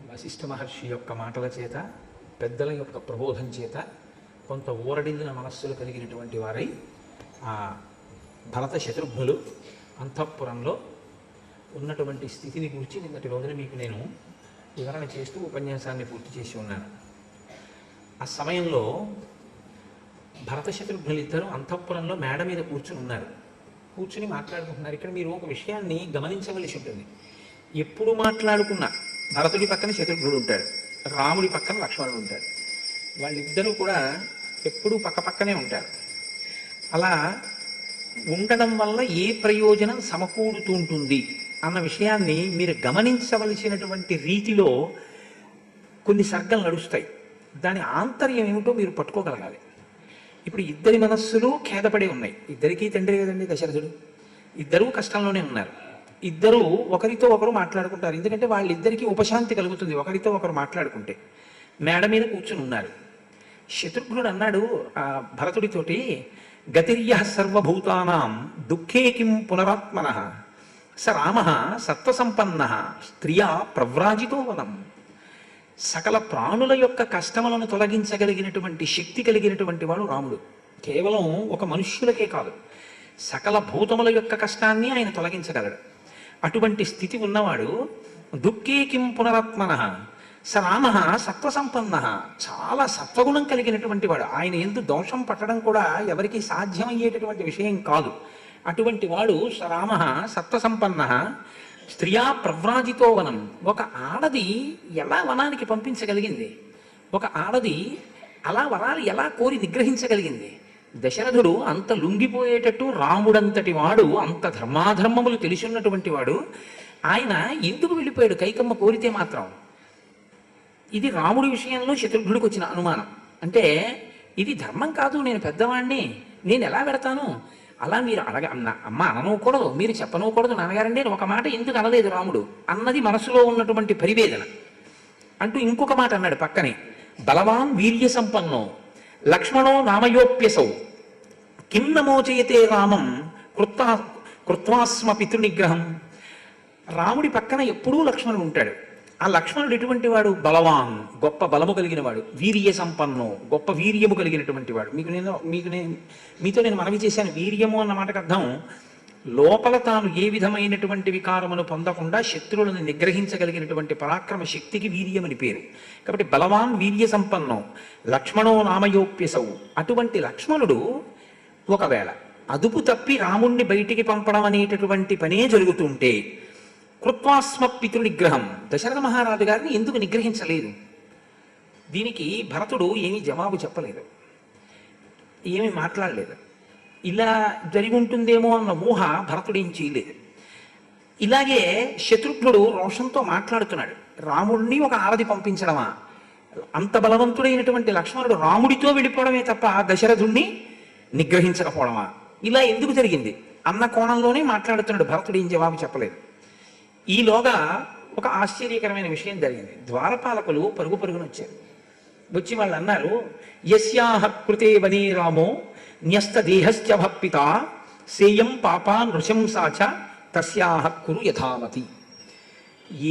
వశిష్ఠ మహర్షి యొక్క మాటల చేత, పెద్దల యొక్క ప్రబోధం చేత కొంత ఊరడిందిన మనస్సులు కలిగినటువంటి వారై ఆ భరత శత్రుఘ్నులు అంతఃపురంలో ఉన్నటువంటి స్థితిని గురించి నిన్నటి రోజున మీకు నేను వివరణ చేస్తూ ఉపన్యాసాన్ని పూర్తి చేసి ఉన్నాను. ఆ సమయంలో భరత శత్రుఘ్నులు ఇద్దరు అంతఃపురంలో మేడ మీద కూర్చుని ఉన్నారు. కూర్చుని మాట్లాడుకుంటున్నారు. ఇక్కడ మీరు ఒక విషయాన్ని గమనించవలసి ఉంటుంది. ఎప్పుడు మాట్లాడుకున్నా భరతుడి పక్కన శత్రుఘ్నుడు ఉంటాడు, రాముడి పక్కన లక్ష్మణుడు ఉంటాడు. వాళ్ళిద్దరూ కూడా ఎప్పుడూ పక్కపక్కనే ఉంటారు. అలా ఉండడం వల్ల ఏ ప్రయోజనం సమకూరుతుంటుంది అన్న విషయాన్ని మీరు గమనించవలసినటువంటి రీతిలో కొన్ని సర్గలు నడుస్తాయి. దాని ఆంతర్యం ఏమిటో మీరు పట్టుకోగలగాలి. ఇప్పుడు ఇద్దరి మనస్సులు ఖేదపడి ఉన్నాయి. ఇద్దరికీ తండ్రి కదండి దశరథుడు. ఇద్దరూ కష్టంలోనే ఉన్నారు. ఇద్దరూ ఒకరితో ఒకరు మాట్లాడుకుంటారు. ఎందుకంటే వాళ్ళిద్దరికీ ఉపశాంతి కలుగుతుంది ఒకరితో ఒకరు మాట్లాడుకుంటే. మేడ మీద కూర్చుని ఉన్నారు. శత్రుఘ్నుడు అన్నాడు ఆ భరతుడితోటి, గతిర్య సర్వభూతానాం దుఃఖే కిం పునరాత్మన స రామ సత్వసంపన్న స్త్రియా ప్రవ్రాజితో వనం. సకల ప్రాణుల యొక్క కష్టములను తొలగించగలిగినటువంటి శక్తి కలిగినటువంటి వాడు రాముడు. కేవలం ఒక మనుష్యులకే కాదు, సకల భూతముల యొక్క కష్టాన్ని ఆయన తొలగించగలడు. అటువంటి స్థితి ఉన్నవాడు దుఃఖే కిం పునరాత్మన స రామ సత్వసంపన్న, చాలా సత్వగుణం కలిగినటువంటి వాడు. ఆయన ఎందు దోషం పట్టడం కూడా ఎవరికి సాధ్యమయ్యేటటువంటి విషయం కాదు. అటువంటి వాడు స రామ సత్వసంపన్న స్త్రియా ప్రవ్రాజితో వనం. ఒక ఆడది ఎలా వనానికి పంపించగలిగింది? ఒక ఆడది అలా వనాలు ఎలా కోరి నిగ్రహించగలిగింది? దశరథుడు అంత లొంగిపోయేటట్టు రాముడంతటి వాడు, అంత ధర్మాధర్మములు తెలిసిన్నటువంటి వాడు, ఆయన ఎందుకు వెళ్ళిపోయాడు కైకమ్మ కోరితే మాత్రం? ఇది రాముడి విషయంలో శత్రుఘ్నుడికి వచ్చిన అనుమానం. అంటే ఇది ధర్మం కాదు, నేను పెద్దవాడిని, నేను ఎలా పెడతాను? అలా మీరు అమ్మ అననూకూడదు, మీరు చెప్పనూకూడదు నాన్నగారండి ఒక మాట ఎందుకు అనలేదు రాముడు అన్నది మనసులో ఉన్నటువంటి పరివేదన. అంటూ ఇంకొక మాట అన్నాడు పక్కనే, బలవాన్ వీర్య సంపన్నో లక్ష్మణో నామయోప్యసౌ కిం నమోచయతే రామం కృత్వాస్మ పితృనిగ్రహం. రాముడి పక్కన ఎప్పుడూ లక్ష్మణుడు ఉంటాడు. ఆ లక్ష్మణుడు ఎటువంటి వాడు? బలవాన్, గొప్ప బలము కలిగిన వాడు. వీర్య సంపన్నో, గొప్ప వీర్యము కలిగినటువంటి వాడు. మీతో నేను మనవి చేశాను, వీర్యము అన్న మాటకు అర్థం లోపల తాను ఏ విధమైనటువంటి వికారమును పొందకుండా శత్రువులను నిగ్రహించగలిగినటువంటి పరాక్రమ శక్తికి వీర్యమని పేరు. కాబట్టి బలవాన్ వీర్య సంపన్నో లక్ష్మణో నామయోప్యసౌ. అటువంటి లక్ష్మణుడు ఒకవేళ అదుపు తప్పి రాముణ్ణి బయటికి పంపడం అనేటటువంటి పనే జరుగుతుంటే కృత్వాస్మ పితృనిగ్రహం, దశరథ మహారాజు గారిని ఎందుకు నిగ్రహించలేదు? దీనికి భరతుడు ఏమీ జవాబు చెప్పలేదు, ఏమీ మాట్లాడలేదు. ఇలా జరిగి ఉంటుందేమో అన్న ఊహ భరతుడు ఏం చేయలేదు. ఇలాగే శత్రుఘ్నుడు రోషంతో మాట్లాడుతున్నాడు. రాముడిని ఒక ఆరది పంపించడమా? అంత బలవంతుడైనటువంటి లక్ష్మణుడు రాముడితో వెళ్ళిపోవడమే తప్ప దశరథుణ్ణి నిగ్రహించకపోవడమా? ఇలా ఎందుకు జరిగింది అన్న కోణంలోనే మాట్లాడుతున్నాడు. భరతుడు ఏం జవాబు చెప్పలేదు. ఈలోగా ఒక ఆశ్చర్యకరమైన విషయం జరిగింది. ద్వారపాలకులు పరుగు పరుగున వచ్చారు. వచ్చి వాళ్ళు అన్నారు, యస్యాహ కృతే వనే రామో న్యస్త దేహశ్చ భప్పిత సేయం పాపా నృశంసాచ తస్యాహ కురు యథామతి.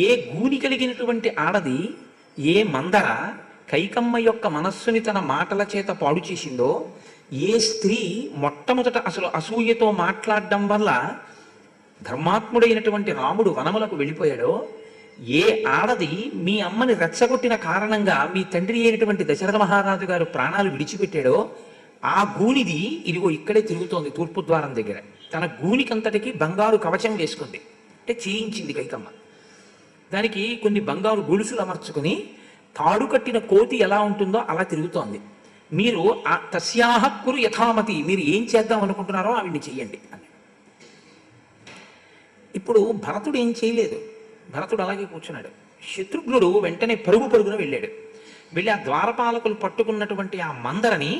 ఏ గూని కలిగినటువంటి ఆడది, ఏ మందర కైకమ్మ యొక్క మనస్సుని తన మాటల చేత పాడు చేసిందో, ఏ స్త్రీ మొట్టమొదట అసలు అసూయతో మాట్లాడడం వల్ల ధర్మాత్ముడైనటువంటి రాముడు వనములకు వెళ్ళిపోయాడో, ఏ ఆడది మీ అమ్మని రెచ్చగొట్టిన కారణంగా మీ తండ్రి అయినటువంటి దశరథ మహారాజు గారు ప్రాణాలు విడిచిపెట్టాడో, ఆ గూనిది ఇదిగో ఇక్కడే తిరుగుతోంది తూర్పు ద్వారం దగ్గర. తన గూనికంతటికి బంగారు కవచం వేసుకుంది, అంటే చేయించింది కైకమ్మ. దానికి కొన్ని బంగారు గొలుసులు అమర్చుకుని తాడు కట్టిన కోతి ఎలా ఉంటుందో అలా తిరుగుతోంది. మీరు ఆ తస్యాహ కురు యథామతి, మీరు ఏం చేద్దాం అనుకుంటున్నారో ఆవిడ్ని చెయ్యండి అని. ఇప్పుడు భరతుడు ఏం చేయలేదు. భరతుడు అలాగే కూర్చున్నాడు. శత్రుఘ్నుడు వెంటనే పరుగున వెళ్ళాడు. వెళ్ళి ఆ ద్వారపాలకులు పట్టుకున్నటువంటి ఆ మందరని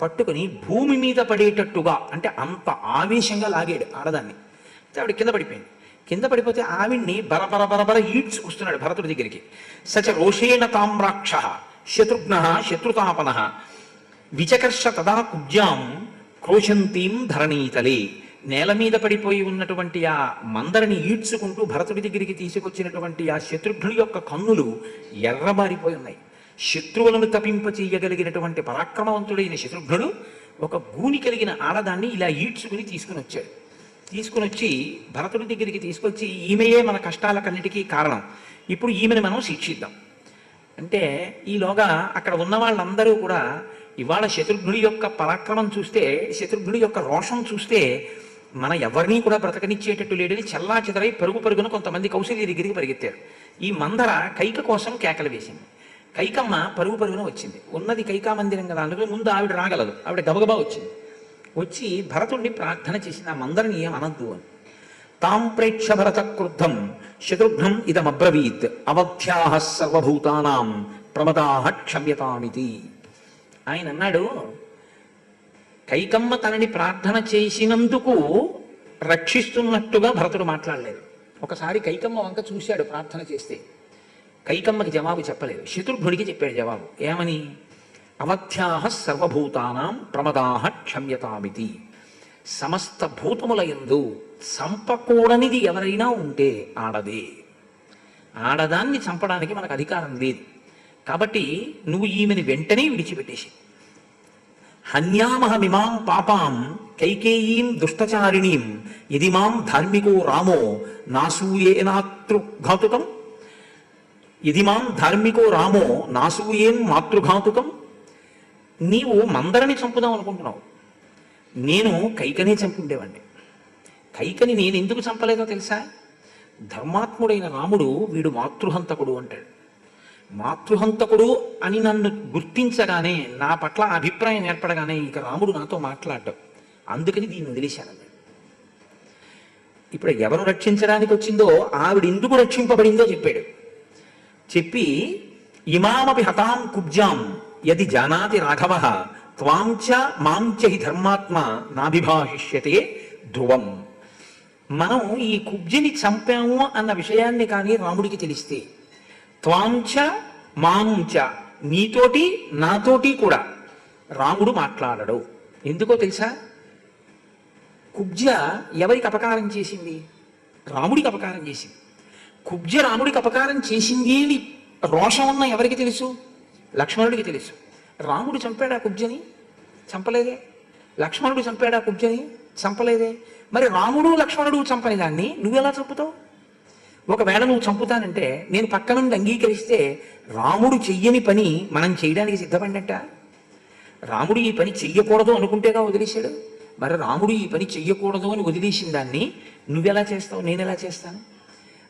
పట్టుకుని భూమి మీద పడేటట్టుగా, అంటే అంత ఆవేశంగా లాగాడు ఆడదాన్ని. ఆవిడ కింద పడిపోయింది. కింద పడిపోతే ఆవిడ్ని బరబర ఈడ్చుకొస్తున్నాడు భరతుడి దగ్గరికి. సచ రోషేణ తామ్రాక్ష శత్రుఘ్న శత్రుతాపన విచకర్ష తదా కుబ్జాం క్రోశంతీం ధరణీతలే నేల మీద పడిపోయి ఉన్నటువంటి ఆ మందరిని ఈడ్చుకుంటూ భరతుడి దగ్గరికి తీసుకొచ్చినటువంటి ఆ శత్రుఘ్నుడి యొక్క కన్నులు ఎర్రబారిపోయి ఉన్నాయి. శత్రువులను తపింప చేయగలిగినటువంటి పరాక్రమవంతుడైన శత్రుఘ్నుడు ఒక గూని కలిగిన ఆడదాన్ని ఇలా ఈడ్చుకుని తీసుకుని వచ్చాడు. తీసుకుని వచ్చి భరతుడి దగ్గరికి తీసుకొచ్చి, ఈమెయే మన కష్టాలకన్నిటికీ కారణం, ఇప్పుడు ఈమెను మనం శిక్షిద్దాం అంటే, ఈలోగా అక్కడ ఉన్న వాళ్ళందరూ కూడా ఇవాళ శత్రుఘ్నుడి యొక్క పరాక్రమం చూస్తే, శత్రుఘ్నుడి యొక్క రోషం చూస్తే మన ఎవరినీ కూడా బ్రతకనిచ్చేటట్టు లేడని చల్లా చెదరై పరుగున కొంతమంది కౌశల్య దగ్గరికి పరిగెత్తారు. ఈ మందర కైక కోసం కేకలు వేసింది. కైకమ్మ పరుగున వచ్చింది. ఉన్నది కైకా మందిరం కదా, అందుకని ముందు ఆవిడ రాగలదు. ఆవిడ గబగబా వచ్చింది. వచ్చి భరతుడిని ప్రార్థన చేసింది, ఆ మందరిని ఏం అనద్దు అని. తాం ప్రేక్ష భరత క్రుద్ధం శత్రుఘ్నం ఇదమబ్రవీత్ అవధ్యాః సర్వభూతానాం ప్రమదాః క్షమ్యతామితి. ఆయన అన్నాడు, కైకమ్మ తనని ప్రార్థన చేసినందుకు రక్షిస్తున్నట్టుగా భరతుడు మాట్లాడలేదు. ఒకసారి కైకమ్మ వంక చూశాడు ప్రార్థన చేస్తే. కైకమ్మకి జవాబు చెప్పలేదు, శత్రుఘ్నుడికి చెప్పాడు జవాబు. ఏమని? అవధ్యాః సర్వభూతానాం ప్రమదాః క్షమ్యతామితి. సమస్త భూతముల యందు చంపకూడనిది ఎవరైనా ఉంటే ఆడదే. ఆడదాన్ని చంపడానికి మనకు అధికారం లేదు. కాబట్టి నువ్వు ఈమెని వెంటనే విడిచిపెట్టేసి, హన్యామహమిమాం పాపాం కైకేయీం దుష్టచారిణీం ఇది మాం ధార్మికో రామో నాసూయేనాతృఘాతుకం ఇది మాం ధార్మికో రామో నాసూయేం మాతృఘాతుకం. నీవు మందరిని చంపుదాం అనుకుంటున్నావు, నేను కైకనే చంపుండేవాడిని. కైకని నేను ఎందుకు చంపలేదో తెలుసా? ధర్మాత్ముడైన రాముడు వీడు మాతృహంతకుడు అంటాడు. మాతృహంతకుడు అని నన్ను గుర్తించగానే, నా పట్ల అభిప్రాయం ఏర్పడగానే ఇక రాముడు నాతో మాట్లాడ్డాడు, అందుకని దీన్ని వదిలేశానన్నాడు. ఇప్పుడు ఎవరు రక్షించడానికి వచ్చిందో ఆవిడ ఎందుకు రక్షింపబడిందో చెప్పాడు. చెప్పి, ఇమామపి హతాం కుబ్జాం యది జానాతి రాఘవ త్వాంచ మాంచ హి ధర్మాత్మ నాభిభాషిష్యతే ధ్రువం. మనం ఈ కుబ్జిని చంపాము అన్న విషయాన్ని కానీ రాముడికి తెలిస్తే, త్వాంచ మాంచ నీతోటి నాతోటి కూడా రాముడు మాట్లాడడు. ఎందుకో తెలుసా? కుబ్జ ఎవరికి అపకారం చేసింది? రాముడికి అపకారం చేసింది. కుబ్జ రాముడికి అపకారం చేసింది అని రోషం ఉన్న ఎవరికి తెలుసు? లక్ష్మణుడికి తెలుసు. రాముడు చంపాడా కుబ్జని? చంపలేదే. లక్ష్మణుడు చంపాడా కుబ్జని? చంపలేదే. మరి రాముడు లక్ష్మణుడు చంపని దాన్ని నువ్వెలా చంపుతావు? ఒకవేళ నువ్వు చంపుతానంటే నేను పక్క నుండి అంగీకరిస్తే రాముడు చెయ్యని పని మనం చేయడానికి సిద్ధపడినట్ట. రాముడు ఈ పని చెయ్యకూడదు అనుకుంటేగా వదిలేశాడు. మరి రాముడు ఈ పని చెయ్యకూడదు అని వదిలేసిన దాన్ని నువ్వెలా చేస్తావు, నేను ఎలా చేస్తాను?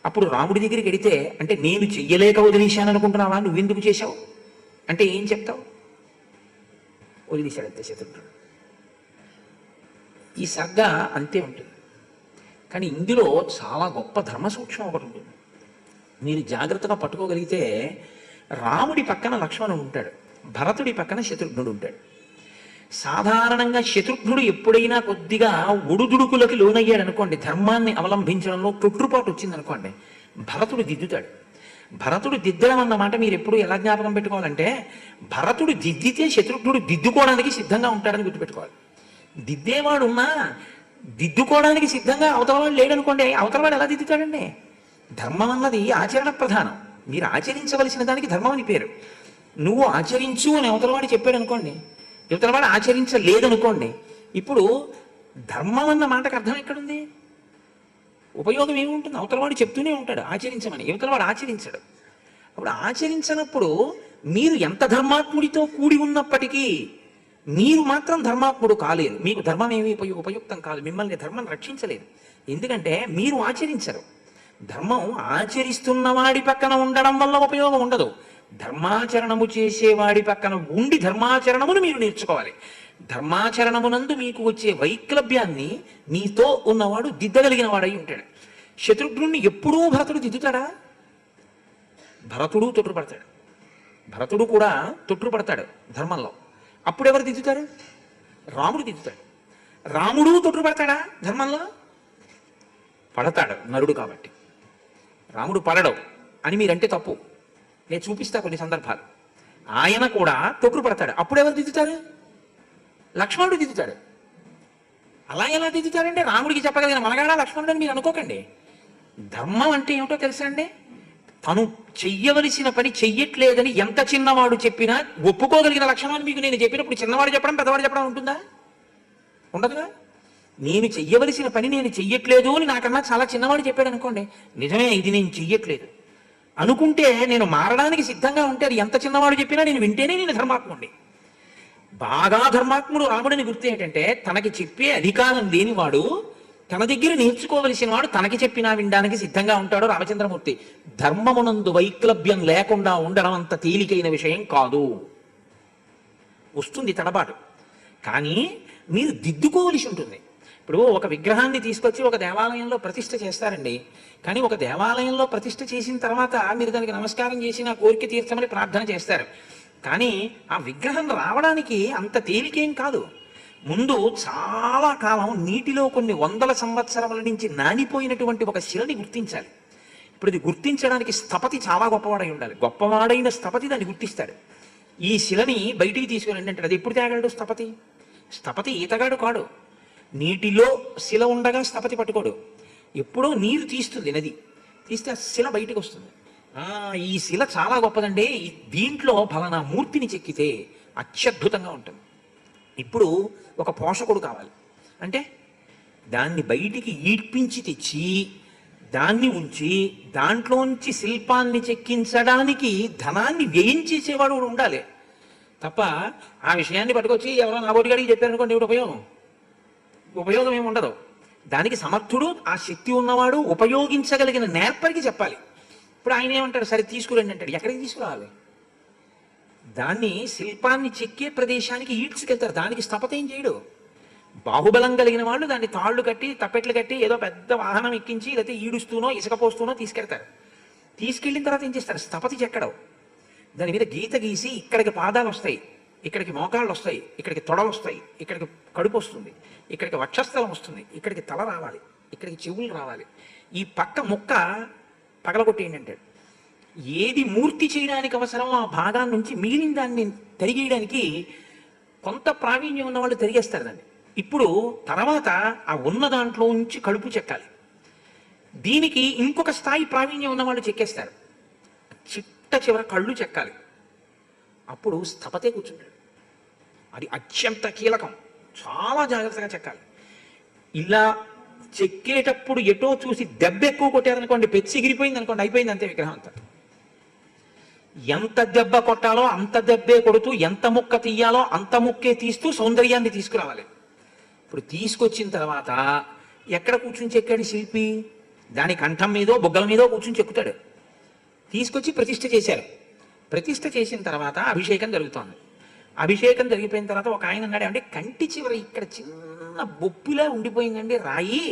అప్పుడు రాముడి దగ్గరికి వెడితే, అంటే నేను చెయ్యలేక వదిలేశాను అనుకుంటున్నావా, నువ్వెందుకు చేశావు అంటే ఏం చెప్తావు? వదిలేశాడంతే శత్రుఘ్నుడు. ఈ సర్గ అంతే ఉంటుంది. కానీ ఇందులో చాలా గొప్ప ధర్మ సూక్ష్మం ఒకటి ఉంటుంది. మీరు జాగ్రత్తగా పట్టుకోగలిగితే, రాముడి పక్కన లక్ష్మణుడు ఉంటాడు, భరతుడి పక్కన శత్రుఘ్నుడు ఉంటాడు. సాధారణంగా శత్రుఘ్నుడు ఎప్పుడైనా కొద్దిగా ఒడుదుడుకులకి లోనయ్యాడు అనుకోండి, ధర్మాన్ని అవలంబించడంలో తొట్టుపాటు వచ్చిందనుకోండి, భరతుడు దిద్దుతాడు. భరతుడు దిద్దడం అన్నమాట మీరు ఎప్పుడు ఎలా జ్ఞాపకం పెట్టుకోవాలంటే, భరతుడు దిద్దితే శత్రుఘ్నుడు దిద్దుకోవడానికి సిద్ధంగా ఉంటాడని గుర్తుపెట్టుకోవాలి. దిద్దేవాడు ఉన్నా దిద్దుకోవడానికి సిద్ధంగా అవతలవాడు లేడనుకోండి, అవతలవాడు ఎలా దిద్దుతాడండి? ధర్మం అన్నది ఆచరణ ప్రధానం. మీరు ఆచరించవలసిన దానికి ధర్మం అని పేరు. నువ్వు ఆచరించు అని అవతలవాడు చెప్పాడు అనుకోండి, యువతలవాడు ఆచరించలేదనుకోండి, ఇప్పుడు ధర్మం అన్న మాటకు అర్థం ఎక్కడుంది? ఉపయోగం ఏముంటుంది? అవతలవాడు చెప్తూనే ఉంటాడు ఆచరించమని, యువతలవాడు ఆచరించడు. అప్పుడు ఆచరించినప్పుడు మీరు ఎంత ధర్మాత్ముడితో కూడి ఉన్నప్పటికీ మీరు మాత్రం ధర్మాత్ముడు కాలేరు. మీకు ధర్మం ఏమీ ఉపయుక్తం కాదు, మిమ్మల్ని ధర్మం రక్షించలేదు. ఎందుకంటే మీరు ఆచరించరు. ధర్మం ఆచరిస్తున్నవాడి పక్కన ఉండడం వల్ల ఉపయోగం ఉండదు. ధర్మాచరణము చేసేవాడి పక్కన ఉండి ధర్మాచరణమును మీరు నేర్చుకోవాలి. ధర్మాచరణమునందు మీకు వచ్చే వైక్లభ్యాన్ని మీతో ఉన్నవాడు దిద్దగలిగిన వాడై ఉంటాడు. శత్రుఘ్నుడిని ఎప్పుడూ భరతుడు దిద్దుతాడా? భరతుడు తొట్టుపడతాడు, భరతుడు కూడా తొట్టుపడతాడు ధర్మంలో. అప్పుడు ఎవరు దిద్దుతారు? రాముడు దిద్దుతాడు. రాముడు తొట్టుపడతాడా ధర్మంలో? పడతాడు, నరుడు కాబట్టి. రాముడు పడడు అని మీరంటే తప్పు. నేను చూపిస్తా కొన్ని సందర్భాలు. ఆయన కూడా తొట్టుపడతాడు. అప్పుడు ఎవరు దిద్దుతారు? లక్ష్మణుడు దిద్దుతాడు. అలా ఎలా దిద్దుతారంటే రాముడికి చెప్పగలిగిన మనగాడా లక్ష్మణుడు అని మీరు అనుకోకండి. ధర్మం అంటే ఏమిటో తెలుసా అండి? తను చెయ్యవలసిన పని చెయ్యట్లేదని ఎంత చిన్నవాడు చెప్పినా ఒప్పుకోగలిగిన లక్షణాన్ని మీకు నేను చెప్పినప్పుడు చిన్నవాడు చెప్పడం పెద్దవాడు చెప్పడం ఉంటుందా? ఉండదుగా. నేను చెయ్యవలసిన పని నేను చెయ్యట్లేదు అని నాకన్నా చాలా చిన్నవాడు చెప్పాడు అనుకోండి, నిజమే ఇది నేను చెయ్యట్లేదు అనుకుంటే నేను మారడానికి సిద్ధంగా ఉంటే అది ఎంత చిన్నవాడు చెప్పినా నేను వింటేనే నేను ధర్మాత్ముడి. బాగా ధర్మాత్ముడు రాముడిని గుర్తు ఏంటంటే తనకి చెప్పే అధికారం లేనివాడు, తన దగ్గర నేర్చుకోవలసిన వాడు తనకి చెప్పినా వినడానికి సిద్ధంగా ఉంటాడు రామచంద్రమూర్తి. ధర్మమునందు వైక్లభ్యం లేకుండా ఉండడం అంత తేలికైన విషయం కాదు. వస్తుంది తడబాటు, కానీ మీరు దిద్దుకోవలసి ఉంటుంది. ఇప్పుడు ఒక విగ్రహాన్ని తీసుకొచ్చి ఒక దేవాలయంలో ప్రతిష్ఠ చేస్తారండి, కానీ ఒక దేవాలయంలో ప్రతిష్ఠ చేసిన తర్వాత మీరు దానికి నమస్కారం చేసి నా కోరిక తీర్చమని ప్రార్థన చేస్తారు. కానీ ఆ విగ్రహం రావడానికి అంత తేలికేం కాదు. ముందు చాలా కాలం నీటిలో కొన్ని వందల సంవత్సరముల నుంచి నానిపోయినటువంటి ఒక శిలని గుర్తించాలి. ఇప్పుడు ఇది గుర్తించడానికి స్థపతి చాలా గొప్పవాడై ఉండాలి. గొప్పవాడైన స్థపతి దాన్ని గుర్తిస్తాడు. ఈ శిలని బయటికి తీసుకుని అంటే అది ఎప్పుడు తేగలడు స్థపతి? స్థపతి ఈతగాడు కాడు. నీటిలో శిల ఉండగా స్థపతి పట్టుకోడు. ఎప్పుడో నీరు తీస్తుంది నది, తీస్తే ఆ శిల బయటికి వస్తుంది. ఈ శిల చాలా గొప్పదండి, దీంట్లో ఫలానా మూర్తిని చెక్కితే అత్యద్భుతంగా ఉంటుంది. ఇప్పుడు ఒక పోషకుడు కావాలి అంటే దాన్ని బయటికి ఈడ్పించి తెచ్చి దాన్ని ఉంచి దాంట్లోంచి శిల్పాన్ని చెక్కించడానికి ధనాన్ని వ్యయం చేసేవాడు ఉండాలి తప్ప ఆ విషయాన్ని పట్టుకొచ్చి ఎవరో నాబోటిగాడికి చెప్పారనుకోండి ఏమిటి ఉపయోగం? ఉపయోగం ఏమి ఉండదు. దానికి సమర్థుడు, ఆ శక్తి ఉన్నవాడు, ఉపయోగించగలిగిన నేర్పరికి చెప్పాలి. ఇప్పుడు ఆయన ఏమంటాడు, సరే తీసుకురండి అంటాడు. ఎక్కడికి తీసుకురావాలి? దాన్ని శిల్పాన్ని చెక్కే ప్రదేశానికి ఈడ్చుకెళ్తారు. దానికి స్థపత ఏం చేయడు. బాహుబలం కలిగిన వాళ్ళు దాన్ని తాళ్ళు కట్టి తప్పెట్లు కట్టి ఏదో పెద్ద వాహనం ఎక్కించి లేకపోతే ఈడుస్తూనో ఇసుక పోస్తూనో తీసుకెళ్తారు. తీసుకెళ్ళిన తర్వాత ఏం చేస్తారు? స్థపతి చెక్కడం. దాని మీద గీత గీసి ఇక్కడికి పాదాలు వస్తాయి, ఇక్కడికి మోకాళ్ళు వస్తాయి, ఇక్కడికి తొడలు వస్తాయి, ఇక్కడికి కడుపు వస్తుంది, ఇక్కడికి వక్షస్థలం వస్తుంది, ఇక్కడికి తల రావాలి, ఇక్కడికి చెవులు రావాలి, ఈ పక్క ముక్క పగలగొట్టేయండి అంటాడు. ఏది మూర్తి చేయడానికి అవసరమో ఆ భాగాన్ని నుంచి మిగిలిన దాన్ని తరిగేయడానికి కొంత ప్రావీణ్యం ఉన్న వాళ్ళు తరిగేస్తారు దాన్ని. ఇప్పుడు తర్వాత ఆ ఉన్న దాంట్లో నుంచి కడుపు చెక్కాలి. దీనికి ఇంకొక స్థాయి ప్రావీణ్యం ఉన్న వాళ్ళు చెక్కేస్తారు. చిట్ట చివర కళ్ళు చెక్కాలి. అప్పుడు స్థపతే కూర్చుంటాడు. అది అత్యంత కీలకం. చాలా జాగ్రత్తగా చెక్కాలి. ఇలా చెక్కేటప్పుడు ఎటో చూసి దెబ్బ ఎక్కువ కొట్టారనుకోండి, పెచ్చి ఎగిరిపోయింది అనుకోండి, అయిపోయింది అంతే విగ్రహం అంతా. ఎంత దెబ్బ కొట్టాలో అంత దెబ్బే కొడుతూ, ఎంత ముక్క తీయాలో అంత ముక్కే తీస్తూ సౌందర్యాన్ని తీసుకురావాలి. ఇప్పుడు తీసుకొచ్చిన తర్వాత ఎక్కడ కూర్చుని చెక్కాడు శిల్పి? దాని కంఠం మీదో బొగ్గల మీదో కూర్చుని చెక్కుతాడు. తీసుకొచ్చి ప్రతిష్ఠ చేశారు. ప్రతిష్ఠ చేసిన తర్వాత అభిషేకం జరుగుతోంది. అభిషేకం జరిగిపోయిన తర్వాత ఒక ఆయన అన్నాడు, అంటే కంటి చివర ఇక్కడ చిన్న బొప్పిలా ఉండిపోయిందండి రాయి,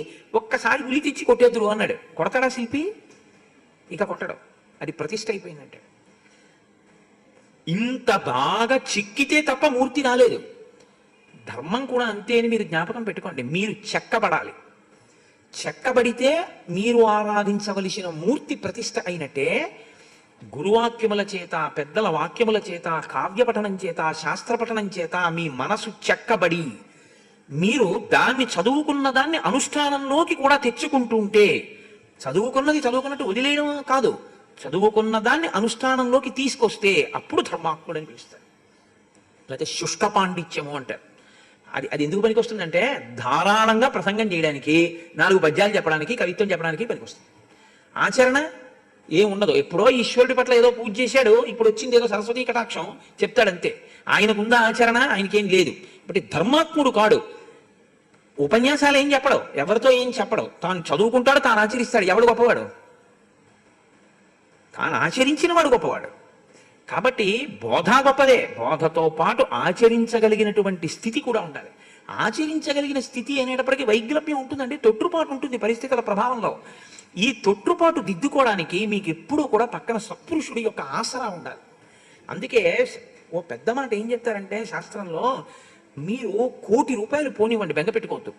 ఒక్కసారి ఉలి తెచ్చి కొట్టేద్దురు అన్నాడు. కొడతాడా శిల్పి? ఇక కొట్టడం. అది ప్రతిష్ఠ అయిపోయిందంటే. ఇంత బాగా చిక్కితే తప్ప మూర్తి రాలేదు. ధర్మం కూడా అంతే అని మీరు జ్ఞాపకం పెట్టుకోండి. మీరు చెక్కబడాలి. చెక్కబడితే మీరు ఆరాధించవలసిన మూర్తి ప్రతిష్ఠ అయినట్టే. గురువాక్యముల చేత, పెద్దల వాక్యముల చేత, కావ్యపఠనం చేత, శాస్త్రపఠనం చేత మీ మనసు చెక్కబడి మీరు దాన్ని చదువుకున్న దాన్ని అనుష్ఠానంలోకి కూడా తెచ్చుకుంటూ ఉంటే, చదువుకున్నది చదువుకున్నట్టు వదిలేయడం కాదు, చదువుకున్న దాన్ని అనుష్ఠానంలోకి తీసుకొస్తే అప్పుడు ధర్మాత్ముడని పిలుస్తారు. లేకపోతే శుష్క పాండిత్యము అంటారు. అది ఎందుకు పనికి వస్తుందంటే ధారాళంగా ప్రసంగం చేయడానికి, 4 పద్యాలు చెప్పడానికి, కవిత్వం చెప్పడానికి పనికి వస్తుంది. ఆచరణ ఏం ఉండదు. ఎప్పుడో ఈశ్వరుడి పట్ల ఏదో పూజ చేశాడు, ఇప్పుడు వచ్చింది ఏదో సరస్వతీ కటాక్షం చెప్తాడంతే. ఆయనకుందా ఆచరణ? ఆయనకేం లేదు. ఇప్పుడు ధర్మాత్ముడు కాడు. ఉపన్యాసాలు ఏం చెప్పడం, ఎవరితో ఏం చెప్పడం, తాను చదువుకుంటాడు, తాను ఆచరిస్తాడు. ఎవడు గొప్పవాడు? తాను ఆచరించిన వాడు గొప్పవాడు. కాబట్టి బోధ గొప్పదే. బోధతో పాటు ఆచరించగలిగినటువంటి స్థితి కూడా ఉండాలి. ఆచరించగలిగిన స్థితి అనేటప్పటికీ వైగ్లభ్యం ఉంటుందండి, తొట్టుపాటు ఉంటుంది పరిస్థితుల ప్రభావంలో. ఈ తొట్టుపాటు దిద్దుకోవడానికి మీకు ఎప్పుడూ కూడా పక్కన సత్పురుషుడి యొక్క ఆసరా ఉండాలి. అందుకే ఓ పెద్ద మాట ఏం చెప్తారంటే శాస్త్రంలో, మీరు 1,00,00,000 రూపాయలు పోనివ్వండి, బెంగ పెట్టుకోవద్దు,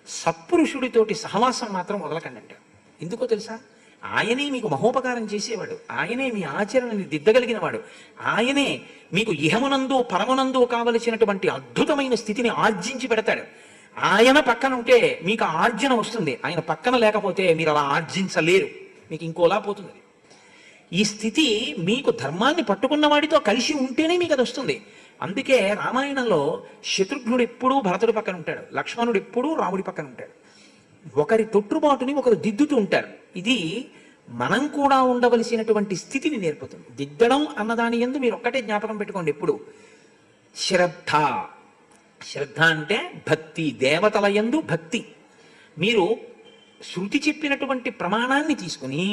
సత్పురుషుడితోటి సహవాసం మాత్రం వదలకండి అంటే. ఎందుకో తెలుసా? ఆయనే మీకు మహోపకారం చేసేవాడు, ఆయనే మీ ఆచరణని దిద్దగలిగిన వాడు, ఆయనే మీకు ఇహమునందు పరమునందు కావలసినటువంటి అద్భుతమైన స్థితిని ఆర్జించి పెడతాడు. ఆయన పక్కన ఉంటే మీకు ఆర్జన వస్తుంది, ఆయన పక్కన లేకపోతే మీరు అలా ఆర్జించలేరు, మీకు ఇంకోలా పోతుంది. ఈ స్థితి మీకు ధర్మాన్ని పట్టుకున్న వాడితో కలిసి ఉంటేనే మీకు అది వస్తుంది. అందుకే రామాయణంలో శత్రుఘ్నుడు ఎప్పుడూ భరతుడి పక్కన ఉంటాడు, లక్ష్మణుడు ఎప్పుడూ రాముడి పక్కన ఉంటాడు. ఒకరి తొట్టుబాటుని ఒకరు దిద్దుతూ ఉంటారు. ఇది మనం కూడా ఉండవలసినటువంటి స్థితిని నేర్పుతుంది. దిద్దడం అన్నదాని యందు మీరు ఒక్కటే జ్ఞాపకం పెట్టుకోండి ఎప్పుడు, శ్రద్ధ. శ్రద్ధ అంటే భక్తి, దేవతల యందు భక్తి. మీరు శృతి చెప్పినటువంటి ప్రమాణాన్ని తీసుకుని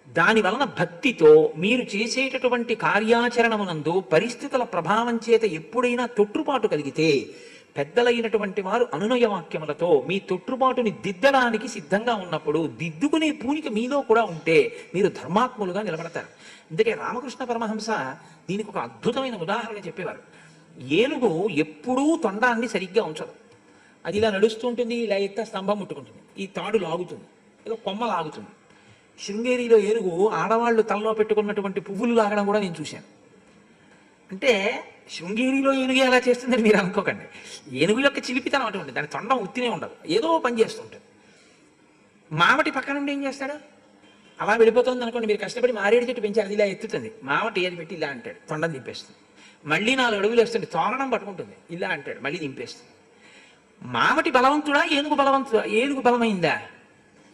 దాని వలన భక్తితో మీరు చేసేటటువంటి కార్యాచరణమునందు పరిస్థితుల ప్రభావం చేత ఎప్పుడైనా తొట్టుపాటు కలిగితే పెద్దలైనటువంటి వారు అనునయ వాక్యములతో మీ తొట్టుబాటుని దిద్దడానికి సిద్ధంగా ఉన్నప్పుడు దిద్దుకునే పూనిక మీలో కూడా ఉంటే మీరు ధర్మాత్ములుగా నిలబడతారు. అందుకే రామకృష్ణ పరమహంస దీనికి ఒక అద్భుతమైన ఉదాహరణ చెప్పేవారు. ఏనుగు ఎప్పుడూ తొండాన్ని సరిగ్గా ఉంచదు. అది ఇలా నడుస్తూ ఉంటుంది, ఇలా ఎత్త స్తంభం ముట్టుకుంటుంది, ఈ తాడు లాగుతుంది, ఏదో కొమ్మ లాగుతుంది. శృంగేరిలో ఏనుగు ఆడవాళ్ళు తలలో పెట్టుకున్నటువంటి పువ్వులు లాగడం కూడా నేను చూశాను. అంటే శృంగేరిలో ఏనుగు ఎలా చేస్తుందని మీరు అనుకోకండి. ఏనుగు యొక్క చిలిపితనం అటువంటి, దాని తొండం ఉత్తినే ఉండదు, ఏదో పని చేస్తుంటుంది. మావటి పక్కన నుండి ఏం చేస్తాడు, అలా వెళ్ళిపోతుంది అనుకోండి, మీరు కష్టపడి మారేడు చెట్టు పెంచారు, అది ఇలా ఎత్తుతుంది, మావటి ఏది పెట్టి ఇలా అంటాడు, తొండం దింపేస్తుంది. మళ్ళీ 4 అడుగులు వేస్తుంది, తోరణం పట్టుకుంటుంది, ఇలా అంటాడు, మళ్ళీ దింపేస్తుంది. మావటి బలవంతుడా, ఏనుగు బలవంతుడా? ఏనుగు బలమైందా?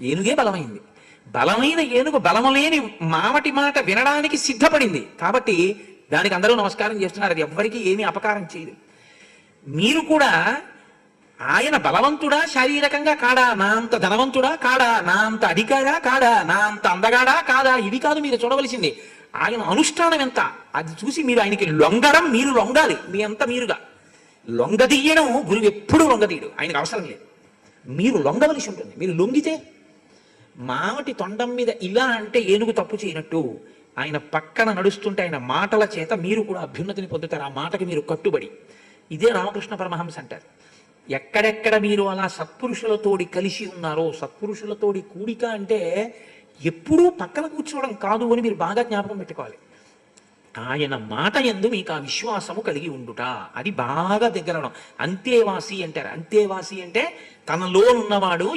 ఏనుగే బలమైంది. బలమైన ఏనుగు బలము లేని మావటి మాట వినడానికి సిద్ధపడింది కాబట్టి దానికి అందరూ నమస్కారం చేస్తున్నారు. అది ఎవ్వరికీ ఏమీ అపకారం చేయదు. మీరు కూడా ఆయన బలవంతుడా శారీరకంగా కాడా, నా అంత ధనవంతుడా కాడా, నా అంత అధికారా కాడా, నా అంత అందగాడా కాదా, ఇది కాదు మీరు చూడవలసింది. ఆయన అనుష్ఠానం ఎంత, అది చూసి మీరు ఆయనకి లొంగడం, మీరు లొంగాలి. మీ అంత మీరుగా లొంగదీయడం గురువు ఎప్పుడూ లొంగదీయడు, ఆయనకు అవసరం లేదు. మీరు లొంగవలసి ఉంటుంది. మీరు లొంగితే మావటి తొండం మీద ఇలా అంటే ఏనుగు తప్పు చేయనట్టు, ఆయన పక్కన నడుస్తుంటే ఆయన మాటల చేత మీరు కూడా అభ్యున్నతిని పొందుతారు. ఆ మాటకి మీరు కట్టుబడి. ఇదే రామకృష్ణ పరమహంస అంటారు. ఎక్కడెక్కడ మీరు అలా సత్పురుషులతోడి కలిసి ఉన్నారో, సత్పురుషులతోడి కూడిక అంటే ఎప్పుడూ పక్కన కూర్చోవడం కాదు అని మీరు బాగా జ్ఞాపకం పెట్టుకోవాలి. ఆయన మాట యందు మీకు ఆ విశ్వాసము కలిగి ఉండుట, అది బాగా దగ్గరవడం. అంతేవాసి అంటారు. అంతేవాసి అంటే తనలో ఉన్నవాడు,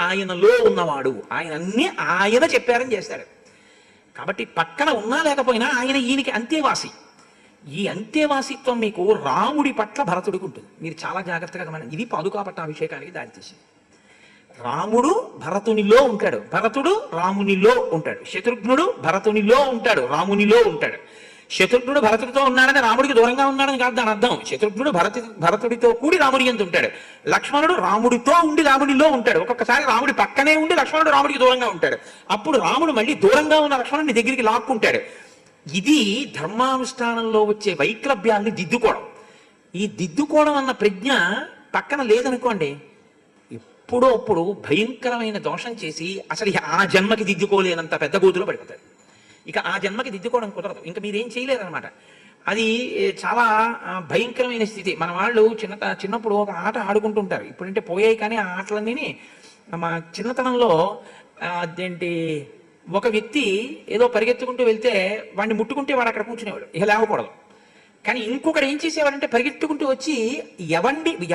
ఆయనలో ఉన్నవాడు. ఆయన అన్ని ఆయన చెప్పారని చేస్తాడు. కాబట్టి పక్కన ఉన్నా లేకపోయినా ఆయన ఈయనకి అంతేవాసి. ఈ అంతేవాసిత్వం మీకు రాముడి పట్ల భరతుడికి ఉంటుంది. మీరు చాలా జాగ్రత్తగా గమనించండి. ఇది పాదుకా పట్టాభిషేకానికి దారితీసింది. రాముడు భరతునిలో ఉంటాడు, భరతుడు రామునిలో ఉంటాడు. శత్రుఘ్నుడు భరతునిలో ఉంటాడు, రామునిలో ఉంటాడు. శత్రుఘ్నుడు భరతుడితో ఉన్నాడని రాముడికి దూరంగా ఉన్నాడని కాదు దాని అర్థం. శత్రుఘ్నుడు భరతుడితో కూడి రాముడి యందు ఉంటాడు. లక్ష్మణుడు రాముడితో ఉండి రాముడిలో ఉంటాడు. ఒక్కొక్కసారి రాముడి పక్కనే ఉండి లక్ష్మణుడు రాముడికి దూరంగా ఉంటాడు. అప్పుడు రాముడు మళ్ళీ దూరంగా ఉన్న లక్ష్మణుడిని దగ్గరికి లాక్కుంటాడు. ఇది ధర్మానుష్ఠానంలో వచ్చే వైక్లభ్యాన్ని దిద్దుకోవడం. ఈ దిద్దుకోవడం అన్న ప్రజ్ఞ పక్కన లేదనుకోండి, ఎప్పుడో అప్పుడు భయంకరమైన దోషం చేసి అసలు ఆ జన్మకి దిద్దుకోలేనంత పెద్ద గోతులో పడిపోతాడు. ఇక ఆ జన్మకి దిద్దుకోవడం కుదరదు, ఇంకా మీరేం చేయలేరనమాట. అది చాలా భయంకరమైన స్థితి. మన వాళ్ళు చిన్నప్పుడు ఒక ఆట ఆడుకుంటుంటారు. ఇప్పుడంటే పోయాయి, కానీ ఆ ఆటలన్నీ మా చిన్నతనంలో అదేంటి, ఒక వ్యక్తి ఏదో పరిగెత్తుకుంటూ వెళ్తే వాడిని ముట్టుకుంటే వాడు అక్కడ కూర్చునేవాడు, ఇక లేవకూడదు. కానీ ఇంకొకడు ఏం చేసేవాడంటే పరిగెత్తుకుంటూ వచ్చి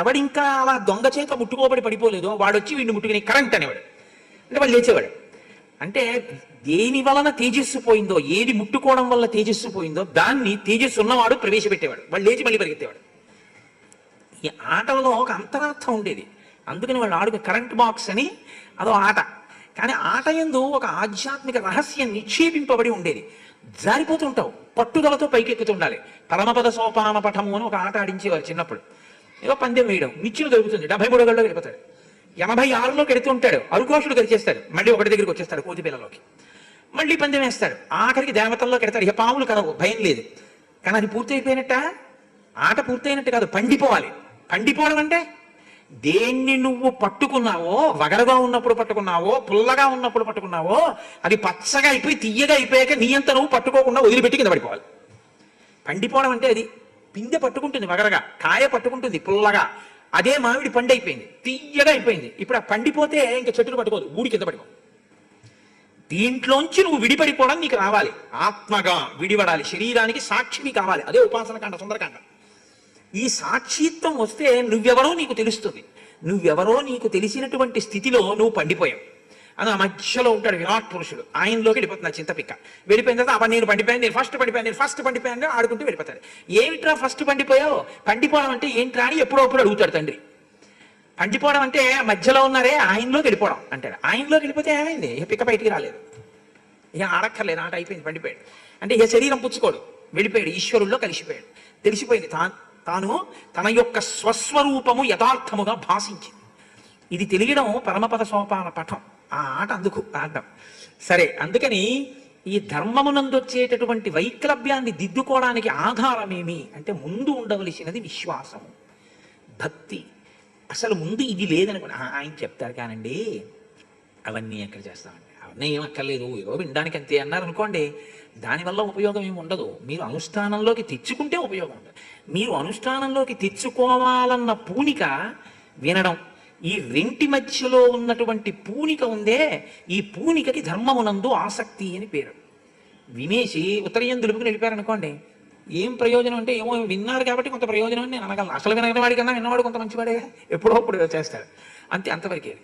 ఎవడింకా అలా దొంగ చేత ముట్టుకోబడి పడిపోలేదో వాడు వచ్చి వీడిని ముట్టుకుని కరెంట్ అనేవాడు. అంటే వాడు లేచేవాడు. అంటే దేని వలన తేజస్సు పోయిందో, ఏది ముట్టుకోవడం వల్ల తేజస్సు పోయిందో దాన్ని తేజస్సు ఉన్నవాడు ప్రవేశపెట్టేవాడు. వాడు లేచి మళ్ళీ పరిగెత్తేవాడు. ఈ ఆటలో ఒక అంతరార్థం ఉండేది. అందుకని వాళ్ళు ఆడుకు కరెంట్ బాక్స్ అని అదో ఆట. కానీ ఆట యందు ఒక ఆధ్యాత్మిక రహస్యం నిక్షేపింపబడి ఉండేది. జారిపోతుంటావు, పట్టుదలతో పైకెక్కుతుండాలి. పరమపద సోపాన పఠము అని ఒక ఆట ఆడించేవారు చిన్నప్పుడు. ఏదో పందెం వేయడం, నిచ్చెన దొరుకుతుంది, 73 గళ్ళలో వెళ్ళిపోతాడు. 86లోకి ఎడుతూ ఉంటాడు, అరుకోషుడు గడిచేస్తాడు, మళ్ళీ ఒకటి దగ్గరికి వచ్చేస్తాడు కోతి పిల్లలోకి, మళ్ళీ పందెం వేస్తాడు. ఆఖరికి దేవతల్లోకి ఎడతాడు. ఇక పాములు కలవు, భయం లేదు. కానీ అది పూర్తయిపోయినట్ట, ఆట పూర్తయినట్టు కాదు, పండిపోవాలి. పండిపోవడం అంటే దేన్ని నువ్వు పట్టుకున్నావో, వగరగా ఉన్నప్పుడు పట్టుకున్నావో, పుల్లగా ఉన్నప్పుడు పట్టుకున్నావో, అది పచ్చగా అయిపోయి తీయగా అయిపోయాక నీ అంత నువ్వు పట్టుకోకుండా వదిలిపెట్టి కింద పడిపోవాలి. పండిపోవడం అంటే అది. పిందె పట్టుకుంటుంది వగరగా, కాయ పట్టుకుంటుంది పుల్లగా, అదే మామిడి పండు అయిపోయింది, తీయగా అయిపోయింది. ఇప్పుడు ఆ పండిపోతే ఇంకా చెట్టును పట్టుకోదు, ఊడి కింద పడిపో. దీంట్లోంచి నువ్వు విడిపడిపోవడం నీకు రావాలి. ఆత్మగా విడిపడాలి, శరీరానికి సాక్షివి కావాలి. అదే ఉపాసన కాండ, సుందరకాండ. ఈ సాక్షిత్వం వస్తే నువ్వెవరో నీకు తెలుస్తుంది. నువ్వెవరో నీకు తెలిసినటువంటి స్థితిలో నువ్వు పండిపోయావు. అని ఆ మధ్యలో ఉంటాడు విరాట్ పురుషుడు, ఆయనలోకి వెళ్ళిపోతుంది ఆ చింతపిక్క. వెళ్ళిపోయిన తర్వాత అప్పుడు నేను పండిపోయాను, నేను ఫస్ట్ పడిపోయాను ఆడుకుంటూ వెళ్ళిపోతాడు. ఏమిట్రా ఫస్ట్ పండిపోయావు? పండిపోవడం అంటే ఏంట్రా అని ఎప్పుడప్పుడు అడుగుతాడు తండ్రి. పండిపోవడం అంటే మధ్యలో ఉన్నారే ఆయనలోకి వెళ్ళిపోవడం అంటాడు. ఆయనలోకి వెళ్ళిపోతే ఏమైంది? ఇక పిక్క బయటికి రాలేదు, ఇక ఆడక్కర్లేదు, ఆట అయిపోయింది, పండిపోయాడు. అంటే ఇక శరీరం పుచ్చుకోడు, వెళ్ళిపోయాడు, ఈశ్వరుల్లో కలిసిపోయాడు. తెలిసిపోయింది తాను తన యొక్క స్వస్వరూపము యథార్థముగా భాషించింది. ఇది తెలియడం పరమపద సోపాన పఠం. ఆ ఆట అందుకు ఆడడం సరే. అందుకని ఈ ధర్మమునందు వచ్చేటటువంటి వైక్లభ్యాన్ని దిద్దుకోవడానికి ఆధారమేమి అంటే ముందు ఉండవలసినది విశ్వాసము, భక్తి. అసలు ముందు ఇది లేదనుకోండి, ఆయన చెప్తారు కానండి అవన్నీ ఎక్కడ చేస్తామండి, అవన్నీ ఏం అక్కర్లేదు, ఏదో వినడానికి అంతే అన్నారు అనుకోండి, దానివల్ల ఉపయోగం ఏమి ఉండదు. మీరు అనుష్ఠానంలోకి తెచ్చుకుంటే ఉపయోగం ఉండదు. మీరు అనుష్ఠానంలోకి తెచ్చుకోవాలన్న పూనిక వినడం, ఈ రెంటి మధ్యలో ఉన్నటువంటి పూనిక ఉందే, ఈ పూనికకి ధర్మమునందు ఆసక్తి అని పేరు. వినేసి ఉత్తరీయం దులుపుకుని వెళ్ళిపోయారనుకోండి, ఏం ప్రయోజనం అంటే ఏమో విన్నారు కాబట్టి కొంత ప్రయోజనం అని నేను అనగలను. అసలు వినవాడి కన్నా విన్నవాడు కొంత మంచివాడే, ఎప్పుడో అప్పుడు చేస్తాడు అంతే, అంతవరకే.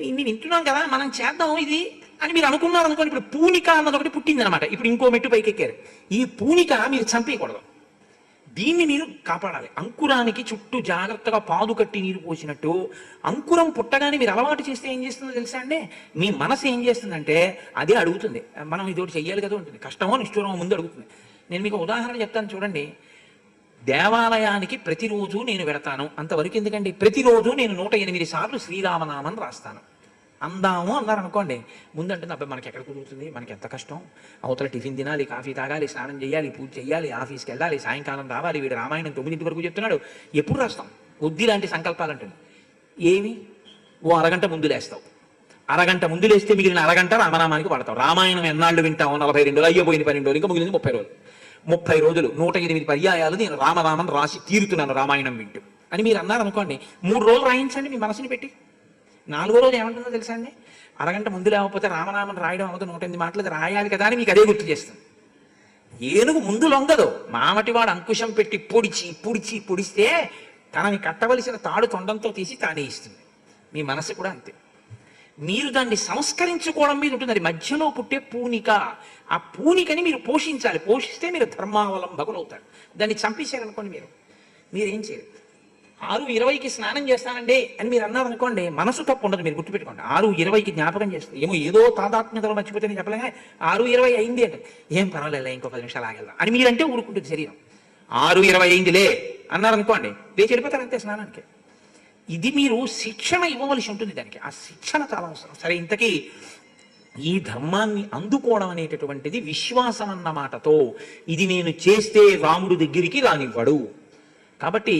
ఇన్ని వింటున్నాం కదా మనం చేద్దాం ఇది అని మీరు అనుకున్నారు అనుకోండి, ఇప్పుడు పూనిక అన్నది ఒకటి పుట్టింది అనమాట. ఇప్పుడు ఇంకో మెట్టు పైకి ఎక్కారు. ఈ పూనిక మీరు చంపేయకూడదు, దీన్ని మీరు కాపాడాలి. అంకురానికి చుట్టూ జాగ్రత్తగా పాదు కట్టి నీరు పోసినట్టు అంకురం పుట్టగానే మీరు అలవాటు చేస్తే ఏం చేస్తుందో తెలుసా అండి? మీ మనసు ఏం చేస్తుందంటే అదే అడుగుతుంది, మనం ఇదోటి చెయ్యాలి కదా ఉంటుంది, కష్టమో నిష్ఠూరమో ముందు అడుగుతుంది. నేను మీకు ఉదాహరణ చెప్తాను చూడండి. దేవాలయానికి ప్రతిరోజు నేను వెడతాను, అంతవరకు ఎందుకండి, ప్రతిరోజు నేను 108 సార్లు శ్రీరామనామం రాస్తాను. అందాము అన్నారు అనుకోండి, ముందంటుంది అబ్బాయి మనకి ఎక్కడ కుదురుతుంది, మనకి ఎంత కష్టం, అవతల టిఫిన్ తినాలి, కాఫీ తాగాలి, స్నానం చేయాలి, పూజ చేయాలి, ఆఫీస్కి వెళ్ళాలి, సాయంకాలం రావాలి, వీడు రామాయణం 9 వరకు చెప్తున్నాడు, ఎప్పుడు రాస్తాం? బుద్ధి లాంటి సంకల్పాలు అంటుంది. ఏమి ఓ అరగంట ముందు లేస్తావు, అరగంట ముందు లేస్తే మిగిలిన అరగంట రామనామానికి పడతావు. రామాయణం ఎన్నాళ్ళు వింటావు? 42 అయ్యో పోయింది 12 రోజులు, ఇంకా మిగిలింది 30 రోజులు. 30 రోజులు 108 పర్యాయాలు నేను రామనామం రాసి తీరుతున్నాను రామాయణం వింటూ అని మీరు అన్నారు అనుకోండి. 3 రోజులు రాయించండి మీ మనసుని పెట్టి. 4వ రోజు ఏమంటుందో తెలుసా అండి? అరగంట ముందు లేకపోతే రామనామం రాయడం అవ్వదు, 108 మాటలు రాయాలి కదా అని మీకు అదే గుర్తు చేస్తుంది. ఏనుగు ముందు లొంగదు, మామటివాడు అంకుశం పెట్టి పొడిస్తే తనని కట్టవలసిన తాడు తొండంతో తీసి తానే ఇస్తుంది. మీ మనసు కూడా అంతే, మీరు దాన్ని సంస్కరించుకోవడం మీద ఉంటుంది. అది మధ్యలో పుట్టే పూనిక, ఆ పూనికని మీరు పోషించాలి. పోషిస్తే మీరు ధర్మావలంబకులు అవుతారు. దాన్ని చంపేశారనుకోండి, మీరేం చేయరు. 6:20కి స్నానం చేస్తానండి అని మీరు అన్నారు అనుకోండి, మనసు తప్పు ఉండదు, మీరు గుర్తుపెట్టుకోండి. 6:20కి జ్ఞాపకం చేస్తుంది, ఏదో తాదాత్మ్యతలో మర్చిపోతే నేను చెప్పలేగా 6:20 అయింది అంటే ఏం పర్వాలేదు ఇంకో 10 నిమిషాలు ఆగెళ్దాం అని మీరంటే ఊరుకుంటుంది శరీరం. 6:20 అయిందిలే అన్నారు అనుకోండి, లేచి వెళ్ళిపోతారు అంతే స్నానానికి. ఇది మీరు శిక్షణ ఇవ్వవలసి ఉంటుంది దానికి, ఆ శిక్షణ చాలా అవసరం. సరే, ఇంతకీ ఈ ధర్మాన్ని అందుకోవడం అనేటటువంటిది విశ్వాసం అన్న మాటతో, ఇది నేను చేస్తే రాముడు దగ్గరికి రానివ్వడు. కాబట్టి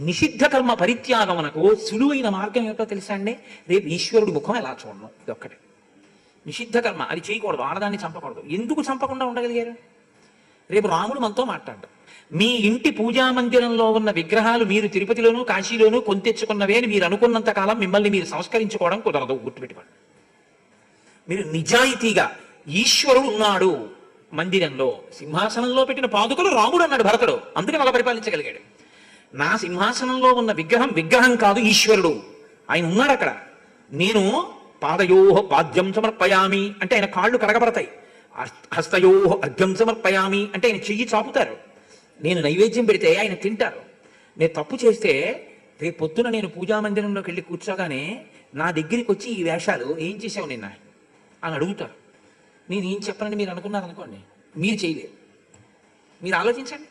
నిషిద్ధ కర్మ పరిత్యాగమునకు సులువైన మార్గం ఏమిటో తెలుసా అండి? రేపు ఈశ్వరుడి ముఖం ఎలా చూడడం, ఇది ఒక్కటే. నిషిద్ధ కర్మ అది చేయకూడదు, ఆడదాన్ని చంపకూడదు. ఎందుకు చంపకుండా ఉండగలిగారు? రేపు రాముడు మనతో మాట్లాడ్డాడు. మీ ఇంటి పూజా మందిరంలో ఉన్న విగ్రహాలు మీరు తిరుపతిలోనూ కాశీలోనూ కొంతెచ్చుకున్నవే అని మీరు అనుకున్నంత కాలం మిమ్మల్ని మీరు సంస్కరించుకోవడం కుదరదు, గుర్తుపెట్టుకోండి. మీరు నిజాయితీగా ఈశ్వరుడు ఉన్నాడు మందిరంలో, సింహాసనంలో పెట్టిన పాదుకలు రాముడు అన్నాడు భరతుడు, అందుకని అలా పరిపాలించగలిగాడు. నా సింహాసనంలో ఉన్న విగ్రహం కాదు, ఈశ్వరుడు ఆయన ఉన్నాడు అక్కడ. నేను పాదయోహ పాద్యం సమర్పయామి అంటే ఆయన కాళ్ళు కరగబడతాయి, హస్తయోహ అర్ఘ్యం సమర్పయామి అంటే ఆయన చెయ్యి చాపుతారు, నేను నైవేద్యం పెడితే ఆయన తింటారు. నేను తప్పు చేస్తే రేపు పొద్దున నేను పూజా మందిరంలోకి వెళ్ళి కూర్చోగానే నా దగ్గరికి వచ్చి ఈ వేషాలు ఏం చేసావు నిన్న అని అడుగుతారు. నేను ఏం చెప్పనని మీరు అనుకున్నారు అనుకోండి, మీరు చేయలేరు. మీరు ఆలోచించండి.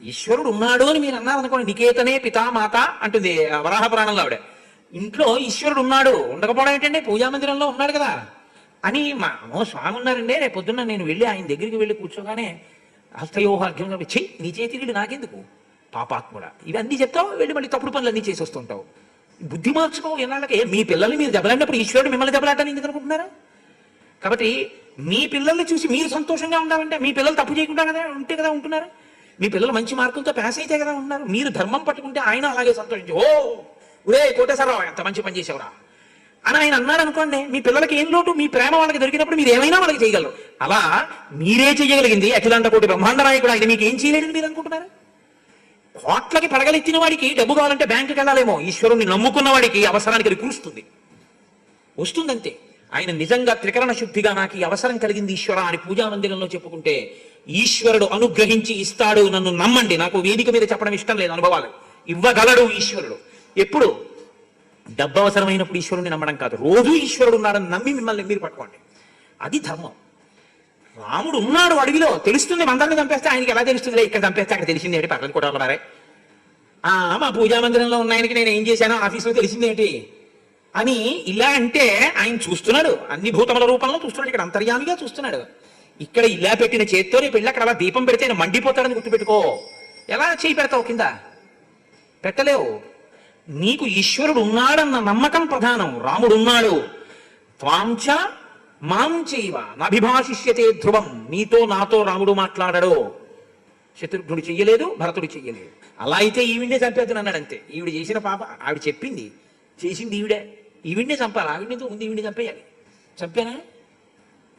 ఈశ్వరుడు ఉన్నాడు అని మీరు అన్నారు అనుకోండి, నికేతనే పితామాత అంటుంది వరాహ పురాణంలో ఆవిడ. ఇంట్లో ఈశ్వరుడు ఉన్నాడు, ఉండకపోవడం ఏంటంటే పూజా మందిరంలో ఉన్నాడు కదా అని స్వామి ఉన్నారండి, రేపు పొద్దున్న నేను వెళ్ళి ఆయన దగ్గరికి వెళ్ళి కూర్చోగానే హస్తయోహార్ఘ్యం చెయ్యి, నీ చేతి వీళ్ళు నాకెందుకు పాపాత్ముడా, ఇవన్నీ చెప్తావు, వెళ్ళి మళ్ళీ తప్పుడు పనులు అన్నీ చేసి వస్తుంటావు. బుద్ధి మార్చుకో. ఎన్నాళ్ళకి మీ పిల్లల్ని మీరు దెబ్బలాడినప్పుడు ఈశ్వరుడు మిమ్మల్ని దెబ్బలాడని ఎందుకు అనుకుంటున్నారా? కాబట్టి మీ పిల్లల్ని చూసి మీరు సంతోషంగా ఉండాలంటే మీ పిల్లలు తప్పు చేయకుండా కదా ఉంటే కదా ఉంటున్నారు. మీ పిల్లలు మంచి మార్కులతో పాస్ అయితే కదా ఉన్నారు. మీరు ధర్మం పట్టుకుంటే ఆయన అలాగే సంతోషించి ఒరే కోటేశ్వరరావు ఎంత మంచి పని చేసేవరా అని ఆయన అన్నాడు అనుకోండి, మీ పిల్లలకి ఏం లోటు? మీ ప్రేమ వాళ్ళకి దొరికినప్పుడు మీరు ఏమైనా వాళ్ళకి చేయగలరు. అలా మీరే చేయగలిగింది అఖిలాండ కోటి బ్రహ్మాండ నాయకుడు ఆయన మీకు ఏం చేయలేడని మీరు అనుకుంటున్నారు? కోట్లకి పడగలెత్తిన వాడికి డబ్బు కావాలంటే బ్యాంకుకి వెళ్ళాలేమో, ఈశ్వరుణ్ణి నమ్ముకున్న వాడికి అవసరానికి అది కూరుస్తుంది, వస్తుందంతే. ఆయన నిజంగా త్రికరణ శుద్ధిగా నాకు ఈ అవసరం కలిగింది ఈశ్వర అని పూజా మందిరంలో చెప్పుకుంటే ఈశ్వరుడు అనుగ్రహించి ఇస్తాడు, నన్ను నమ్మండి. నాకు వేదిక మీద చెప్పడం ఇష్టం లేదు, అనుభవాలు ఇవ్వగలడు ఈశ్వరుడు. ఎప్పుడు? డబ్బు అవసరమైనప్పుడు ఈశ్వరుడిని నమ్మడం కాదు, రోజు ఈశ్వరుడు ఉన్నాడని నమ్మి మిమ్మల్ని మీరు పట్టుకోండి. అది ధర్మం. రాముడు ఉన్నాడు అడవిలో, తెలుస్తుంది మందరిని చంపేస్తే ఆయనకి ఎలా తెలుస్తుంది? ఇక్కడ చంపేస్తే అక్కడ తెలిసింది ఏంటి? పక్కన కూడా ఉన్నారే. మా పూజా మందిరంలో ఉన్న ఆయనకి నేను ఏం చేశానో ఆఫీసులో తెలిసిందేంటి అని ఇలా అంటే ఆయన చూస్తున్నాడు, అన్ని భూతముల రూపంలో చూస్తున్నాడు, ఇక్కడ అంతర్యామిగా చూస్తున్నాడు. ఇక్కడ ఇలా పెట్టిన చేత్తో రేపు వెళ్ళి అక్కడ అలా దీపం పెడితే ఆయన మండిపోతాడని గుర్తుపెట్టుకో. ఎలా చేయి పెడతావు? కింద పెట్టలేవు. నీకు ఈశ్వరుడు ఉన్నాడన్న నమ్మకం ప్రధానం. రాముడు ఉన్నాడు. త్వాంచ మాం చైవ నభిభాషిష్యతే ధ్రువం. నీతో నాతో రాముడు మాట్లాడడు. శత్రుఘ్నుడు చెయ్యలేదు, భరతుడు చెయ్యలేదు. అలా అయితే ఈవిడే చంపేద్దును అన్నాడు అంతే. ఈవిడ చేసిన పాప ఆవిడ చెప్పింది, చేసింది ఈవిడే. ఈవిడ్నే చంపాలి, ఆవిడతో ముందు ఈవిడ్ని చంపేయాలి. చంపానా?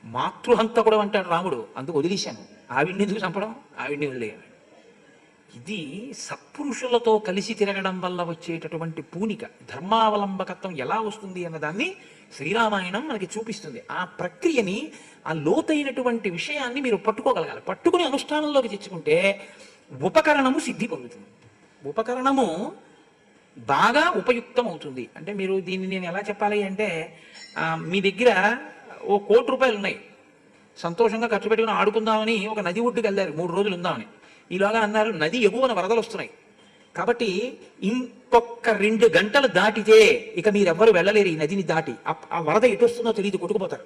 మాతృహంతకుడు అంటాడు రాముడు, అందుకు వదిలేశాను. ఆవిడ్ని ఎందుకు చంపడం? ఆవిడ్ని వదిలేయాలి. ఇది సత్పురుషులతో కలిసి తిరగడం వల్ల వచ్చేటటువంటి పూనిక, ధర్మావలంబకత్వం ఎలా వస్తుంది అన్నదాన్ని శ్రీరామాయణం మనకి చూపిస్తుంది. ఆ ప్రక్రియని, ఆ లోతైనటువంటి విషయాన్ని మీరు పట్టుకోగలగాలి. పట్టుకుని అనుష్ఠానంలోకి తెచ్చుకుంటే ఉపకరణము సిద్ధి పొందుతుంది. ఉపకరణము బాగా ఉపయుక్తం అవుతుంది. అంటే మీరు దీన్ని నేను ఎలా చెప్పాలి అంటే, మీ దగ్గర ఓ 1 కోటి రూపాయలు ఉన్నాయి, సంతోషంగా ఖర్చు పెట్టుకుని ఆడుకుందామని ఒక నది ఒడ్డుకి వెళ్ళారు, 3 రోజులు ఉందామని. ఈలోగా అన్నారు నది ఎగువన వరదలు వస్తున్నాయి, కాబట్టి ఇంకొక 2 గంటలు దాటితే ఇక మీరెవ్వరు వెళ్ళలేరు ఈ నదిని దాటి. ఆ వరద ఎటు వస్తుందో తెలియదు, కొట్టుకుపోతారు.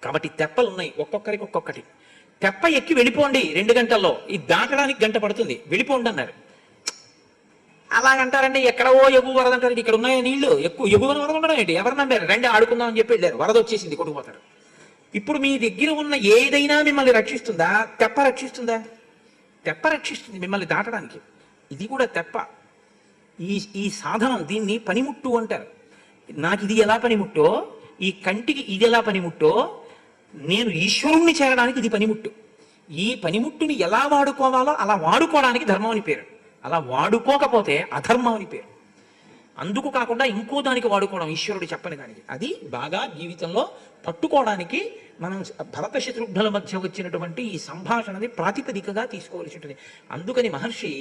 కాబట్టి తెప్పలు ఉన్నాయి, ఒక్కొక్కరికి ఒక్కొక్కటి. తెప్ప ఎక్కి వెళ్ళిపోండి 2 గంటల్లో, ఇది దాటడానికి గంట పడుతుంది, వెళ్ళిపోండి అన్నారు. అలాగంటారండి, ఎక్కడవో ఎగువ వరద అంటారు, ఇక్కడ ఉన్నాయో నీళ్లు, ఎక్కువ ఎగువన వరద ఉండడం ఏంటి? ఎవరు నమ్మారు? రండి ఆడుకుందాం అని చెప్పి వెళ్ళారు, వరద వచ్చేసింది, కొట్టుకుపోతారు. ఇప్పుడు మీ దగ్గర ఉన్న ఏదైనా మిమ్మల్ని రక్షిస్తుందా? తెప్ప రక్షిస్తుందా? తెప్ప రక్షిస్తుంది మిమ్మల్ని దాటడానికి. ఇది కూడా తెప్ప. ఈ సాధనం, దీన్ని పనిముట్టు అంటారు. నాకు ఇది ఎలా పనిముట్టో, ఈ కంటికి ఇది ఎలా పనిముట్టో, నేను ఈశ్వరుణ్ణి చేరడానికి ఇది పనిముట్టు. ఈ పనిముట్టుని ఎలా వాడుకోవాలో అలా వాడుకోవడానికి ధర్మం అని పేరు. అలా వాడుకోకపోతే అధర్మం అని పేరు. అందుకు కాకుండా ఇంకో దానికి వాడుకోవడం, ఈశ్వరుడు చెప్పని దానికి, అది బాగా జీవితంలో పట్టుకోవడానికి మనం భరత శత్రుఘ్నుల మధ్య వచ్చినటువంటి ఈ సంభాషణని ప్రాతిపదికగా తీసుకోవాల్సి ఉంటుంది. అందుకని మహర్షి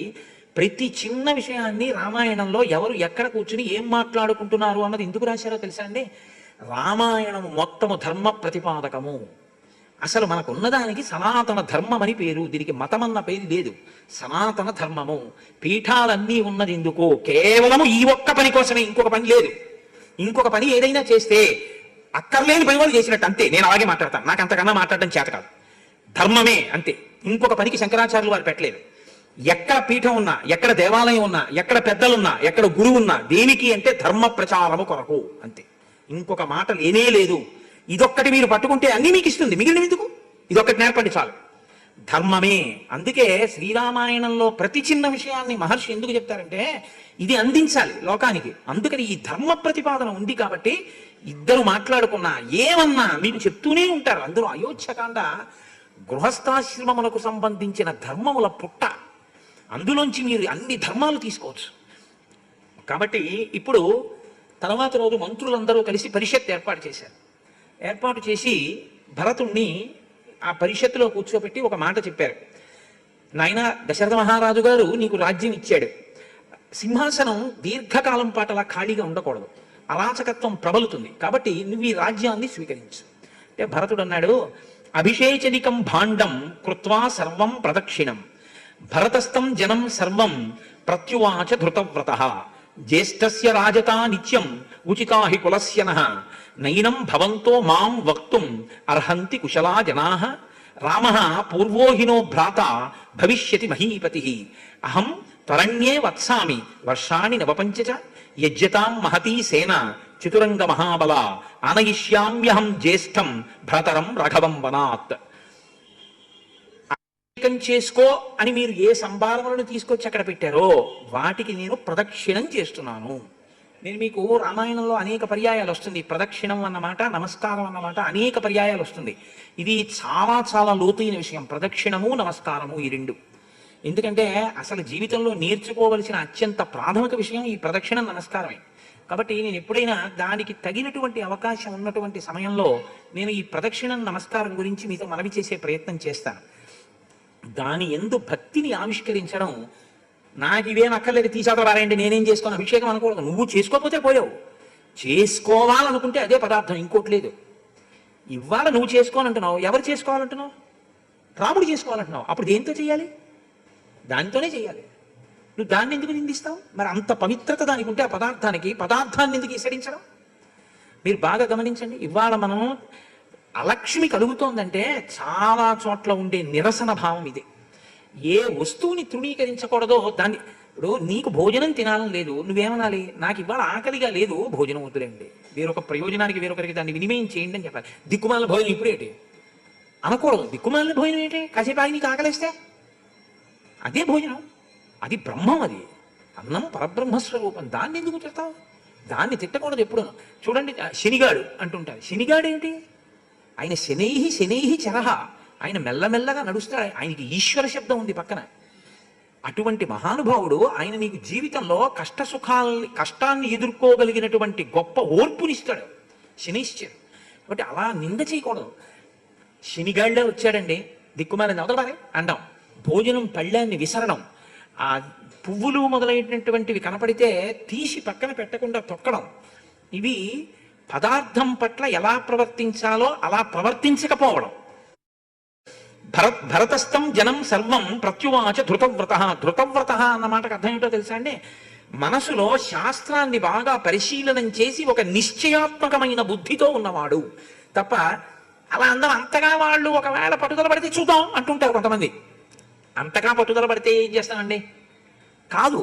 ప్రతి చిన్న విషయాన్ని రామాయణంలో ఎవరు ఎక్కడ కూర్చుని ఏం మాట్లాడుకుంటున్నారు అన్నది ఎందుకు రాశారో తెలుసా అండి? రామాయణము మొత్తము ధర్మ ప్రతిపాదకము. అసలు మనకు ఉన్నదానికి సనాతన ధర్మం అని పేరు. దీనికి మతం అన్న పేరు లేదు, సనాతన ధర్మము. పీఠాలన్నీ ఉన్నది ఎందుకు? కేవలము ఈ ఒక్క పని కోసమే, ఇంకొక పని లేదు. ఇంకొక పని ఏదైనా చేస్తే అక్కర్లేని పని వాళ్ళు చేసినట్టు అంతే. నేను అలాగే మాట్లాడతాను, నాకు అంతకన్నా మాట్లాడడం చేత కాదు, ధర్మమే అంతే. ఇంకొక పనికి శంకరాచార్యులు వారు పెట్టలేదు. ఎక్కడ పీఠం ఉన్నా, ఎక్కడ దేవాలయం ఉన్నా, ఎక్కడ పెద్దలున్నా, ఎక్కడ గురువు ఉన్నా, దేనికి అంటే ధర్మ ప్రచారము కొరకు అంతే. ఇంకొక మాట లేనే లేదు. ఇదొక్కటి మీరు పట్టుకుంటే అన్నీ మీకు ఇస్తుంది, మిగిలిన ఎందుకు? ఇదొక్కటి నేర్పండి చాలు, ధర్మమే. అందుకే శ్రీరామాయణంలో ప్రతి చిన్న విషయాన్ని మహర్షి ఎందుకు చెప్తారంటే ఇది అందించాలి లోకానికి. అందుకని ఈ ధర్మ ప్రతిపాదన ఉంది కాబట్టి ఇద్దరు మాట్లాడుకున్నా ఏమన్నా మీకు చెప్తూనే ఉంటారు. అందులో అయోధ్యకాండ గృహస్థాశ్రమములకు సంబంధించిన ధర్మముల పుట్ట. అందులోంచి మీరు అన్ని ధర్మాలు తీసుకోవచ్చు. కాబట్టి ఇప్పుడు తర్వాత రోజు మంత్రులందరూ కలిసి పరిషత్ ఏర్పాటు చేశారు. ఏర్పాటు చేసి భరతుణ్ణి ఆ పరిషత్తులో కూర్చోబెట్టి ఒక మాట చెప్పారు. నాయన దశరథ మహారాజు గారు నీకు రాజ్యం ఇచ్చాడు, సింహాసనం దీర్ఘకాలం పాటు అలా ఖాళీగా ఉండకూడదు, అరాచకత్వం ప్రబలుతుంది, కాబట్టి నువ్వు ఈ రాజ్యాన్ని స్వీకరించు అంటే భరతుడు అన్నాడు, అభిషేచనికం భాండం కృత్వా సర్వం ప్రదక్షిణం భరతస్థం జనం సర్వం ప్రత్యువాచ ధృతవ్రతః జ్యేష్ఠస్య రాజతా నిత్యం ఉచితా హి కులస్యనః నైనం భవంతో మాం వక్తుం అర్హంతి కుశలా జనాః రామః పూర్వోహినో భ్రాత భవిష్యతి మహీపతిః అహం త్వరణ్యే వత్సామి వర్షాణి నవపంచ యజ్జతాం మహతీ సేన చతురంగ మహాబల ఆనయిష్యామ్యహం జ్యేష్ఠం భ్రతరం రాఘవం వనాత్. చేసుకో అని మీరు ఏ సంభావనలను తీసుకొచ్చి అక్కడ పెట్టారో వాటికి నేను ప్రదక్షిణం చేస్తున్నాను. నేను మీకు రామాయణంలో అనేక పర్యాయాలు వస్తుంది ప్రదక్షిణం అన్నమాట, నమస్కారం అన్నమాట అనేక పర్యాయాలు వస్తుంది. ఇది చాలా చాలా లోతైన విషయం. ప్రదక్షిణము నమస్కారము ఈ రెండు. ఎందుకంటే అసలు జీవితంలో నేర్చుకోవలసిన అత్యంత ప్రాథమిక విషయం ఈ ప్రదక్షిణ నమస్కారమే. కాబట్టి నేను ఎప్పుడైనా దానికి తగినటువంటి అవకాశం ఉన్నటువంటి సమయంలో నేను ఈ ప్రదక్షిణ నమస్కారం గురించి మీతో మనవి చేసే ప్రయత్నం చేస్తాను. దాని యందు భక్తిని ఆవిష్కరించడం, నాకు ఇవేం అక్కర్లేదు తీసాతో రాయండి నేనేం చేసుకోను అభిషేకం అనకూడదు. నువ్వు చేసుకోకపోతే పోయావు, చేసుకోవాలనుకుంటే అదే పదార్థం, ఇంకోటి లేదు. ఇవాళ నువ్వు చేసుకోవాలంటున్నావు, ఎవరు చేసుకోవాలంటున్నావు? రాముడు చేసుకోవాలంటున్నావు. అప్పుడు దేంతో చేయాలి? దానితోనే చేయాలి. నువ్వు దాన్ని ఎందుకు నిందిస్తావు? మరి అంత పవిత్రత దానికి ఉంటే ఆ పదార్థాన్ని ఎందుకు ఈసడించడం? మీరు బాగా గమనించండి. ఇవాళ మనం అలక్ష్మి కలుగుతోందంటే చాలా చోట్ల ఉండే నిరసన భావం ఇది. ఏ వస్తువుని తృణీకరించకూడదో దాన్ని. ఇప్పుడు నీకు భోజనం తినాలని లేదు, నువ్వేమనాలి? నాకు ఇవాళ ఆకలిగా లేదు, భోజనం వద్దులేండి, వేరొక ప్రయోజనానికి వేరొకరికి దాన్ని వినిమయం చేయండి అని చెప్పాలి. దిక్కుమాల భోజనం ఇప్పుడేంటి అనకూడదు. దిక్కుమాలిన భోజనం ఏంటి? కాసేపు ఆగి నీకు ఆకలిస్తే అదే భోజనం, అది బ్రహ్మం, అది అన్నం పరబ్రహ్మస్వరూపం. దాన్ని ఎందుకు తిడతావు? దాన్ని తిట్టకూడదు ఎప్పుడు. చూడండి, శనిగాడు అంటుంటారు. శనిగాడు ఏమిటి? ఆయన శనైహి చరహ, ఆయన మెల్లమెల్లగా నడుస్తాడు. ఆయనకి ఈశ్వర శబ్దం ఉంది పక్కన. అటువంటి మహానుభావుడు ఆయన నీకు జీవితంలో కష్టాన్ని ఎదుర్కోగలిగినటువంటి గొప్ప ఓర్పునిస్తాడు శనైశ్చరు. కాబట్టి అలా నింద చేయకూడదు. శనిగాళ్ళే వచ్చాడండి, దిక్కుమాలని అవతలబారే అంటాం. భోజనం పళ్ళాన్ని విసరడం, ఆ పువ్వులు మొదలైనటువంటివి కనపడితే తీసి పక్కన పెట్టకుండా తొక్కడం, ఇవి పదార్థం పట్ల ఎలా ప్రవర్తించాలో అలా ప్రవర్తించకపోవడం. భరతస్థం జనం సర్వం ప్రత్యువాచ ధృతవ్రత. ధృతవ్రత అన్న మాటకు అర్థం ఏంటో తెలుసా అండి? మనసులో శాస్త్రాన్ని బాగా పరిశీలనం చేసి ఒక నిశ్చయాత్మకమైన బుద్ధితో ఉన్నవాడు తప్ప, అలా అందరం అంతగా వాళ్ళు ఒకవేళ పట్టుదల పడితే చూద్దాం అంటుంటారు కొంతమంది. అంతగా పట్టుదల పడితే ఏం చేస్తానండి? కాదు,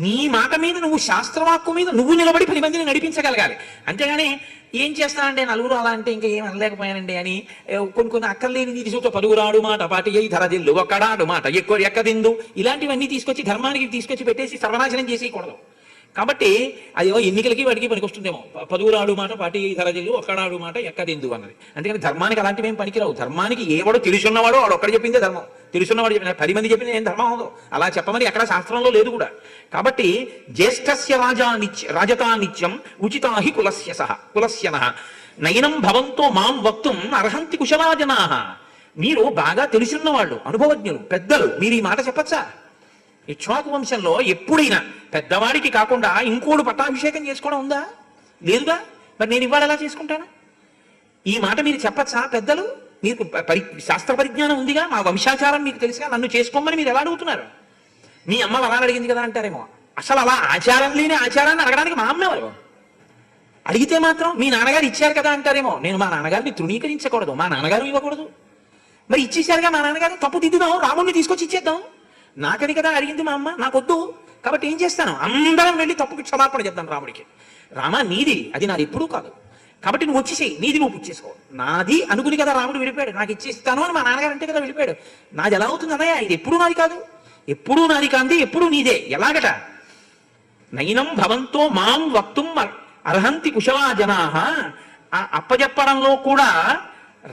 నీ మాట మీద నువ్వు, శాస్త్రవాక్కు మీద నువ్వు నిలబడి 10 మందిని నడిపించగలగాలి. అంతేగాని ఏం చేస్తానంటే నలుగురు అలా అంటే ఇంకా ఏం అనలేకపోయానండి అని కొన్ని అక్కర్లేని నీతి సూత్ర పలుగురాడు మాట పాటి అయి ధరదిల్లు ఒక్కడాడు మాట ఎక్కదిందు, ఇలాంటివన్నీ తీసుకొచ్చి ధర్మానికి తీసుకొచ్చి పెట్టేసి సర్వనాశనం చేసేయకూడదు. కాబట్టి అయ్యో ఎన్నికలకి వాడికి పనికొస్తుందేమో, పలుగురాడు మాట పాటి ధరదిల్లు ఒక్కడాడు మాట ఎక్కదిందు అన్నది. అందుకని ధర్మానికి అలాంటివి ఏం పనికిరావు. ధర్మానికి ఏవాడో తెలుసున్నవాడో వాడు ఒక్కడ చెప్పిందే ధర్మం, తెలుసున్నవాడు చెప్పిన 10 మంది చెప్పింది ఏం ధర్మం అవదు. అలా చెప్పమని ఎక్కడ శాస్త్రంలో లేదు కూడా. కాబట్టి జ్యేష్ఠస్య రాజతా నిత్యం ఉచితాహి కులస్యనః నయనం భవంతో మాం వక్తుం అర్హంతి కుశలాజనాః. మీరు బాగా తెలిసిన వాళ్ళు, అనుభవజ్ఞులు, పెద్దలు, మీరు ఈ మాట చెప్పచ్చా? ఇక్ష్వాకు వంశంలో ఎప్పుడైనా పెద్దవాడికి కాకుండా ఇంకోడు పట్టాభిషేకం చేసుకోవడం ఉందా? లేదుగా. మరి నేను ఇవాళ ఎలా చేసుకుంటాను? ఈ మాట మీరు చెప్పచ్చా? పెద్దలు, మీకు శాస్త్ర పరిజ్ఞానం ఉందిగా, మా వంశాచారం మీకు తెలుసుగా, నన్ను చేసుకోమని మీరు ఎలా అడుగుతున్నారు? మీ అమ్మ అలా అడిగింది కదా అంటారేమో. అసలు అలా ఆచారం లేని ఆచారాన్ని అడగడానికి మా అమ్మ ఎవరు? అడిగితే మాత్రం మీ నాన్నగారు ఇచ్చారు కదా అంటారేమో. నేను మా నాన్నగారిని తృణీకరించకూడదు, మా నాన్నగారు ఇవ్వకూడదు. మరి ఇచ్చేశారుగా మా నాన్నగారు, తప్పు దిద్దుదాం, రాముడిని తీసుకొచ్చి ఇచ్చేద్దాం. నాకని కదా అడిగింది మా అమ్మ, నాకొద్దు. కాబట్టి ఏం చేస్తాను? అందరం వెళ్ళి తప్పుకి క్షమాపణ చెప్తాను రాముడికి. రామా నీది, అది నాది ఎప్పుడూ కాదు, కాబట్టి నువ్వు వచ్చేసేయి, నీది నువ్వు పుచ్చేసుకో. నాది అనుకుని కదా రాముడు విడిపోయాడు, నాకు ఇచ్చేస్తాను అని మా నాన్నగారు అంటే కదా విడిపోయాడు. నాది ఎలా అవుతుంది అన్నయ్య? ఇది ఎప్పుడూ నాది కాదు, ఎప్పుడూ నాది కాంది, ఎప్పుడూ నీదే. ఎలాగట? నయనం భవంతో మాం వక్తుం అర్హంతి కుశలా జనాః. ఆ అప్పజెప్పడంలో కూడా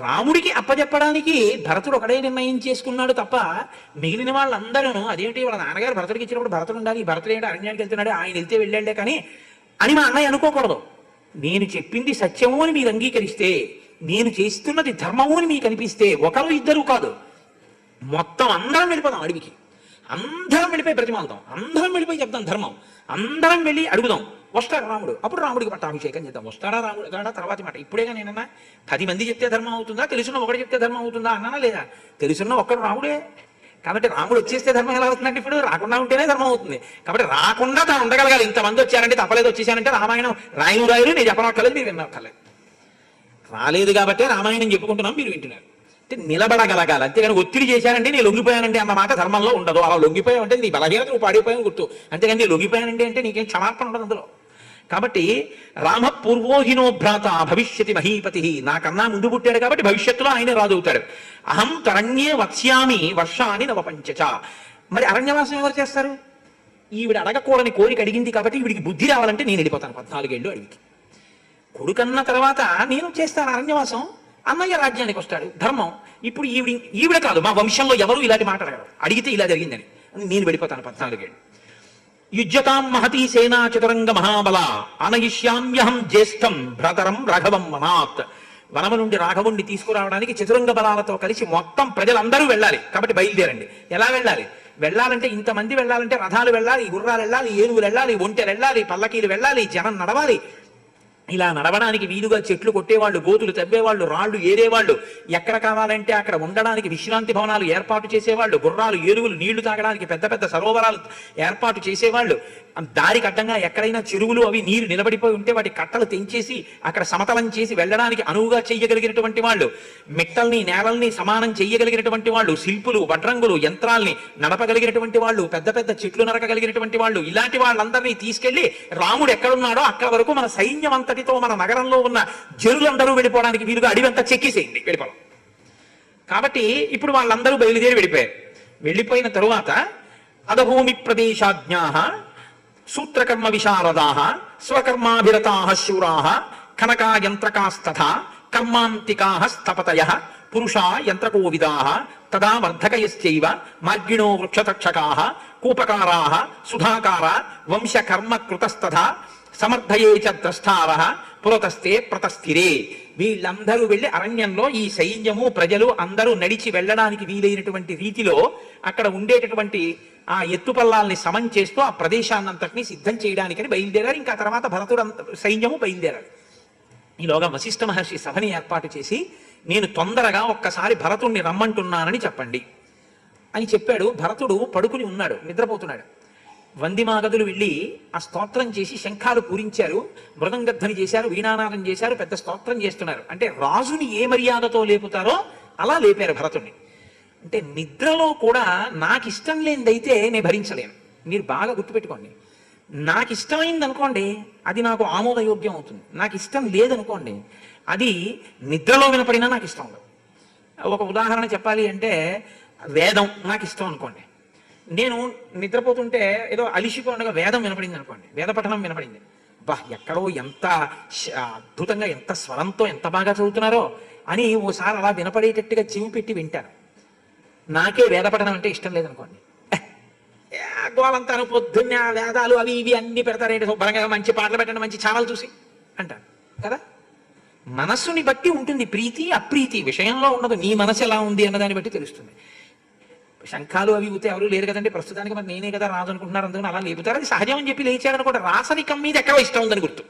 రాముడికి అప్పజెప్పడానికి భరతుడు ఒకడే నిర్ణయం చేసుకున్నాడు తప్ప మిగిలిన వాళ్ళందరూ అదేంటి వాళ్ళ నాన్నగారు భరతుడికి ఇచ్చినప్పుడు భరతుడు ఉండాలి, భరతుడు ఏంటి అరణ్యానికి వెళ్తున్నాడు, ఆయన వెళ్తే వెళ్ళాడే కానీ అని మా అన్నయ్య అనుకోకూడదు. నేను చెప్పింది సత్యము అని మీరు అంగీకరిస్తే, నేను చేస్తున్నది ధర్మము అని మీకు అనిపిస్తే, ఒకరు ఇద్దరు కాదు, మొత్తం అందరం వెళ్ళిపోదాం అడవికి. అందరం వెళ్ళిపోయి ప్రతిమాలతాం, అందరం వెళ్ళిపోయి చెప్తాం ధర్మం, అందరం వెళ్ళి అడుగుదాం. వస్తాడు రాముడు, అప్పుడు రాముడికి పట్టాభిషేకం చేద్దాం. వస్తాడా రాముడు కాడా తర్వాత మాట. ఇప్పుడేగా నేనన్నా 10 మంది చెప్తే ధర్మం అవుతుందా, తెలుసున్న ఒకటి చెప్తే ధర్మం అవుతుందా అన్నానా లేదా? తెలుసున్న ఒక్కడు రాముడే. కాబట్టి రాముడు వచ్చేస్తే ధర్మం ఎలా అవుతుందంటే ఇప్పుడు రాకుండా ఉంటేనే ధర్మం అవుతుంది. కాబట్టి రాకుండా తాను ఉండగలగాలి. ఇంతమంది వచ్చారంటే తప్పలేదు, వచ్చేసానంటే రామాయణం రాయను నేను చెప్పనక్కర్లేదు, మీరు వినక్కర్లేదు. రాలేదు కాబట్టి రామాయణం చెప్పుకుంటున్నాం, మీరు వింటున్నారు. అంటే నిలబడగలగాలి. అంతేగాని ఒత్తిడి చేశానంటే నేను లొంగిపోయానంటే అన్న మాట ధర్మంలో ఉండదు. అలా లొంగిపోయావంటే నీ బలహీనత నువ్వు పాడిపోయాను గుర్తు. అంతేగాని నేను లొంగిపోయానంటే అంటే నీకేం క్షమాపణ ఉండదు అందులో. కాబట్టి రామ పూర్వోహినో భ్రాత భవిష్యతి మహీపతి, నాకన్నా ముందు పుట్టాడు కాబట్టి భవిష్యత్తులో ఆయనే రాజు అవుతాడు. అహం తరణ్యే వక్ష్యామి వర్షాన్ని నవపంచచ. మరి అరణ్యవాసం ఎవరు చేస్తారు? ఈవిడ అడగకూడని కోరిక అడిగింది కాబట్టి ఈవిడికి బుద్ధి రావాలంటే నేను వెళ్ళిపోతాను 14 ఏళ్ళు అడవికి. కొడుకన్న తర్వాత నేను చేస్తాను అరణ్యవాసం. అన్నయ్య రాజ్యానికి వస్తాడు, ధర్మం. ఇప్పుడు ఈవిడ కాదు, మా వంశంలో ఎవరు ఇలాంటి మాట అడగరు, అడిగితే ఇలా జరిగిందని నేను వెళ్ళిపోతాను 14 ఏళ్ళు. యుజ్యతాం మహతీ సేనా చతురంగ మహాబల అనయిష్యామ్యహం జ్యేష్ఠం భ్రతరం రాఘవం వనాత్. వనము నుండి రాఘవుణ్ణి తీసుకురావడానికి చతురంగ బలాలతో కలిసి మొత్తం ప్రజలందరూ వెళ్ళాలి. కాబట్టి బయలుదేరండి. ఎలా వెళ్ళాలి? వెళ్ళాలంటే ఇంతమంది వెళ్ళాలంటే రథాలు వెళ్ళాలి, గుర్రాలు వెళ్ళాలి, ఏనుగులు వెళ్ళాలి, ఒంటెలు వెళ్ళాలి, పల్లకీలు వెళ్ళాలి, జనం నడవాలి. ఇలా నడవడానికి వీలుగా చెట్లు కొట్టేవాళ్ళు, గోతులు తవ్వేవాళ్ళు, రాళ్లు ఏరేవాళ్ళు, ఎక్కడ కావాలంటే అక్కడ ఉండడానికి విశ్రాంతి భవనాలు ఏర్పాటు చేసేవాళ్ళు, గుర్రాలు ఏనుగులు నీళ్లు తాగడానికి పెద్ద పెద్ద సరోవరాలు ఏర్పాటు చేసేవాళ్ళు. దారికి అడ్డంగా ఎక్కడైనా చెరువులు అవి నీరు నిలబడిపోయి ఉంటే వాటి కట్టలు తెంచేసి అక్కడ సమతలం చేసి వెళ్ళడానికి అనువుగా చెయ్యగలిగినటువంటి వాళ్ళు, మిట్టల్ని నేలల్ని సమానం చెయ్యగలిగినటువంటి వాళ్ళు, శిల్పులు, వడ్రంగులు, యంత్రాల్ని నడపగలిగినటువంటి వాళ్ళు, పెద్ద పెద్ద చెట్లు నరకగలిగినటువంటి వాళ్ళు, ఇలాంటి వాళ్ళందరినీ తీసుకెళ్లి రాముడు ఎక్కడున్నాడో అక్కడ వరకు మన సైన్యం అంతటితో మన నగరంలో ఉన్న జనులందరూ వెళ్ళిపోవడానికి వీలుగా అడివంతా చెక్కేసేయండి, వెళ్ళిపోవడం. కాబట్టి ఇప్పుడు వాళ్ళందరూ బయలుదేరి వెళ్ళిపోయారు. వెళ్ళిపోయిన తరువాత అధభూమి ప్రదేశాజ్ఞా సూత్రకర్మ విశారదాః స్వకర్మాభిరతాః శూరాః కనకా యంత్రకాస్తథా కర్మాంతికాః స్థపతయః పురుషా యంత్రకోవిదాః తదా వర్ధకయశ్చైవ మార్గిణో వృక్షతక్షకాః కూపకారాః సుధాకారా వంశకర్మ కృతస్తథా సమర్థయే చ ద్రష్టారః పురతస్తే ప్రతస్థిరే. వీళ్ళందరూ వెళ్ళి అరణ్యంలో ఈ సైన్యము ప్రజలు అందరూ నడిచి వెళ్ళడానికి వీలైనటువంటి రీతిలో అక్కడ ఉండేటటువంటి ఆ ఎత్తుపల్లాల్ని సమం చేస్తూ ఆ ప్రదేశాన్నంతటినీ సిద్ధం చేయడానికని బయలుదేరారు. ఇంకా తర్వాత భరతుడు సైన్యము బయలుదేరారు. ఈలోగా వశిష్ఠ మహర్షి సభని ఏర్పాటు చేసి, నేను తొందరగా ఒక్కసారి భరతుణ్ణి రమ్మంటున్నానని చెప్పండి అని చెప్పాడు. భరతుడు పడుకుని ఉన్నాడు, నిద్రపోతున్నాడు. వందిమాగదులు వెళ్ళి ఆ స్తోత్రం చేసి శంఖాలు పూరించారు, మృదంగధ్వని చేశారు, వీణానాదం చేశారు, పెద్ద స్తోత్రం చేస్తున్నారు. అంటే రాజుని ఏ మర్యాదతో లేపుతారో అలా లేపారు భరతుణ్ణి. అంటే నిద్రలో కూడా నాకు ఇష్టం లేనిదైతే నేను భరించలేను. మీరు బాగా గుర్తుపెట్టుకోండి. నాకు ఇష్టమైంది అనుకోండి, అది నాకు ఆమోదయోగ్యం అవుతుంది. నాకు ఇష్టం లేదనుకోండి, అది నిద్రలో వినపడినా నాకు ఇష్టం ఉండదు. ఒక ఉదాహరణ చెప్పాలి అంటే, వేదం నాకు ఇష్టం అనుకోండి, నేను నిద్రపోతుంటే ఏదో అలిసిపోండగా వేదం వినపడింది అనుకోండి, వేద పఠనం వినపడింది, బా ఎక్కడో ఎంత అద్భుతంగా ఎంత స్వరంతో ఎంత బాగా చదువుతున్నారో అని ఓసారి అలా వినపడేటట్టుగా చెవి పెట్టి వింటాను. నాకే వేద పఠనం అంటే ఇష్టం లేదనుకోండి, గోలంతాను పొద్దున్నే వేదాలు అవి ఇవి అన్ని పెడతారేంటి, శుభ్రంగా మంచి పాటలు పెట్టండి, మంచి ఛానల్ చూసి అంటారు కదా. మనస్సుని బట్టి ఉంటుంది ప్రీతి అప్రీతి, విషయంలో ఉండదు. నీ మనసు ఎలా ఉంది అన్నదాన్ని బట్టి తెలుస్తుంది. శంఖాలు అవి ఊతే ఎవరు లేరు కదండి ప్రస్తుతానికి, మరి నేనే కదా రాజు అనుకుంటున్నారు, అందుకని అలా లేపుతారు. అది సహజం అని చెప్పి లేచాడు అనుకోండి, రాసరికం మీద ఎక్కడో ఇష్టం ఉందని గుర్తు,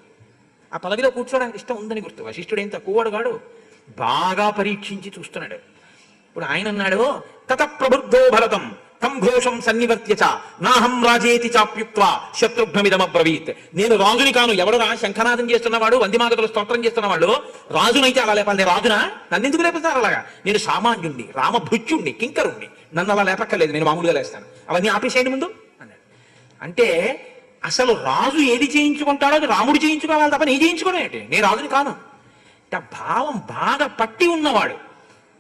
ఆ పదవిలో కూర్చోడానికి ఇష్టం ఉందని గుర్తు. వశిష్ఠుడు ఏం తక్కువడు కాడు, బాగా పరీక్షించి చూస్తున్నాడు. ఇప్పుడు ఆయన అన్నాడు, తత ప్రబుద్ధో భరతం తం ఘోషం సన్నివర్త్యచ నాహం రాజేతి చాప్యుక్త్వా శత్రుఘ్నమిదమబ్రవీత్. నేను రాజుని కాను, ఎవడరా శంఖనాదం చేస్తున్నవాడు, వందిమాగతులు స్తోత్రం చేస్తున్నవాడు రాజునైతే అలా లేపాలి, నేను రాజునా, నన్ను ఎందుకు లేపుతారు అలాగా, నేను సామాన్యుణ్ణి, రామభృత్యుణ్ణి, కింకరుణ్ణి, నన్ను అలా లేపక్కర్లేదు, నేను మామూలుగా లేస్తాను, అవన్నీ ఆపేసేయండి ముందు అన్నాడు. అంటే అసలు రాజు ఏది చేయించుకుంటాడో అది రాముడు చేయించుకోవాలి తప్ప నేను చేయించుకోవడం ఏంటి, నేను రాజుని కాను. అంటే భావం బాగా పట్టి ఉన్నవాడు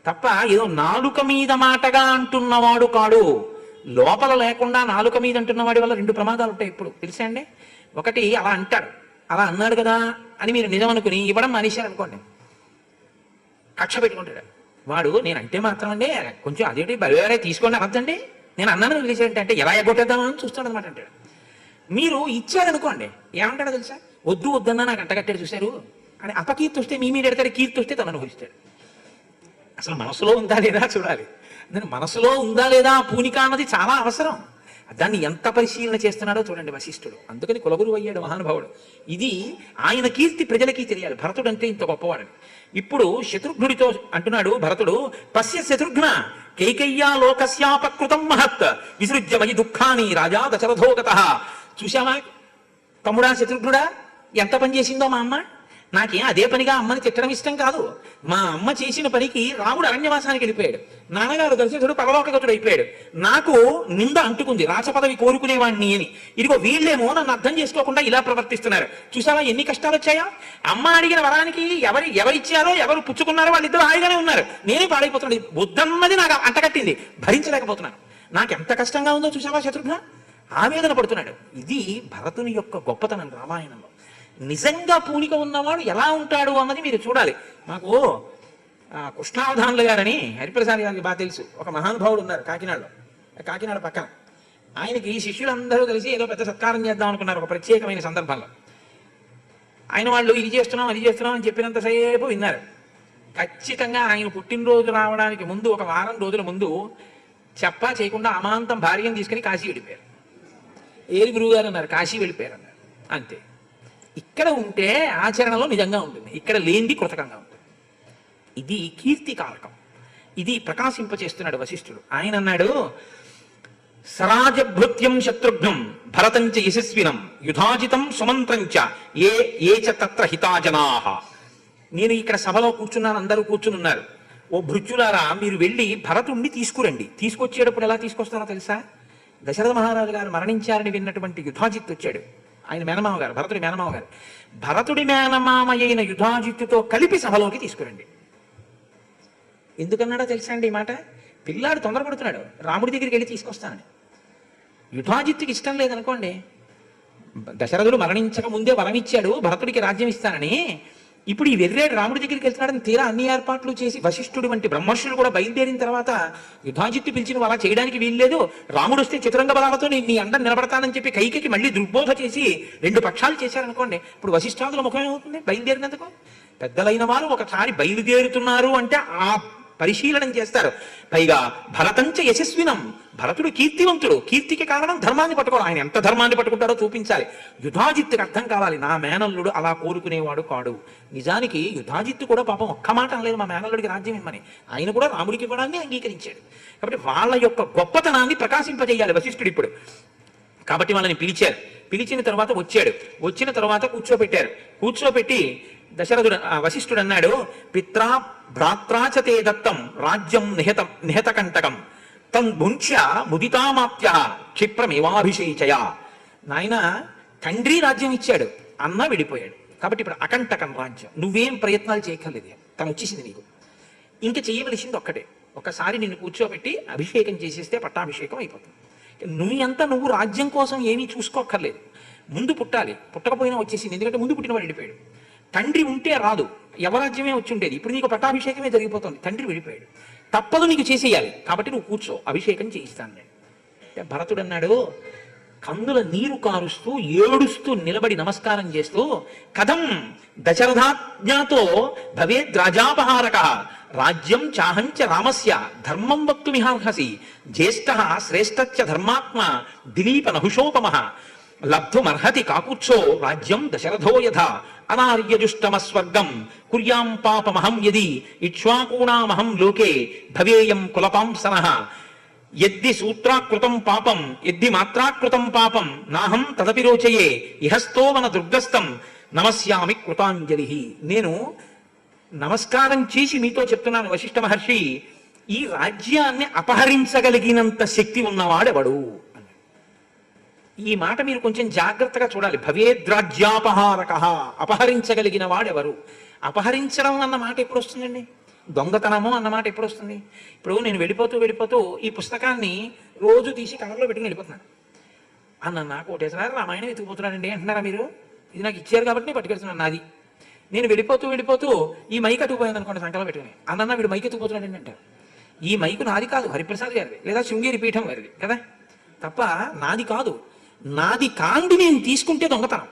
తప్ప ఏదో నాలుక మీద మాటగా అంటున్నవాడు కాడు. లోపల లేకుండా నాలుక మీద అంటున్నవాడి వల్ల 2 ప్రమాదాలు ఉంటాయి. ఇప్పుడు తెలుసా అండి, ఒకటి అలా అంటాడు, అలా అన్నాడు కదా అని మీరు నిజం అనుకుని ఇవ్వడం మానేశారు అనుకోండి, కక్ష పెట్టుకుంటాడు వాడు. నేను అంటే మాత్రం అండి కొంచెం అదేంటి బలివారే తీసుకోండి అనద్దండి, నేను అన్నాను వదిలేసాడంటే అంటే ఎలా ఎగ్గొట్టేద్దామని చూస్తాడు అనమాట అంటాడు. మీరు ఇచ్చారనుకోండి ఏమంటాడో తెలుసా, వద్దు వద్దన్నా నాకు అంటగట్టాడు చూశారు అని అపకీర్తి వస్తే మీ మీద ఎడతాడు, కీర్తి వస్తే తను అనుభవిస్తాడు. అసలు మనసులో ఉందా లేదా చూడాలి. నేను మనసులో ఉందా లేదా పూనిక అన్నది చాలా అవసరం. దాన్ని ఎంత పరిశీలన చేస్తున్నాడో చూడండి వశిష్ఠుడు. అందుకని కులగురు అయ్యాడు మహానుభావుడు. ఇది ఆయన కీర్తి ప్రజలకి తెలియాలి, భరతుడు అంటే ఇంత గొప్పవాడని. ఇప్పుడు శత్రుఘ్నుడితో అంటున్నాడు భరతుడు, పశ్య శత్రుఘ్న కైకయ్యా లోకస్యాపకృతం మహత్ విసృజ్యమయి దుఃఖాని రాజా దశరథోగతః. చూశావా తమ్ముడా శత్రుఘ్నుడా, ఎంత పని చేసిందో మా అమ్మ. నాకేం అదే పనిగా అమ్మని తిట్టడం ఇష్టం కాదు. మా అమ్మ చేసిన పనికి రాముడు అరణ్యవాసానికి వెళ్ళిపోయాడు, నాన్నగారు దశరథుడు పరలోకగతుడు అయిపోయాడు. నాకు నింద అంటుకుంది, రాచపదవి కోరుకునేవాణ్ణి అని. ఇదిగో వీళ్ళేమో నన్ను అర్థం చేసుకోకుండా ఇలా ప్రవర్తిస్తున్నారు. చూసావా ఎన్ని కష్టాలు వచ్చాయో. అమ్మ అడిగిన వరానికి ఎవరిచ్చారో ఎవరు పుచ్చుకున్నారో వాళ్ళిద్దరు హాయిగానే ఉన్నారు, నేనే పాడైపోతున్నాను. బుద్ధన్నది నాకు అంటగట్టింది, భరించలేకపోతున్నాను. నాకు ఎంత కష్టంగా ఉందో చూసావా శత్రుఘ్న, ఆవేదన పడుతున్నాడు. ఇది భరతుని యొక్క గొప్పతనం రామాయణంలో. నిజంగా పూనిక ఉన్నవాడు ఎలా ఉంటాడు అన్నది మీరు చూడాలి. మాకు కృష్ణావధానులు గారని హరిప్రసాద్ గారికి బాగా తెలుసు, ఒక మహానుభావుడు ఉన్నారు కాకినాడలో, కాకినాడ పక్కన. ఆయనకి శిష్యులందరూ కలిసి ఏదో పెద్ద సత్కారం చేద్దాం అనుకున్నారు ఒక ప్రత్యేకమైన సందర్భంలో. ఆయన వాళ్ళు ఇది చేస్తున్నాం అది చేస్తున్నాం అని చెప్పినంతసేపు విన్నారు. ఖచ్చితంగా ఆయన పుట్టినరోజు రావడానికి ముందు ఒక వారం రోజుల ముందు చెప్పా చేయకుండా అమాంతం భార్యను తీసుకుని కాశీ వెళ్ళిపోయారు. ఏరి గురువు గారు అన్నారు, కాశీ వెళ్ళిపోయారు అన్నారు. అంతే. ఇక్కడ ఉంటే ఆచరణలో నిజంగా ఉంటుంది, ఇక్కడ లేనిది కృతకంగా ఉంటుంది. ఇది కీర్తి కారకం. ఇది ప్రకాశింపచేస్తున్నాడు వశిష్ఠుడు. ఆయన అన్నాడు, సరాజభృత్యం శత్రుఘ్నం భరతంచ యశస్వినం యుధాజితం సుమంత్రంచ ఏ చ తత్ర హితాజనాః. నేను ఇక్కడ సభలో కూర్చున్నాను, అందరూ కూర్చుని ఉన్నారు. ఓ భృత్యులారా, మీరు వెళ్ళి భరతుణ్ణి తీసుకురండి. తీసుకొచ్చేటప్పుడు ఎలా తీసుకొస్తారో తెలుసా? దశరథ మహారాజు గారు మరణించారని విన్నటువంటి యుధాజిత్ వచ్చాడు, ఆయన మేనమామ గారు, భరతుడి మేనమామ గారు. భరతుడి మేనమామ అయిన యుధాజిత్తుతో కలిపి సభలోకి తీసుకురండి. ఎందుకన్నాడో తెలుసా అండి ఈ మాట? పిల్లాడు తొందరపడుతున్నాడు, రాముడి దగ్గరికి వెళ్ళి తీసుకొస్తానని. యుధాజిత్తుకి ఇష్టం లేదనుకోండి, దశరథుడు మరణించక ముందే వరం ఇచ్చాడు భరతుడికి రాజ్యం ఇస్తానని. ఇప్పుడు ఈ వెర్రేడు రాముడి దగ్గరికి వెళ్తున్నాడని తీరా అన్ని ఏర్పాట్లు చేసి వశిష్ఠుడి వంటి బ్రహ్మర్షులు కూడా బయలుదేరిన తర్వాత యుధాజిత్తు పిలిచిన అలా చేయడానికి వీల్లేదు, రాముడు వస్తే చతురంగ బలాలతో నీ అండం నిలబడతానని చెప్పి కైకేయికి మళ్ళీ దుర్బోధ చేసి 2 పక్షాలు చేశారనుకోండి, ఇప్పుడు వశిష్ఠాదుల ముఖం ఏమవుతుంది? బయలుదేరినందుకు పెద్దలైన వారు ఒకసారి బయలుదేరుతున్నారు అంటే ఆ పరిశీలనం చేస్తారు. పైగా భరతంచ యశస్వినం, భరతుడు కీర్తివంతుడు, కీర్తికి కారణం ధర్మాన్ని పట్టుకోవాలి. ఆయన ఎంత ధర్మాన్ని పట్టుకుంటారో చూపించాలి. యుధాజిత్తుకి అర్థం కావాలి, నా మేనల్లుడు అలా కోరుకునేవాడు కాడు. నిజానికి యుధాజిత్తు కూడా పాపం ఒక్క మాట అనలేదు మా మేనల్లుడికి రాజ్యం ఇమ్మని, ఆయన కూడా రాముడికి ఇవ్వడాన్ని అంగీకరించాడు. కాబట్టి వాళ్ళ యొక్క గొప్పతనాన్ని ప్రకాశింపజేయాలి వశిష్ఠుడు ఇప్పుడు. కాబట్టి వాళ్ళని పిలిచారు. పిలిచిన తర్వాత వచ్చాడు. వచ్చిన తర్వాత కూర్చోబెట్టారు. కూర్చోబెట్టి దశరథుడు వశిష్ఠుడు అన్నాడు, పిత్రా భ్రాత్రాచతే దత్తం రాజ్యం నిహతకంటకం తం భుంక్ష్య ముదితామాప్య క్షిప్రమేవాభిషేచయ. నాయన, తండ్రి రాజ్యం ఇచ్చాడు, అన్న విడిపోయాడు. కాబట్టి ఇప్పుడు అకంటకం రాజ్యం, నువ్వేం ప్రయత్నాలు చేయక్కర్లేదు, తను వచ్చేసింది నీకు. ఇంకా చేయవలసింది ఒక్కటే, ఒకసారి నిన్ను కూర్చోబెట్టి అభిషేకం చేసేస్తే పట్టాభిషేకం అయిపోతుంది. నువ్వు రాజ్యం కోసం ఏమీ చూసుకోక్కర్లేదు. ముందు పుట్టాలి, పుట్టకపోయినా వచ్చేసింది, ఎందుకంటే ముందు పుట్టినవాడు వెళ్ళిపోయాడు. తండ్రి ఉంటే రాదు, యవరాజ్యమే వచ్చి ఉండేది. ఇప్పుడు నీకు పట్టాభిషేకమే జరిగిపోతుంది, తండ్రి వెళ్ళిపోయాడు, తప్పదు నీకు చేసేయాలి. కాబట్టి నువ్వు కూర్చో, అభిషేకం చేయిస్తాను నేను అంటే. భరతుడు అన్నాడు, కన్నుల నీరు కారుస్తూ ఏడుస్తూ నిలబడి నమస్కారం చేస్తూ, కథం దశరథాజ్ఞాతో భవేద్రాజాపహారక రాజ్యం చాహంచ రామస్య ధర్మం వక్తుమిహార్హసి జ్యేష్ఠ శ్రేష్ఠచ్చ ధర్మాత్మ దిలీప నహుషోపమః లబ్ధుమర్హతి కాకుత్సో రాజ్యం దశరథో యథా అనార్యజుష్టమస్వర్గం కుర్యాం పాపమహం యది ఇక్ష్వాకూణామహం లోకే భవేయం కులపాంసనః యద్ది సూత్రాకృతం పాపం యద్ది మాత్రాకృతం పాపం నాహం తదపి రోచయే ఇహస్తోవన దుర్గస్థం నమస్యామి కృతాంజలి. నేను నమస్కారం చేసి మీతో చెప్తున్నాను వశిష్ఠ మహర్షి, ఈ రాజ్యాన్ని అపహరించగలిగినంత శక్తి ఉన్నవాడెవడు? ఈ మాట మీరు కొంచెం జాగ్రత్తగా చూడాలి. భవేద్రాజ్యాపహారక, అపహరించగలిగిన వాడెవరు? అపహరించడం అన్న మాట ఎప్పుడు వస్తుందండి? దొంగతనము అన్న మాట ఎప్పుడు వస్తుంది? ఇప్పుడు నేను వెళ్ళిపోతూ ఈ పుస్తకాన్ని రోజు తీసి కవర్లో పెట్టుకుని వెళ్ళిపోతున్నాను. నాకు ఒకటేసారి రామాయణం ఎత్తుకుపోతున్నానండి అంటున్నారా మీరు? ఇది నాకు ఇచ్చారు కాబట్టి నేను పట్టుకెళ్తున్నాను, నాది. నేను వెళ్ళిపోతూ ఈ మైక్ అతుకుపోయింది అనుకోండి సంకలం పెట్టుకుని, వీడు మైక్ ఎత్తుకుపోతున్నాడండి అంటారు. ఈ మైకు నాది కాదు, హరిప్రసాద్ గారిది లేదా శృంగేరి పీఠం గారిది కదా, తప్ప నాది కాదు. నాది కాండి నేను తీసుకుంటే దొంగతనం.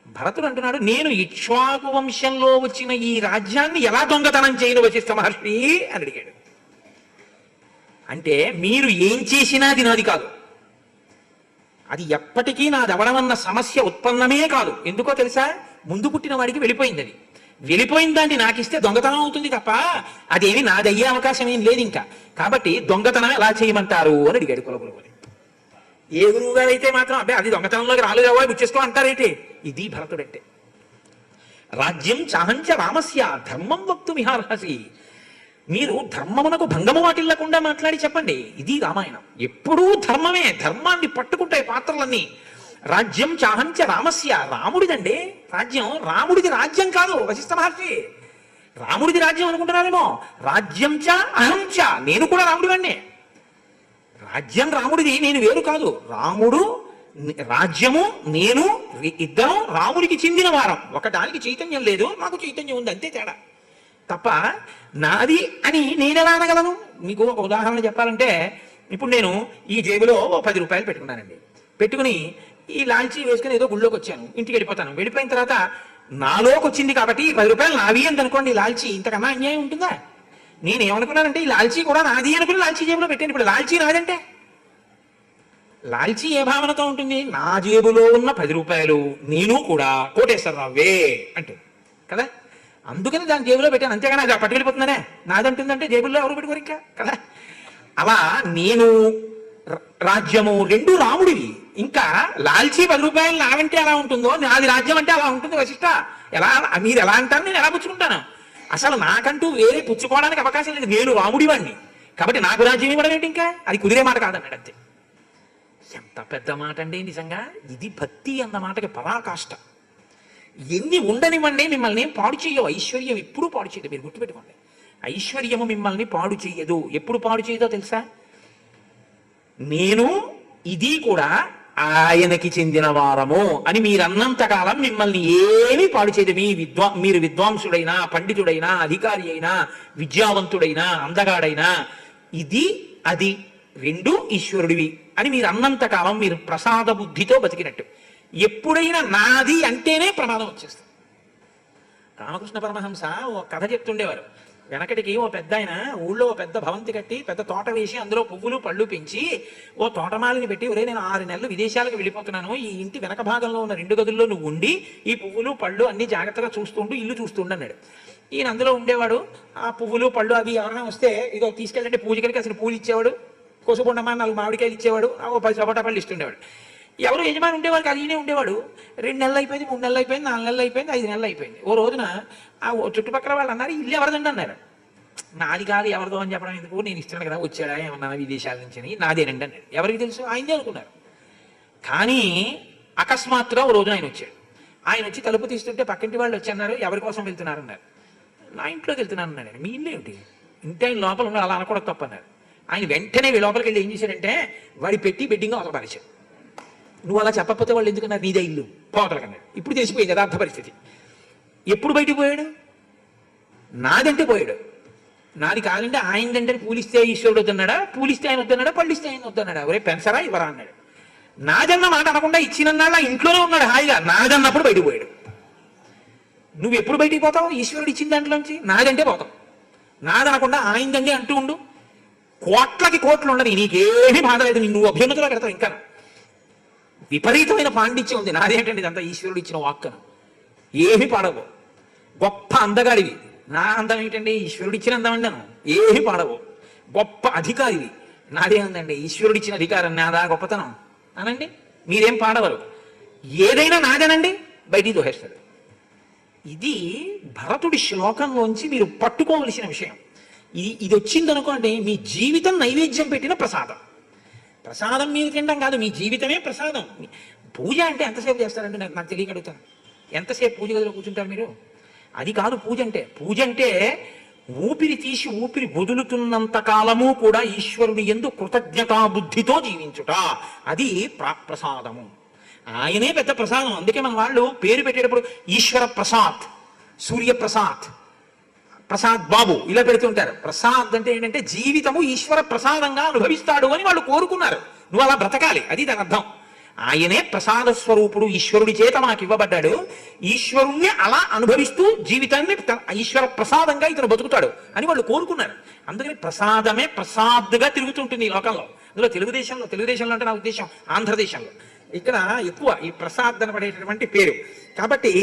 భరతుడు అంటున్నాడు, నేను ఇక్ష్వాకు వంశంలో వచ్చిన ఈ రాజ్యాన్ని ఎలా దొంగతనం చేయను వశిష్ఠ మహర్షి అని అడిగాడు. అంటే మీరు ఏం చేసినా అది నాది కాదు, అది ఎప్పటికీ నాది అవడమన్న సమస్య ఉత్పన్నమే కాదు. ఎందుకో తెలుసా? ముందు పుట్టిన వాడికి వెళ్ళిపోయింది. అది వెళ్ళిపోయిన దాన్ని నాకు ఇస్తే దొంగతనం అవుతుంది తప్ప అదేమి నాది అయ్యే అవకాశం ఏం లేదు ఇంకా. కాబట్టి దొంగతనం ఎలా చేయమంటారు అని అడిగాడు కులగురువుని. ఏ గురువు గారు అయితే మాత్రం అబ్బాయి అది దొంగతనంలోకి రాలేదవా గుచ్చేసుకో అంటారేంటి? ఇది భరతుడంటే. రాజ్యం చాహంచ రామస్య ధర్మం వక్తుమిహార్హసి. మీరు ధర్మమునకు భంగము వాటిల్లకుండా మాట్లాడి చెప్పండి. ఇది రామాయణం. ఎప్పుడూ ధర్మమే, ధర్మాన్ని పట్టుకుంటాయి పాత్రలన్నీ. రాజ్యం చాహంచ రామస్య, రాముడిదండి రాజ్యం. రాముడిది రాజ్యం కాదు వశిష్ఠ మహర్షి, రాముడిది రాజ్యం అనుకుంటున్నారేమో. రాజ్యం చ అహంచ, నేను కూడా రాముడివన్నే. రాజ్యం రాముడిది, నేను వేరు కాదు. రాముడు రాజ్యము నేను ఇద్దరం రాముడికి చెందిన వారం. ఒకటానికి చైతన్యం లేదు, నాకు చైతన్యం ఉంది, అంతే తేడా. తప్ప నాది అని నేను ఎలా అనగలను? మీకు ఒక ఉదాహరణ చెప్పాలంటే, ఇప్పుడు నేను ఈ జేబులో 10 రూపాయలు పెట్టుకున్నానండి. పెట్టుకుని ఈ లాల్చీ వేసుకుని ఏదో గుళ్ళోకి వచ్చాను, ఇంటికి వెళ్ళిపోతాను. వెళ్ళిపోయిన తర్వాత నాలోకి వచ్చింది కాబట్టి 10 రూపాయలు నావి అని అనుకోండి, లాల్చీ ఇంతకన్నా అన్యాయం ఉంటుందా? నేను ఏమనుకున్నానంటే ఈ లాల్చీ కూడా నాది అనుకుని లాల్చీ జేబులో పెట్టాను. ఇప్పుడు లాల్చీ నాదంటే లాల్చీ ఏ భావనతో ఉంటుంది? నా జేబులో ఉన్న 10 రూపాయలు నేను కూడా కోటేశ్వరరావే అంటుంది కదా. అందుకని దాని జేబులో పెట్టాను, అంతేగాని అది పట్టుకెళ్ళిపోతుందనే. నాదంటుందంటే జేబుల్లో ఎవరు పెట్టుకోరు ఇంకా కదా. అలా నేను రాజ్యము రెండు రాముడివి. ఇంకా లాల్చీ 10 రూపాయలు నావంటే ఎలా ఉంటుందో నాది రాజ్యం అంటే అలా ఉంటుంది వశిష్ట. ఎలా మీరు ఎలా అంటారు, నేను ఎలా పుచ్చుకుంటాను? అసలు నాకంటూ వేరే పుచ్చుకోవడానికి అవకాశం లేదు. నేను రాముడి వాడిని కాబట్టి నాకు రాజ్యం ఇవ్వడం ఏంటి? ఇంకా అది కుదిరే మాట కాదన్నాడు అంతే. ఎంత పెద్ద మాట అండి నిజంగా. ఇది భక్తి అన్న మాటకి పరాకాష్ట. ఎన్ని ఉండనివ్వండి, మిమ్మల్ని పాడు చేయవు. ఐశ్వర్యం ఎప్పుడూ పాడు చేయదు, మీరు గుర్తుపెట్టుకోండి. ఐశ్వర్యము మిమ్మల్ని పాడు చేయదు. ఎప్పుడు పాడు చేయదో తెలుసా? నేను ఇది కూడా ఆయనకి చెందిన వారము అని మీరన్నంతకాలం మిమ్మల్ని ఏమీ పాడు చేయదు. మీరు విద్వాంసుడైనా, పండితుడైనా, అధికారి అయినా, విద్యావంతుడైనా, అందగాడైనా, ఇది అది రెండు ఈశ్వరుడివి అని మీరు అన్నంతకాలం మీరు ప్రసాద బుద్ధితో బతికినట్టు. ఎప్పుడైనా నాది అంటేనే ప్రమాదం వచ్చేస్తుంది. రామకృష్ణ పరమహంస ఓ కథ చెప్తుండేవారు. వెనకటికి ఓ పెద్ద ఆయన ఊళ్ళో పెద్ద భవంతి కట్టి పెద్ద తోట వేసి అందులో పువ్వులు పళ్ళు పెంచి ఓ తోటమాలిని పెట్టి, ఒరే నేను 6 నెలలు విదేశాలకు వెళ్ళిపోతున్నాను, ఈ ఇంటి వెనక భాగంలో ఉన్న 2 గదుల్లో నువ్వు ఉండి ఈ పువ్వులు పళ్ళు అన్ని జాగ్రత్తగా చూస్తుంటూ ఇల్లు చూస్తుండు అన్నాడు. ఈయన అందులో ఉండేవాడు. ఆ పువ్వులు పళ్ళు అవి ఎవరైనా వస్తే ఇదో తీసుకెళ్ళంటే పూజకి అసలు పూలు ఇచ్చేవాడు, కోసుకొండమా 4 మామిడికాయలు ఇచ్చేవాడు, ఓ 10 సపోటా పళ్ళు ఇస్తుండేవాడు. ఎవరు యజమాని ఉండేవారు కాదు, ఈయనే ఉండేవాడు. 2 నెలలు అయిపోయింది, 3 నెలలు అయిపోయింది, 4 నెలలు అయిపోయింది, 5 నెలలు అయిపోయింది. ఓ రోజున ఆ చుట్టుపక్కల వాళ్ళు అన్నారు, ఇల్లు ఎవరిదండి అన్నారు. నాది కాదు ఎవరిదో అని చెప్పడం ఎందుకు, నేను ఇస్తున్నాను కదా, వచ్చాడా ఏమన్నా విదేశాల నుంచి అని. నాదేనండి అన్నాడు. ఎవరికి తెలుసు? ఆయనదే అనుకున్నారు. కానీ అకస్మాత్తుగా ఓ రోజున ఆయన వచ్చాడు. ఆయన వచ్చి తలుపు తీస్తుంటే పక్కింటి వాళ్ళు వచ్చి అన్నారు, ఎవరి కోసం వెళ్తున్నారు అన్నారు. నా ఇంట్లోకి వెళ్తున్నాను అన్నాడు. మీ ఇల్లు ఏమిటి? ఇంటి ఆయన లోపల ఉన్నారు, అలా అనకూడదు తప్పు అన్నారు. ఆయన వెంటనే లోపలికి వెళ్ళి ఏం చేశాడంటే వాడి పెట్టి బెడ్డింగ్ అవతలపరిచాడు. నువ్వు అలా చెప్పకపోతే వాళ్ళు ఎందుకన్నారు, నీదే ఇల్లు పోతలకన్నాడు. ఇప్పుడు తెలిసిపోయింది యథార్థ పరిస్థితి. ఎప్పుడు బయటికి పోయాడు? నాదంటే పోయాడు. నాది కాదంటే ఆయనదంటే పూలిస్తే ఈశ్వరుడు వద్దన్నాడా, పూలిస్తే ఆయన వద్దన్నాడా, పళ్ళిస్తే ఆయన వద్దన్నాడా? ఒరే పెన్సరా ఇవ్వరా అన్నాడు. నాదన్న మాట అనకుండా ఇచ్చినన్నాళ్ళ ఇంట్లోనే ఉన్నాడు హాయిగా. నాదన్నప్పుడు బయటకు పోయాడు. నువ్వు ఎప్పుడు బయటికి పోతావు? ఈశ్వరుడు ఇచ్చిన దాంట్లోంచి నాదంటే పోతావు. నాదనకుండా ఆయనదండి అంటూ ఉండు. కోట్లకి కోట్లు ఉండదు, నీకేమీ బాధ లేదు, నువ్వు అభ్యున్నతిలో పెడతావు. ఇంకా విపరీతమైన పాండిత్యం ఉంది. నాదేంటండి ఇదంతా ఈశ్వరుడు ఇచ్చిన వాక్కను, ఏమీ పాడవు. గొప్ప అందగాడివి, నా అందం ఏంటండి ఈశ్వరుడు ఇచ్చిన అందం అండి, ఏమీ పాడవు. గొప్ప అధికారివి, నాదే ఉందండి ఈశ్వరుడు ఇచ్చిన అధికారం, నాదా గొప్పతనం అనండి, మీరేం పాడవరు. ఏదైనా నాదేనండి, బయటికి దోహేస్తాడు. ఇది భరతుడి శ్లోకంలోంచి మీరు పట్టుకోవలసిన విషయం. ఇది వచ్చిందనుకోండి, మీ జీవితం నైవేద్యం పెట్టిన ప్రసాదం. ప్రసాదం మీరు తినడం కాదు, మీ జీవితమే ప్రసాదం. పూజ అంటే ఎంతసేపు చేస్తారంటే నాకు తెలియక అడుగుతాను. ఎంతసేపు పూజ గదిలో కూర్చుంటారు మీరు? అది కాదు పూజ అంటే. పూజ అంటే ఊపిరి తీసి ఊపిరి వదులుతున్నంత కాలము కూడా ఈశ్వరుని యందు కృతజ్ఞతా బుద్ధితో జీవించుట, అది ప్రసాదము. ఆయనే పెద్ద ప్రసాదం. అందుకే మన వాళ్ళు పేరు పెట్టేటప్పుడు ఈశ్వర ప్రసాద్, సూర్యప్రసాద్, ప్రసాద్ బాబు ఇలా పెడుతుంటారు. ప్రసాద్ అంటే ఏంటంటే జీవితము ఈశ్వర ప్రసాదంగా అనుభవిస్తాడు అని వాళ్ళు కోరుకున్నారు. నువ్వు అలా బ్రతకాలి, అది దాని అర్థం. ఆయనే ప్రసాద స్వరూపుడు, ఈశ్వరుడి చేత మాకు ఇవ్వబడ్డాడు. ఈశ్వరుణ్ణి అలా అనుభవిస్తూ జీవితాన్ని ఈశ్వర ప్రసాదంగా ఇతను బతుకుతాడు అని వాళ్ళు కోరుకున్నారు. అందుకని ప్రసాదమే ప్రసాద్గా తిరుగుతుంటుంది ఈ లోకంలో. అందులో తెలుగుదేశంలో అంటే నా ఉద్దేశం ఆంధ్రదేశంలో ఇక్కడ ఎక్కువ ఈ ప్రసాద్ అనబడేటటువంటి పేరు. కాబట్టి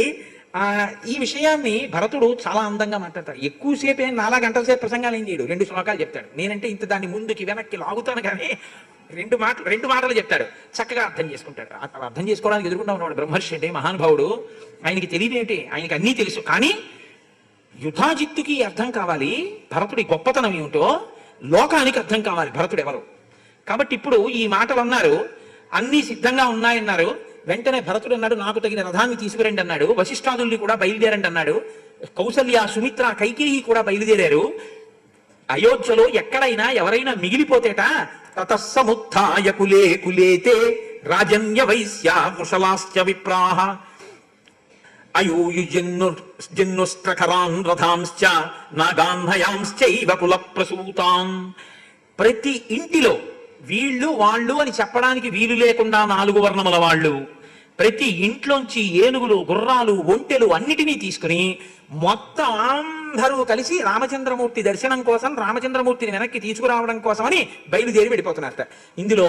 ఈ విషయాన్ని భరతుడు చాలా అందంగా మాట్లాడతాడు. ఎక్కువసేపు 4 గంటల సేపు ప్రసంగాలు ఏం చేయడు, 2 శ్లోకాలు చెప్తాడు. నేనంటే ఇంత దాన్ని ముందుకి వెనక్కి లాగుతాను కానీ 2 మాటలు చెప్తాడు, చక్కగా అర్థం చేసుకుంటాడు. అలా అర్థం చేసుకోవడానికి ఎదుర్కొంటా ఉన్నాడు బ్రహ్మర్షి అంటే మహానుభావుడు. ఆయనకి తెలియదేంటి, ఆయనకి అన్నీ తెలుసు. కానీ యుధాజిత్తుకి అర్థం కావాలి భరతుడి గొప్పతనం ఏమిటో, లోకానికి అర్థం కావాలి భరతుడు ఎవరు. కాబట్టి ఇప్పుడు ఈ మాటలు అన్నారు, అన్నీ సిద్ధంగా ఉన్నాయన్నారు. వెంటనే భరతుడు అన్నాడు, నాకు తగిన రథాన్ని తీసుకురండి అన్నాడు. వశిష్ఠాదుల్ని కూడా బయలుదేరండి అన్నాడు. కౌసల్య, సుమిత్ర, కైకేయి కూడా బయలుదేరారు. అయోధ్యలో ఎక్కడైనా ఎవరైనా మిగిలిపోతేట తతస్సముత్థాయ కులే కులేతే రాజన్య వైశ్య కుశలాశ్చ విప్రాహ అయూయు జన్నుస్త్రకరాన్ రథాంశ్చ నాగాన్హయాంశ్చైవ కుల ప్రసూతాన్. ప్రతి ఇంటిలో వీళ్ళు వాళ్ళు అని చెప్పడానికి వీలు లేకుండా 4 వర్ణముల వాళ్ళు, ప్రతి ఇంట్లోంచి ఏనుగులు, గుర్రాలు, ఒంటెలు అన్నిటినీ తీసుకుని మొత్తం అందరూ కలిసి రామచంద్రమూర్తి దర్శనం కోసం, రామచంద్రమూర్తిని వెనక్కి తీసుకురావడం కోసమని బయలుదేరి వెళ్ళిపోతున్నారట. ఇందులో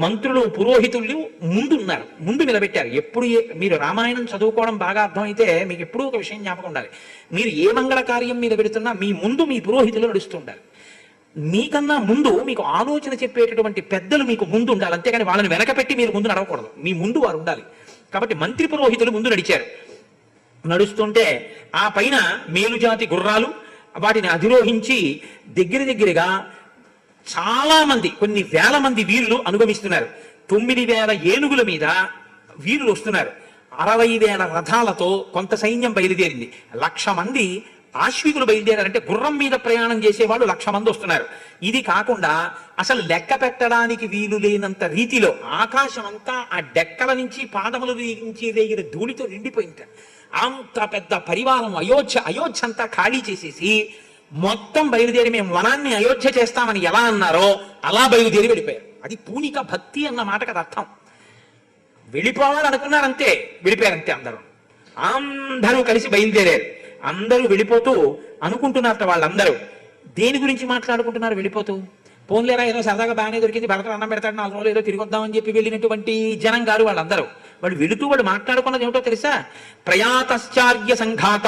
మంత్రులు, పురోహితులు ముందున్నారు, ముందు నిలబెట్టారు. ఎప్పుడు మీరు రామాయణం చదువుకోవడం బాగా అర్థమైతే మీకు ఎప్పుడూ ఒక విషయం జ్ఞాపకం ఉండాలి. మీరు ఏ మంగళ కార్యం మీద పెడుతున్నా మీ ముందు మీ పురోహితులు నడుస్తుండాలి. మీకన్నా ముందు మీకు ఆలోచన చెప్పేటటువంటి పెద్దలు మీకు ముందు ఉండాలి, అంతేగాని వాళ్ళని వెనకపెట్టి మీరు ముందు నడవకూడదు. మీ ముందు వారు ఉండాలి. కాబట్టి మంత్రి పురోహితులు ముందు నడిచారు. నడుస్తుంటే ఆ పైన మేలుజాతి గుర్రాలు వాటిని అధిరోహించి దగ్గరగా చాలా మంది, కొన్ని వేల మంది వీరులు అనుగమిస్తున్నారు. 9,000 ఏనుగుల మీద వీరులు వస్తున్నారు. 60,000 రథాలతో కొంత సైన్యం బయలుదేరింది. 1,00,000 మంది ఆశ్వికులు బయలుదేరారంటే గుర్రం మీద ప్రయాణం చేసేవాళ్ళు 1,00,000 మంది వస్తున్నారు. ఇది కాకుండా అసలు లెక్క పెట్టడానికి వీలు లేనంత రీతిలో ఆకాశం అంతా ఆ డెక్కల నుంచి పాదముల నుంచి రేగిన ధూళితో నిండిపోయింది. అంత పెద్ద పరివారం అయోధ్య అంతా ఖాళీ చేసేసి మొత్తం బయలుదేరి మేము వనాన్ని అయోధ్య చేస్తామని ఎలా అన్నారో అలా బయలుదేరి వెళ్ళిపోయారు. అది పూనిక భక్తి అన్న మాటకు అది అర్థం. వెళ్ళిపోవాలనుకున్నారంతే, వెళ్ళిపోయారంతే. అందరూ కలిసి బయలుదేరారు. అందరూ వెళ్ళిపోతూ అనుకుంటున్నారట. వాళ్ళందరూ దేని గురించి మాట్లాడుకుంటున్నారు వెళ్ళిపోతూ? పోన్లేరా ఏదో సరదాగా బాగానే దొరికింది, భరతుడు అన్నం పెడతాడు, 4 రోజులు ఏదో తిరిగి వద్దామని చెప్పి వెళ్ళినటువంటి జనం గారు వాళ్ళందరూ. వాళ్ళు వెళుతూ వాళ్ళు మాట్లాడుకున్నది ఏమిటో తెలుసా? ప్రయాతశ్చార్య సంఘాత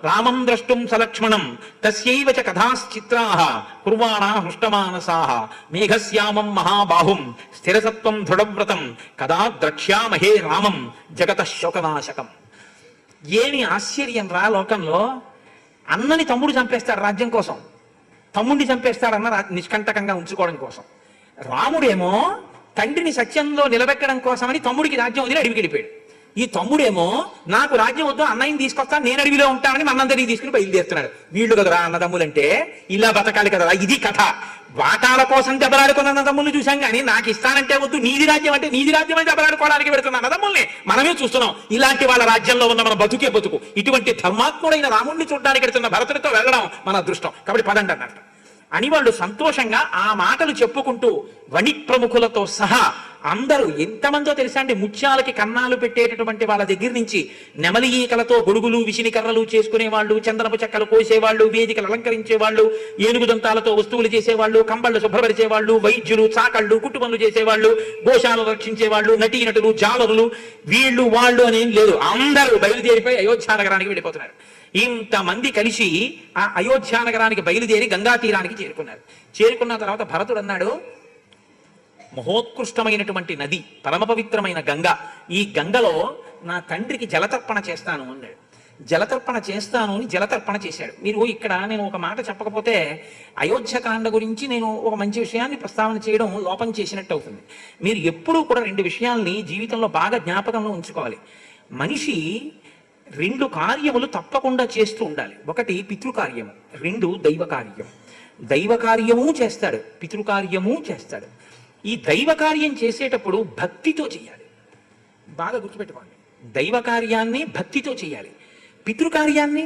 రామం ద్రష్టుం సలక్ష్మణం తస్యైవ చ కథాశ్చిత్రాః కుర్వాణా హృష్టమానసాః మేఘశ్యామం మహాబాహుం స్థిరసత్వం దృఢవ్రతం కదా ద్రక్ష్యామహే రామం జగతః శోకనాశకం. ఏమి ఆశ్చర్యం రా! లోకంలో అన్నని తమ్ముడు చంపేస్తాడు రాజ్యం కోసం, తమ్ముడిని చంపేస్తాడన్న నిష్కంటకంగా ఉంచుకోవడం కోసం. రాముడేమో తండ్రిని సత్యంలో నిలబెట్టడం కోసమని తమ్ముడికి రాజ్యం వదిలి అడవికి వెళ్ళిపోయాడు. ఈ తమ్ముడేమో నాకు రాజ్యం వద్దు, అన్నయ్యని తీసుకొస్తాను, నేను అడవిలో ఉంటానని మనందరినీ తీసుకుని బయలుదేరుతున్నాడు. వీళ్ళు కదరా అన్నదమ్ములంటే, ఇలా బతకాలి కదరా, ఇది కథ. వాటాల కోసం దెబ్బలాడుకున్న అన్నదమ్ముల్ని చూసాం కానీ నాకు ఇస్తానంటే వద్దు, నీది రాజ్యం అంటే దెబ్బలాడుకోవడానికి పెడుతున్న అన్నదమ్ముల్ని మనమే చూస్తున్నాం. ఇలాంటి వాళ్ళ రాజ్యంలో ఉన్న మన బతుకే బతుకు. ఇటువంటి ధర్మాత్ముడైన రాముడిని చూడడానికి వెళ్తున్న భరతుడితో వెళ్ళడం మన అదృష్టం. కాబట్టి పదండి అన్నట్టు అని వాళ్ళు సంతోషంగా ఆ మాటలు చెప్పుకుంటూ వణి ప్రముఖులతో సహా అందరూ, ఎంతమందో తెలుసా అండి, ముత్యాలకి కన్నాలు పెట్టేటటువంటి వాళ్ళ దగ్గర నుంచి నెమలి ఈకలతో గొడుగులు, విసిని కర్రలు చేసుకునేవాళ్ళు, చందనపు చెక్కలు కోసేవాళ్ళు, వేదికలు అలంకరించేవాళ్ళు, ఏనుగు దంతాలతో వస్తువులు చేసేవాళ్ళు, కంబళ్ళు శుభ్రపరిచేవాళ్ళు, వైద్యులు, చాకళ్ళు, కుట్టుపనులు చేసేవాళ్ళు, గోశాలను రక్షించేవాళ్ళు, నటీనటులు, జాలరులు, వీళ్ళు వాళ్ళు అనేం లేదు. అందరూ బయలుదేరిపోయి అయోధ్య నగరానికి వెళ్ళిపోతున్నారు. ఇంతమంది కలిసి ఆ అయోధ్య నగరానికి బయలుదేరి గంగా తీరానికి చేరుకున్నారు. చేరుకున్న తర్వాత భరతుడు అన్నాడు, మహోత్కృష్టమైనటువంటి నది, పరమ పవిత్రమైన గంగ, ఈ గంగలో నా తండ్రికి జలతర్పణ చేస్తాను అన్నాడు. జలతర్పణ చేస్తాను అని జలతర్పణ చేశాడు. మీరు ఇక్కడ నేను ఒక మాట చెప్పకపోతే అయోధ్యకాండ గురించి నేను ఒక మంచి విషయాన్ని ప్రస్తావన చేయడం లోపం చేసినట్టు అవుతుంది. మీరు ఎప్పుడూ కూడా 2 విషయాల్ని జీవితంలో బాగా జ్ఞాపకంలో ఉంచుకోవాలి. మనిషి 2 కార్యములు తప్పకుండా చేస్తూ ఉండాలి. ఒకటి పితృకార్యము, 2 దైవ కార్యం. దైవ కార్యము చేస్తాడు, పితృకార్యము చేస్తాడు. ఈ దైవ కార్యం చేసేటప్పుడు భక్తితో చేయాలి. బాగా గుర్తుపెట్టుకోండి, దైవ కార్యాన్ని భక్తితో చేయాలి, పితృకార్యాన్ని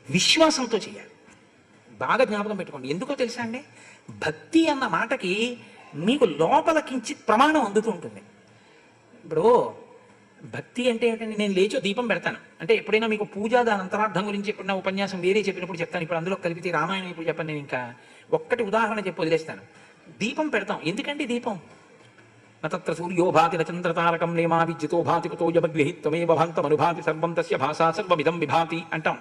విశ్వాసంతో చేయాలి. బాగా జ్ఞాపకం పెట్టుకోండి. ఎందుకో తెలుసా అండి, భక్తి అన్న మాటకి మీకు లోపల కించిత్ ప్రమాణం అందుతూ ఉంటుంది. ఇప్పుడు భక్తి అంటే ఏంటంటే, నేను లేచో దీపం పెడతాను అంటే, ఎప్పుడైనా మీకు పూజా దాని అంతరార్థం గురించి ఎప్పుడైనా ఉపన్యాసం వేరే చెప్పినప్పుడు చెప్తాను. ఇప్పుడు అందులో కలిపితే రామాయణం ఇప్పుడు చెప్పండి. నేను ఇంకా ఒక్కటి ఉదాహరణ చెప్పి వదిలేస్తాను. దీపం పెడతాం, ఎందుకంటే దీపం నత్ర సూర్యో భాతి నచంద్రతారకం నేమా విద్యుతో భాతి కుతో యమగ్రహిత్వమేవ భాంతం అనుభాతి సర్వం తస్య భాషా సర్వమిదం విభాతి అంటాం.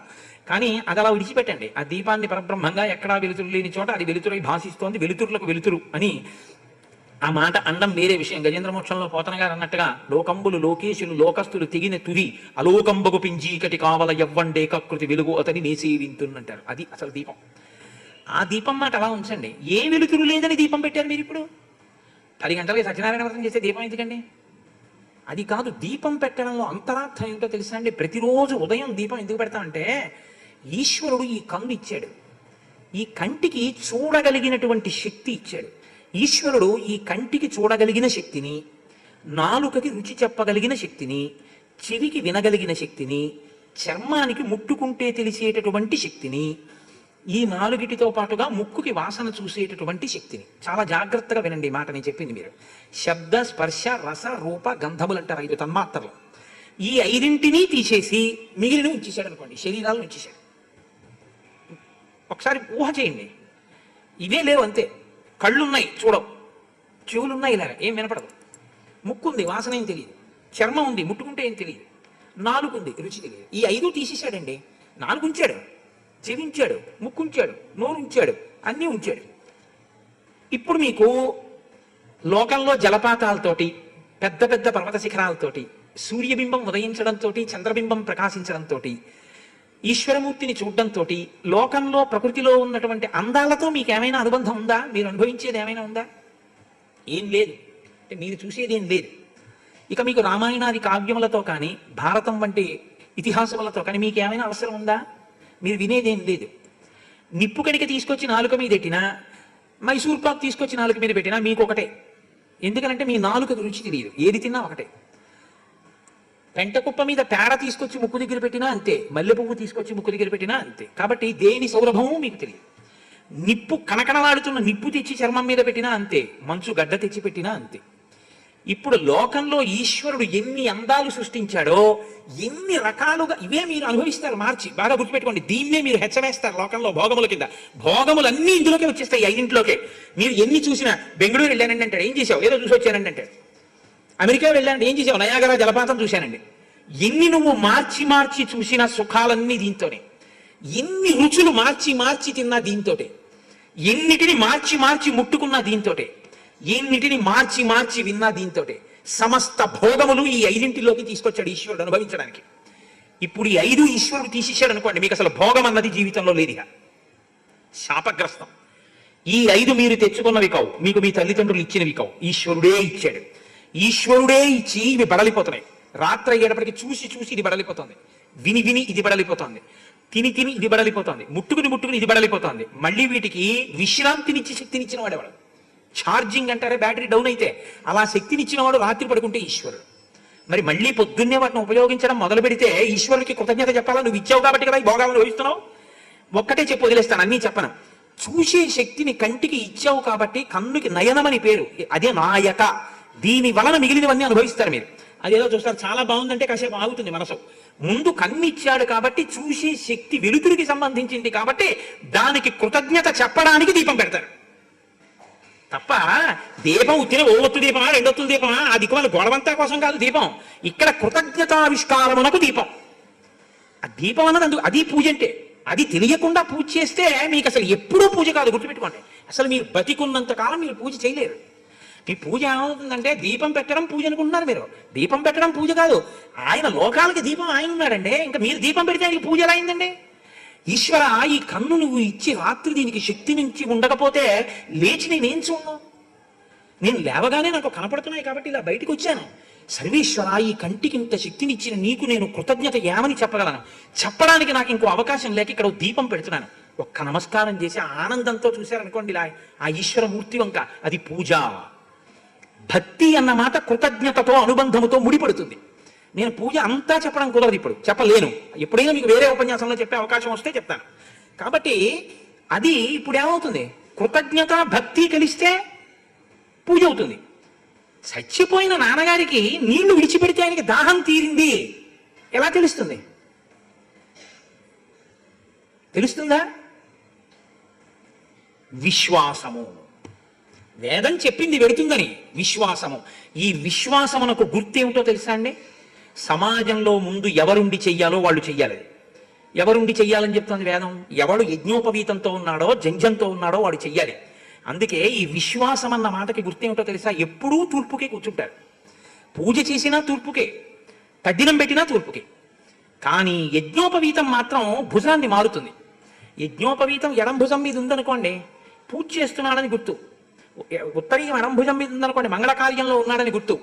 కానీ అది అలా విడిచిపెట్టండి. ఆ దీపాన్ని పరబ్రహ్మంగా ఎక్కడా వెలుతురు లేని చోట అది వెలుతురై భాషిస్తోంది, వెలుతురులకు వెలుతురు అని ఆ మాట అండం వేరే విషయం. గజేంద్ర మోక్షంలో పోతన గారు అన్నట్టుగా, లోకంబులు లోకేశులు లోకస్తులు తెగిన తురి అలోకంబగు పింజీకటి కావల యవ్వండే కకృతి వెలుగు అతని నేసేవింతున్నంటారు. అది అసలు దీపం. ఆ దీపం మాట అలా ఉంచండి. ఏ వెలుతురు లేదని దీపం పెట్టారు మీరు. ఇప్పుడు 10 గంటలకి సత్యనారాయణ వ్రతం చేస్తే దీపం ఎందుకండి? అది కాదు. దీపం పెట్టడంలో అంతరార్థం ఏమిటో తెలుసా అండి? ప్రతిరోజు ఉదయం దీపం ఎందుకు పెడతామంటే, ఈశ్వరుడు ఈ కన్ను ఇచ్చాడు, ఈ కంటికి చూడగలిగినటువంటి శక్తి ఇచ్చాడు. ఈశ్వరుడు ఈ కంటికి చూడగలిగిన శక్తిని, నాలుకకి రుచి చెప్పగలిగిన శక్తిని, చెవికి వినగలిగిన శక్తిని, చర్మానికి ముట్టుకుంటే తెలిసేటటువంటి శక్తిని, ఈ నాలుగిటితో పాటుగా ముక్కుకి వాసన చూసేటటువంటి శక్తిని. చాలా జాగ్రత్తగా వినండి ఈ మాట నేను చెప్పింది మీరు. శబ్ద, స్పర్శ, రస, రూప, గంధములు అంటారు 5 తన్మాత్రలు. ఈ 5ంటిని తీసేసి మిగిలిన ఉంచేశాడు అనుకోండి, శరీరాలను ఉంచేశాడు. ఒకసారి ఊహ చేయండి. ఇవే లేవు అంతే. కళ్ళున్నాయి చూడవు, చెవులున్నాయి ఇలాగ ఏం వినపడదు, ముక్కు ఉంది వాసన ఏం తెలియదు, చర్మం ఉంది ముట్టుకుంటే ఏం తెలియదు, నాలుగు ఉంది రుచి తెలియదు. ఈ 5 తీసేశాడండి. నాలుగు ఉంచాడు, చెవి ఉంచాడు, ముక్కు ఉంచాడు, నోరు ఉంచాడు, అన్నీ ఉంచాడు. ఇప్పుడు మీకు లోకంలో జలపాతాలతోటి, పెద్ద పెద్ద పర్వత శిఖరాలతోటి, సూర్యబింబం ఉదయించడంతో, చంద్రబింబం ప్రకాశించడంతో, ఈశ్వరమూర్తిని చూడడంతో, లోకంలో ప్రకృతిలో ఉన్నటువంటి అందాలతో మీకు ఏమైనా అనుబంధం ఉందా? మీరు అనుభవించేది ఏమైనా ఉందా? ఏం లేదు. అంటే మీరు చూసేది ఏం లేదు. ఇక మీకు రామాయణాది కావ్యములతో కానీ, భారతం వంటి ఇతిహాసములతో కానీ మీకు ఏమైనా అవసరం ఉందా? మీరు వినేదేం లేదు. నిప్పు కణిక తీసుకొచ్చి నాలుక మీద పెట్టినా, మైసూర్ పాక్ తీసుకొచ్చి నాలుక మీద పెట్టినా మీకు ఒకటే. ఎందుకనంటే మీ నాలుకకు రుచి తెలియదు, ఏది తిన్నా ఒకటే. పెంట కుప్ప మీద పేడ తీసుకొచ్చి ముక్కు దగ్గర పెట్టినా అంతే, మల్లె పువ్వు తీసుకొచ్చి ముక్కు దగ్గర పెట్టినా అంతే. కాబట్టి దేని సౌరభము మీకు తెలియదు. నిప్పు కనకనలాడుతున్న నిప్పు తెచ్చి చర్మం మీద పెట్టినా అంతే, మంచు గడ్డ తెచ్చి పెట్టినా అంతే. ఇప్పుడు లోకంలో ఈశ్వరుడు ఎన్ని అందాలు సృష్టించాడో, ఎన్ని రకాలుగా ఇవే మీరు అనుభవిస్తారు మార్చి. బాగా గుర్తుపెట్టుకోండి, దీన్నే మీరు హెచ్చవేస్తారు లోకంలో భోగముల కింద. భోగములన్నీ ఇందులోకే వచ్చేస్తాయి, 5ంట్లోకే. మీరు ఎన్ని చూసినా, బెంగళూరు వెళ్ళానండి అంటాడు, ఏం చేసావు? ఏదో చూసి వచ్చానండి అంటాడు. అమెరికా వెళ్ళానండి, ఏం చేసావు? నయాగరా జలపాతం చూశానండి. ఎన్ని నువ్వు మార్చి మార్చి చూసిన సుఖాలన్నీ దీంతోనే. ఎన్ని రుచులు మార్చి మార్చి తిన్నా దీంతోటే. ఎన్నిటిని మార్చి మార్చి ముట్టుకున్నా దీంతోటే. ఎన్నిటిని మార్చి మార్చి విన్నా దీంతోటే. సమస్త భోగములు ఈ 5ంటిలోకి తీసుకొచ్చాడు ఈశ్వరుడు అనుభవించడానికి. ఇప్పుడు ఈ 5 ఈశ్వరుడు తీసేశాడు అనుకోండి, మీకు అసలు భోగం అన్నది జీవితంలో లేదుగా, శాపగ్రస్తం. ఈ 5 మీరు తెచ్చుకున్నవి కావు, మీకు మీ తల్లిదండ్రులు ఇచ్చినవి కావు, ఈశ్వరుడే ఇచ్చాడు. ఈశ్వరుడే ఇచ్చి ఇవి బడలిపోతున్నాయి. రాత్రి అయ్యేటప్పటికి చూసి చూసి ఇది బడలిపోతుంది, విని విని ఇది బడలిపోతుంది, తిని తిని ఇది బడలిపోతుంది, ముట్టుకుని ముట్టుకుని ఇది బడలిపోతుంది. మళ్ళీ వీటికి విశ్రాంతినిచ్చి శక్తినిచ్చిన వాడేవాడు. ఛార్జింగ్ అంటారే, బ్యాటరీ డౌన్ అయితే అలా శక్తినిచ్చిన వాడు రాత్రి పడుకుంటే ఈశ్వరుడు. మరి మళ్ళీ పొద్దున్నే వాటిని ఉపయోగించడం మొదలు పెడితే ఈశ్వరుడికి కృతజ్ఞత చెప్పాలా? నువ్వు ఇచ్చావు కాబట్టి కదా ఈ భోగాలను వహిస్తున్నావు. ఒక్కటే చెప్పి వదిలేస్తాను, అన్నీ చెప్పను. చూసే శక్తిని కంటికి ఇచ్చావు కాబట్టి కన్నుకి నయనమని పేరు, అదే నాయక. దీని వలన మిగిలినవన్నీ అనుభవిస్తారు మీరు. అదేదో చూస్తారు చాలా బాగుందంటే కాసేపు ఆగుతుంది మనసు. ముందు కన్ను ఇచ్చాడు కాబట్టి చూసే శక్తి వెలుతురికి సంబంధించింది కాబట్టి దానికి కృతజ్ఞత చెప్పడానికి దీపం పెడతారు తప్ప దీపం ఉత్తిన ఓ ఒత్తు దీపమా 2 ఒత్తుల దీపమా ఆ దిక్కుమాల గొడవంతా కోసం కాదు దీపం. ఇక్కడ కృతజ్ఞతావిష్కారమునకు దీపం. ఆ దీపం అన్నది అది పూజ అంటే. అది తెలియకుండా పూజ చేస్తే మీకు అసలు ఎప్పుడూ పూజ కాదు, గుర్తుపెట్టుకోండి. అసలు మీరు బతికున్నంత కాలం మీరు పూజ చేయలేరు. మీ పూజ ఏమవుతుందంటే దీపం పెట్టడం పూజ అనుకుంటున్నారు మీరు. దీపం పెట్టడం పూజ కాదు, ఆయన లోకాలకి దీపం ఆయన ఉన్నాడండి. ఇంకా మీరు దీపం పెడితే ఆయనకి పూజ ఎలా అయిందండి? ఈశ్వర, ఈ కన్ను నువ్వు ఇచ్చి రాత్రి దీనికి శక్తి నుంచి ఉండకపోతే లేచి నేనేం చూడను? నేను లేవగానే నాకు కనపడుతున్నాయి కాబట్టి ఇలా బయటకు వచ్చాను. సర్వేశ్వర, ఈ కంటికి ఇంత శక్తినిచ్చిన నీకు నేను కృతజ్ఞత ఏమని చెప్పగలను? చెప్పడానికి నాకు ఇంకో అవకాశం లేక ఇక్కడ దీపం పెడుతున్నాను. ఒక్క నమస్కారం చేసి ఆనందంతో చూశారనుకోండి ఇలా ఆ ఈశ్వరమూర్తి వంక, అది పూజ. భక్తి అన్న మాట కృతజ్ఞతతో అనుబంధముతో ముడిపడుతుంది. నేను పూజ అంతా చెప్పడం కుదరదు, ఇప్పుడు చెప్పలేను. ఎప్పుడైనా మీకు వేరే ఉపన్యాసంలో చెప్పే అవకాశం వస్తే చెప్తాను. కాబట్టి అది ఇప్పుడు ఏమవుతుంది? కృతజ్ఞత భక్తి కలిస్తే పూజ అవుతుంది. చచ్చిపోయిన నాన్నగారికి నీళ్లు విడిచిపెడితే ఆయనకి దాహం తీరింది ఎలా తెలుస్తుంది? తెలుస్తుందా? విశ్వాసము. వేదం చెప్పింది వెడుతుందని విశ్వాసము. ఈ విశ్వాసమునకు గుర్తేమిటో తెలుసా అండి? సమాజంలో ముందు ఎవరుండి చెయ్యాలో వాళ్ళు చెయ్యాలి. ఎవరుండి చెయ్యాలని చెప్తుంది వేదం? ఎవడు యజ్ఞోపవీతంతో ఉన్నాడో జంజంతో ఉన్నాడో వాడు చెయ్యాలి. అందుకే ఈ విశ్వాసం అన్న మాటకి గుర్తేమిటో తెలుసా? ఎప్పుడూ తూర్పుకే కూర్చుంటారు. పూజ చేసినా తూర్పుకే, తద్దినం పెట్టినా తూర్పుకే. కానీ యజ్ఞోపవీతం మాత్రం భుజాన్ని మారుతుంది. యజ్ఞోపవీతం ఎడం భుజం మీద ఉందనుకోండి పూజ చేస్తున్నాడని గుర్తు. ఉత్తరీయం ఎడం భుజం మీద ఉందనుకోండి మంగళ కార్యంలో ఉన్నాడని గుర్తు.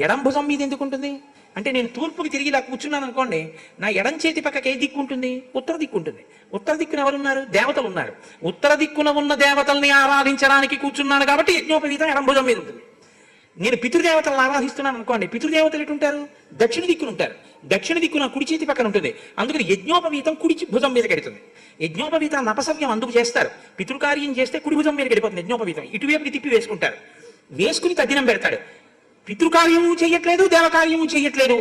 ఎడం భుజం మీద ఎందుకు ఉంటుంది అంటే, నేను తూర్పుకి తిరిగి ఇలా కూర్చున్నాను అనుకోండి, నా ఎడం చేతి పక్కకి ఏ దిక్కు ఉంటుంది? ఉత్తర దిక్కు ఉంటుంది. ఉత్తర దిక్కున ఎవరున్నారు? దేవతలు ఉన్నారు. ఉత్తర దిక్కున ఉన్న దేవతల్ని ఆరాధించడానికి కూర్చున్నాను కాబట్టి యజ్ఞోపవీతం ఎడం భుజం మీద ఉంటుంది. నేను పితృదేవతలను ఆరాధిస్తున్నాను అనుకోండి, పితృదేవతలు ఎటుంటారు? దక్షిణ దిక్కున ఉంటారు. దక్షిణ దిక్కున కుడి చేతి పక్కన ఉంటుంది. అందుకని యజ్ఞోపవీతం కుడి భుజం మీద కడుతుంది. యజ్ఞోపవీతాన్ని అపసవ్యం అందుకు చేస్తారు. పితృకార్యం చేస్తే కుడి భుజం మీద గడిపోతుంది యజ్ఞోపవీతం. ఇటువైపుకి తిప్పి వేసుకుంటారు. వేసుకుని తద్దినం పెడతాడు. పితృకార్యము చేయట్లేదు, దేవకార్యము చేయట్లేదు.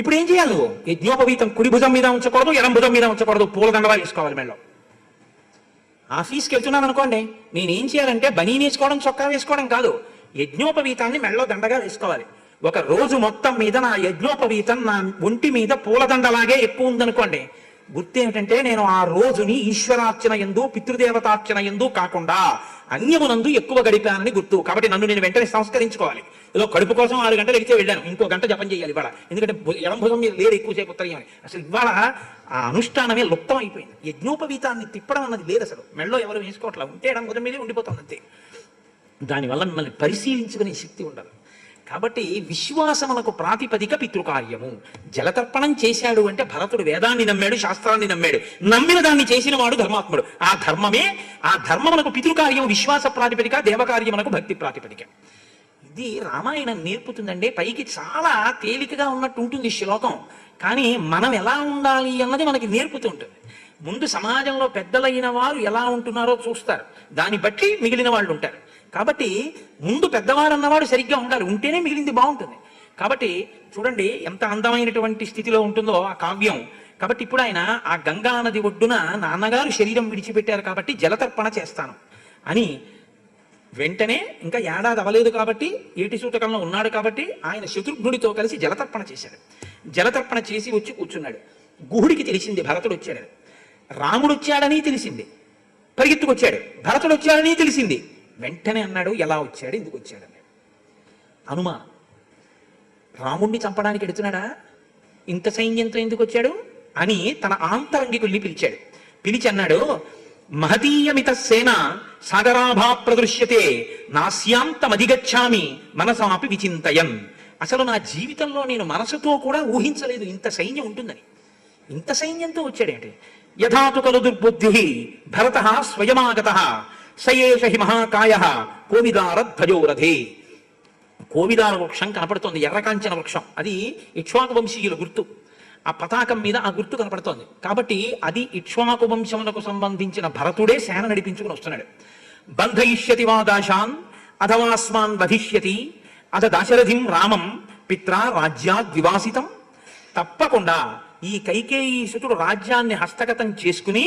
ఇప్పుడు ఏం చేయాలి నువ్వు? యజ్ఞోపవీతం కుడి భుజం మీద ఉంచకూడదు, ఎడం భుజం మీద ఉంచకూడదు, పూలదండలా వేసుకోవాలి మెళ్ళో. ఆఫీస్కి వెళ్తున్నాను అనుకోండి, నేనేం చేయాలంటే బనీన్ వేసుకోవడం, చొక్కా వేసుకోవడం కాదు, యజ్ఞోపవీతాన్ని మెళ్ళో దండగా వేసుకోవాలి. ఒక రోజు మొత్తం మీద నా యజ్ఞోపవీతం నా ఒంటి మీద పూలదండలాగే ఎక్కువ ఉందనుకోండి, గుర్తు ఏమిటంటే నేను ఆ రోజుని ఈశ్వరార్చన ఎందు, పితృదేవతార్చన ఎందు కాకుండా అన్యమునందు ఎక్కువ గడిపానని గుర్తు. కాబట్టి నన్ను నేను వెంటనే సంస్కరించుకోవాలి. ఏదో కడుపు కోసం 6 గంటలు ఎగితే వెళ్ళాను, ఇంకో గంట జపం చేయాలి ఇవాళ, ఎందుకంటే ఎడం భుజం మీద లేరు ఎక్కువసేపు ఉత్తరీయం అని. అసలు ఇవాళ ఆ అనుష్ఠానమే లుప్తం అయిపోయింది. యజ్ఞోపవీతాన్ని తిప్పడం అన్నది లేదు అసలు. మెళ్ళో ఎవరు వేసుకోవట్లా, ఉంటే ఎడం భుజం మీదే ఉండిపోతుంది అంతే. దానివల్ల మిమ్మల్ని పరిశీలించుకునే శక్తి ఉండదు. కాబట్టి విశ్వాసములకు ప్రాతిపదిక పితృకార్యము. జలతర్పణం చేశాడు అంటే భరతుడు వేదాన్ని నమ్మాడు, శాస్త్రాన్ని నమ్మాడు. నమ్మిన దాన్ని చేసిన వాడు ధర్మాత్ముడు. ఆ ధర్మమునకు పితృకార్యము విశ్వాస ప్రాతిపదిక, దేవకార్యమునకు భక్తి ప్రాతిపదిక. ఇది రామాయణం నేర్పుతుందండి. పైకి చాలా తేలికగా ఉన్నట్టు ఉంటుంది శ్లోకం, కానీ మనం ఎలా ఉండాలి అన్నది మనకి నేర్పుతూ ఉంటుంది. ముందు సమాజంలో పెద్దలైన వారు ఎలా ఉంటున్నారో చూస్తారు, దాన్ని బట్టి మిగిలిన వాళ్ళు ఉంటారు. కాబట్టి ముందు పెద్దవాడు అన్నవాడు సరిగ్గా ఉండాలి, ఉంటేనే మిగిలింది బాగుంటుంది. కాబట్టి చూడండి ఎంత అందమైనటువంటి స్థితిలో ఉంటుందో ఆ కావ్యం. కాబట్టి ఇప్పుడు ఆయన ఆ గంగా నది ఒడ్డున నాన్నగారు శరీరం విడిచిపెట్టారు కాబట్టి జలతర్పణ చేస్తాను అని వెంటనే, ఇంకా ఏడాది అవ్వలేదు కాబట్టి, ఏటి సూతకంలో ఉన్నాడు కాబట్టి ఆయన శత్రుఘ్నుడితో కలిసి జలతర్పణ చేశాడు. జలతర్పణ చేసి వచ్చి కూర్చున్నాడు. గుహుడికి తెలిసింది భరతుడు వచ్చాడు. రాముడు వచ్చాడని తెలిసింది, పరిగెత్తుకొచ్చాడు. భరతుడు వచ్చాడని తెలిసింది, వెంటనే అన్నాడు ఎలా వచ్చాడు, ఎందుకు వచ్చాడు అన్నాడు. అనుమానం. రాముణ్ణి చంపడానికి ఎడుతున్నాడా, ఇంత సైన్యంతో ఎందుకు వచ్చాడు అని తన ఆంతరంగికుల్ని పిలిచాడు. పిలిచి అన్నాడు, మహతీయమిత సేన సాగరాభా ప్రదృశ్యతే నాస్యాంతమధిగచ్చామి మనసాపి విచింతయన్. అసలు నా జీవితంలో నేను మనసుతో కూడా ఊహించలేదు ఇంత సైన్యం ఉంటుందని. ఇంత సైన్యంతో వచ్చాడేంటి? యథాతు కలు దుర్బుద్ధి భరత స్వయమాగత సయేష హి మహాకాయ కోవిదార ధ్వజోరథే. కోవిదార వృక్షం కనపడుతోంది, ఎర్రకాంచన వృక్షం. అది ఇక్ష్వాకు వంశీయుల గుర్తు. ఆ పతాకం మీద ఆ గుర్తు కనపడుతోంది. కాబట్టి అది ఇక్ష్వాకు వంశములకు సంబంధించిన భరతుడే సేన నడిపించుకుని వస్తున్నాడు. బంధయిష్యతి వా దాశాన్ అథవాస్మాన్ వధిష్యతి అథ దాశరథిం రామం పిత్రా రాజ్యాద్వివాసితం. తప్పకుండా ఈ కైకేయీసుతుడు రాజ్యాన్ని హస్తగతం చేసుకుని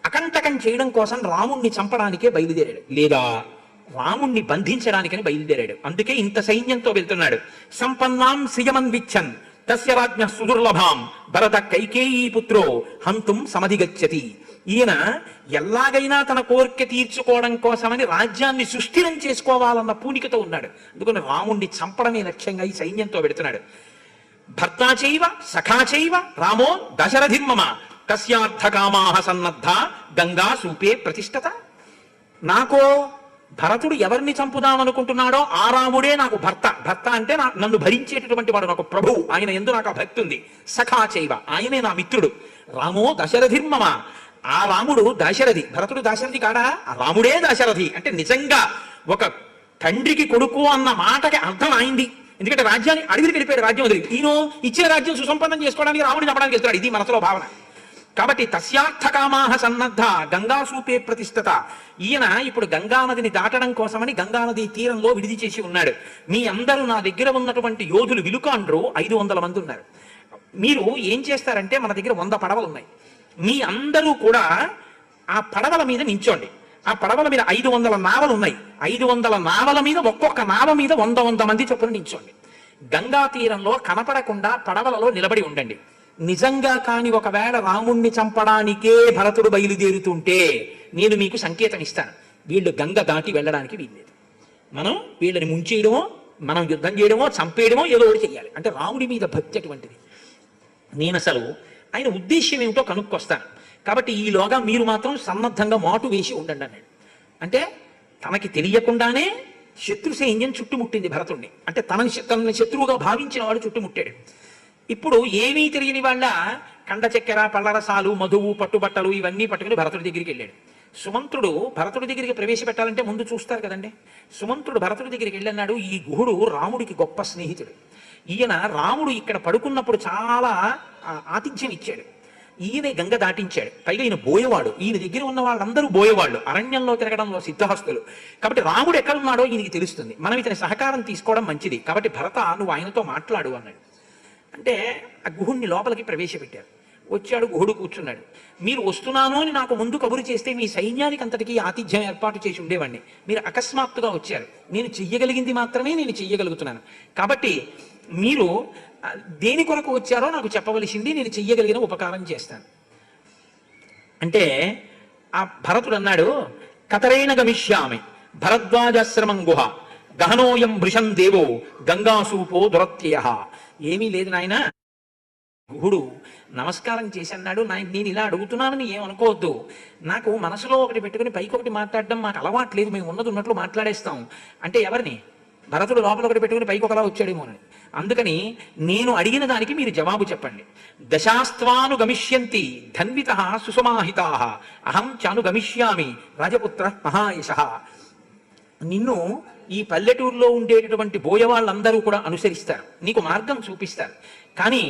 అకంటకం చేయడం కోసం రాముణ్ణి చంపడానికే బయలుదేరాడు, లేదా రాముణ్ణి బంధించడానికని బయలుదేరాడు. అందుకే ఇంత సైన్యంతో వెళ్తున్నాడు. సంపన్నాం శ్రియమన్విచ్చన్ తస్య రాజ్ఞ సుదుర్లభాం భరత కైకేయీ పుత్రో హంతుం సమధిగచ్చతి. ఈయన ఎలాగైనా తన కోరిక తీర్చుకోవడం కోసమని రాజ్యాన్ని సుస్థిరం చేసుకోవాలన్న పూనికతో ఉన్నాడు. అందుకని రాముణ్ణి చంపడమే లక్ష్యంగా ఈ సైన్యంతో పెడుతున్నాడు. భర్తాచైవ సఖాచైవ రామో దశరథిర్మమ కస్యార్థకామాహ సన్నద్ధ గంగా సూపే ప్రతిష్టత. నాకో భరతుడు ఎవరిని చంపుదామనుకుంటున్నాడో ఆ రాముడే నాకు భర్త. భర్త అంటే నన్ను భరించేటటువంటి వాడు, నాకు ప్రభు. ఆయన ఎందు నాకు ఆ భక్తి ఉంది. సఖాచైవ, ఆయనే నా మిత్రుడు. రామో దశరథిర్మమ, ఆ రాముడు దాశరథి. భరతుడు దాశరథి కాడా? ఆ రాముడే దాశరథి. అంటే నిజంగా ఒక తండ్రికి కొడుకు అన్న మాటకి అర్థం అయింది. ఎందుకంటే రాజ్యాన్ని అడవికి వెళ్ళిపోయాడు, రాజ్యం వదిలి. ఈయన ఇచ్చిన రాజ్యం సుసంపన్నం చేసుకోవడానికి రాముడిని చంపడానికి వెళ్తున్నాడు. ఇది మనసులో భావన. కాబట్టి తస్యార్థకామాహ సన్నద్ధ గంగాసూపే ప్రతిష్టత. ఈయన ఇప్పుడు గంగానదిని దాటడం కోసమని గంగానది తీరంలో విడిది చేసి ఉన్నాడు. మీ అందరూ నా దగ్గర ఉన్నటువంటి యోధులు విలుకాండ్రు 500 మంది ఉన్నారు. మీరు ఏం చేస్తారంటే, మన దగ్గర 100 పడవలు ఉన్నాయి. మీ అందరూ కూడా ఆ పడవల మీద నించోండి. ఆ పడవల మీద 500 నావలు ఉన్నాయి. 500 నావల మీద ఒక్కొక్క నావ మీద 100 మంది చొప్పున నించోండి. గంగా తీరంలో కనపడకుండా పడవలలో నిలబడి ఉండండి. నిజంగా కాని ఒకవేళ రాముణ్ణి చంపడానికే భరతుడు బయలుదేరుతుంటే నేను మీకు సంకేతం ఇస్తాను. వీళ్ళు గంగ దాటి వెళ్ళడానికి వీల్లేదు. మనం వీళ్ళని ముంచేయడమో, మనం యుద్ధం చేయడమో, చంపేయడమో ఏదో ఒకటి చెయ్యాలి. అంటే రాముడి మీద భక్తి అటువంటిది. నేను అసలు ఆయన ఉద్దేశ్యం ఏమిటో కనుక్కొస్తాను. కాబట్టి ఈలోగా మీరు మాత్రం సన్నద్ధంగా మాటు వేసి ఉండండి అన్నాడు. అంటే తనకి తెలియకుండానే శత్రు సైన్యం చుట్టుముట్టింది భరతుడిని. అంటే తనని శత్రువుగా భావించిన వాడు చుట్టుముట్టాడు. ఇప్పుడు ఏమీ తెలియని వాళ్ళ కండ చక్కెర, పళ్ళరసాలు, మధువు, పట్టుబట్టలు ఇవన్నీ పట్టుకుని భరతుడి దగ్గరికి వెళ్ళాడు. సుమంత్రుడు భరతుడి దగ్గరికి ప్రవేశపెట్టాలంటే ముందు చూస్తారు కదండి. సుమంత్రుడు భరతుడి దగ్గరికి వెళ్ళన్నాడు, ఈ గుహుడు రాముడికి గొప్ప స్నేహితుడు. ఈయన రాముడు ఇక్కడ పడుకున్నప్పుడు చాలా ఆతిథ్యం ఇచ్చాడు. ఈయన గంగ దాటించాడు. పైగా ఈయన బోయవాడు. ఈయన దగ్గర ఉన్న వాళ్ళందరూ బోయవాళ్ళు, అరణ్యంలో తిరగడంలో సిద్ధహస్తులు. కాబట్టి రాముడు ఎక్కడున్నాడో ఈయనకి తెలుస్తుంది. మనం ఇతని సహకారం తీసుకోవడం మంచిది. కాబట్టి భరత, నువ్వు ఆయనతో మాట్లాడు అన్నాడు. అంటే ఆ గుహుడిని లోపలికి ప్రవేశపెట్టారు. వచ్చాడు, గుహుడు కూర్చున్నాడు. మీరు వస్తున్నాను అని నాకు ముందు కబురు చేస్తే మీ సైన్యానికి అంతటికీ ఆతిథ్యం ఏర్పాటు చేసి ఉండేవాడిని. మీరు అకస్మాత్తుగా వచ్చారు. నేను చెయ్యగలిగింది మాత్రమే నేను చెయ్యగలుగుతున్నాను. కాబట్టి మీరు దేని కొరకు వచ్చారో నాకు చెప్పవలసింది, నేను చెయ్యగలిగిన ఉపకారం చేస్తాను అంటే ఆ భరతుడు అన్నాడు, కతరేణ గమిష్యామి భరద్వాజాశ్రమం గుహ గహనోయం భృశం దేవో గంగాసూపో దురత్యయ. ఏమీ లేదు నాయన. గుహుడు నమస్కారం చేసి అన్నాడు, నేను ఇలా అడుగుతున్నానని ఏమనుకోవద్దు. నాకు మనసులో ఒకటి పెట్టుకుని పైకి ఒకటి మాట్లాడడం మాకు అలవాట్లేదు. మేము ఉన్నది ఉన్నట్లు మాట్లాడేస్తాం. అంటే ఎవరిని? భరతుడు లోపల ఒకటి పెట్టుకుని పైకి ఒకలా వచ్చాడేమోనని. అందుకని నేను అడిగిన దానికి మీరు జవాబు చెప్పండి. దశాస్త్వాను గమిష్యంతి ధన్విత సుసమాహితా అహం చాను గమిష్యామి రాజపుత్ర మహాయశ. నిన్ను ఈ పల్లెటూరులో ఉండేటటువంటి బోయవాళ్ళందరూ కూడా అనుసరిస్తారు, నీకు మార్గం చూపిస్తారు. కానీ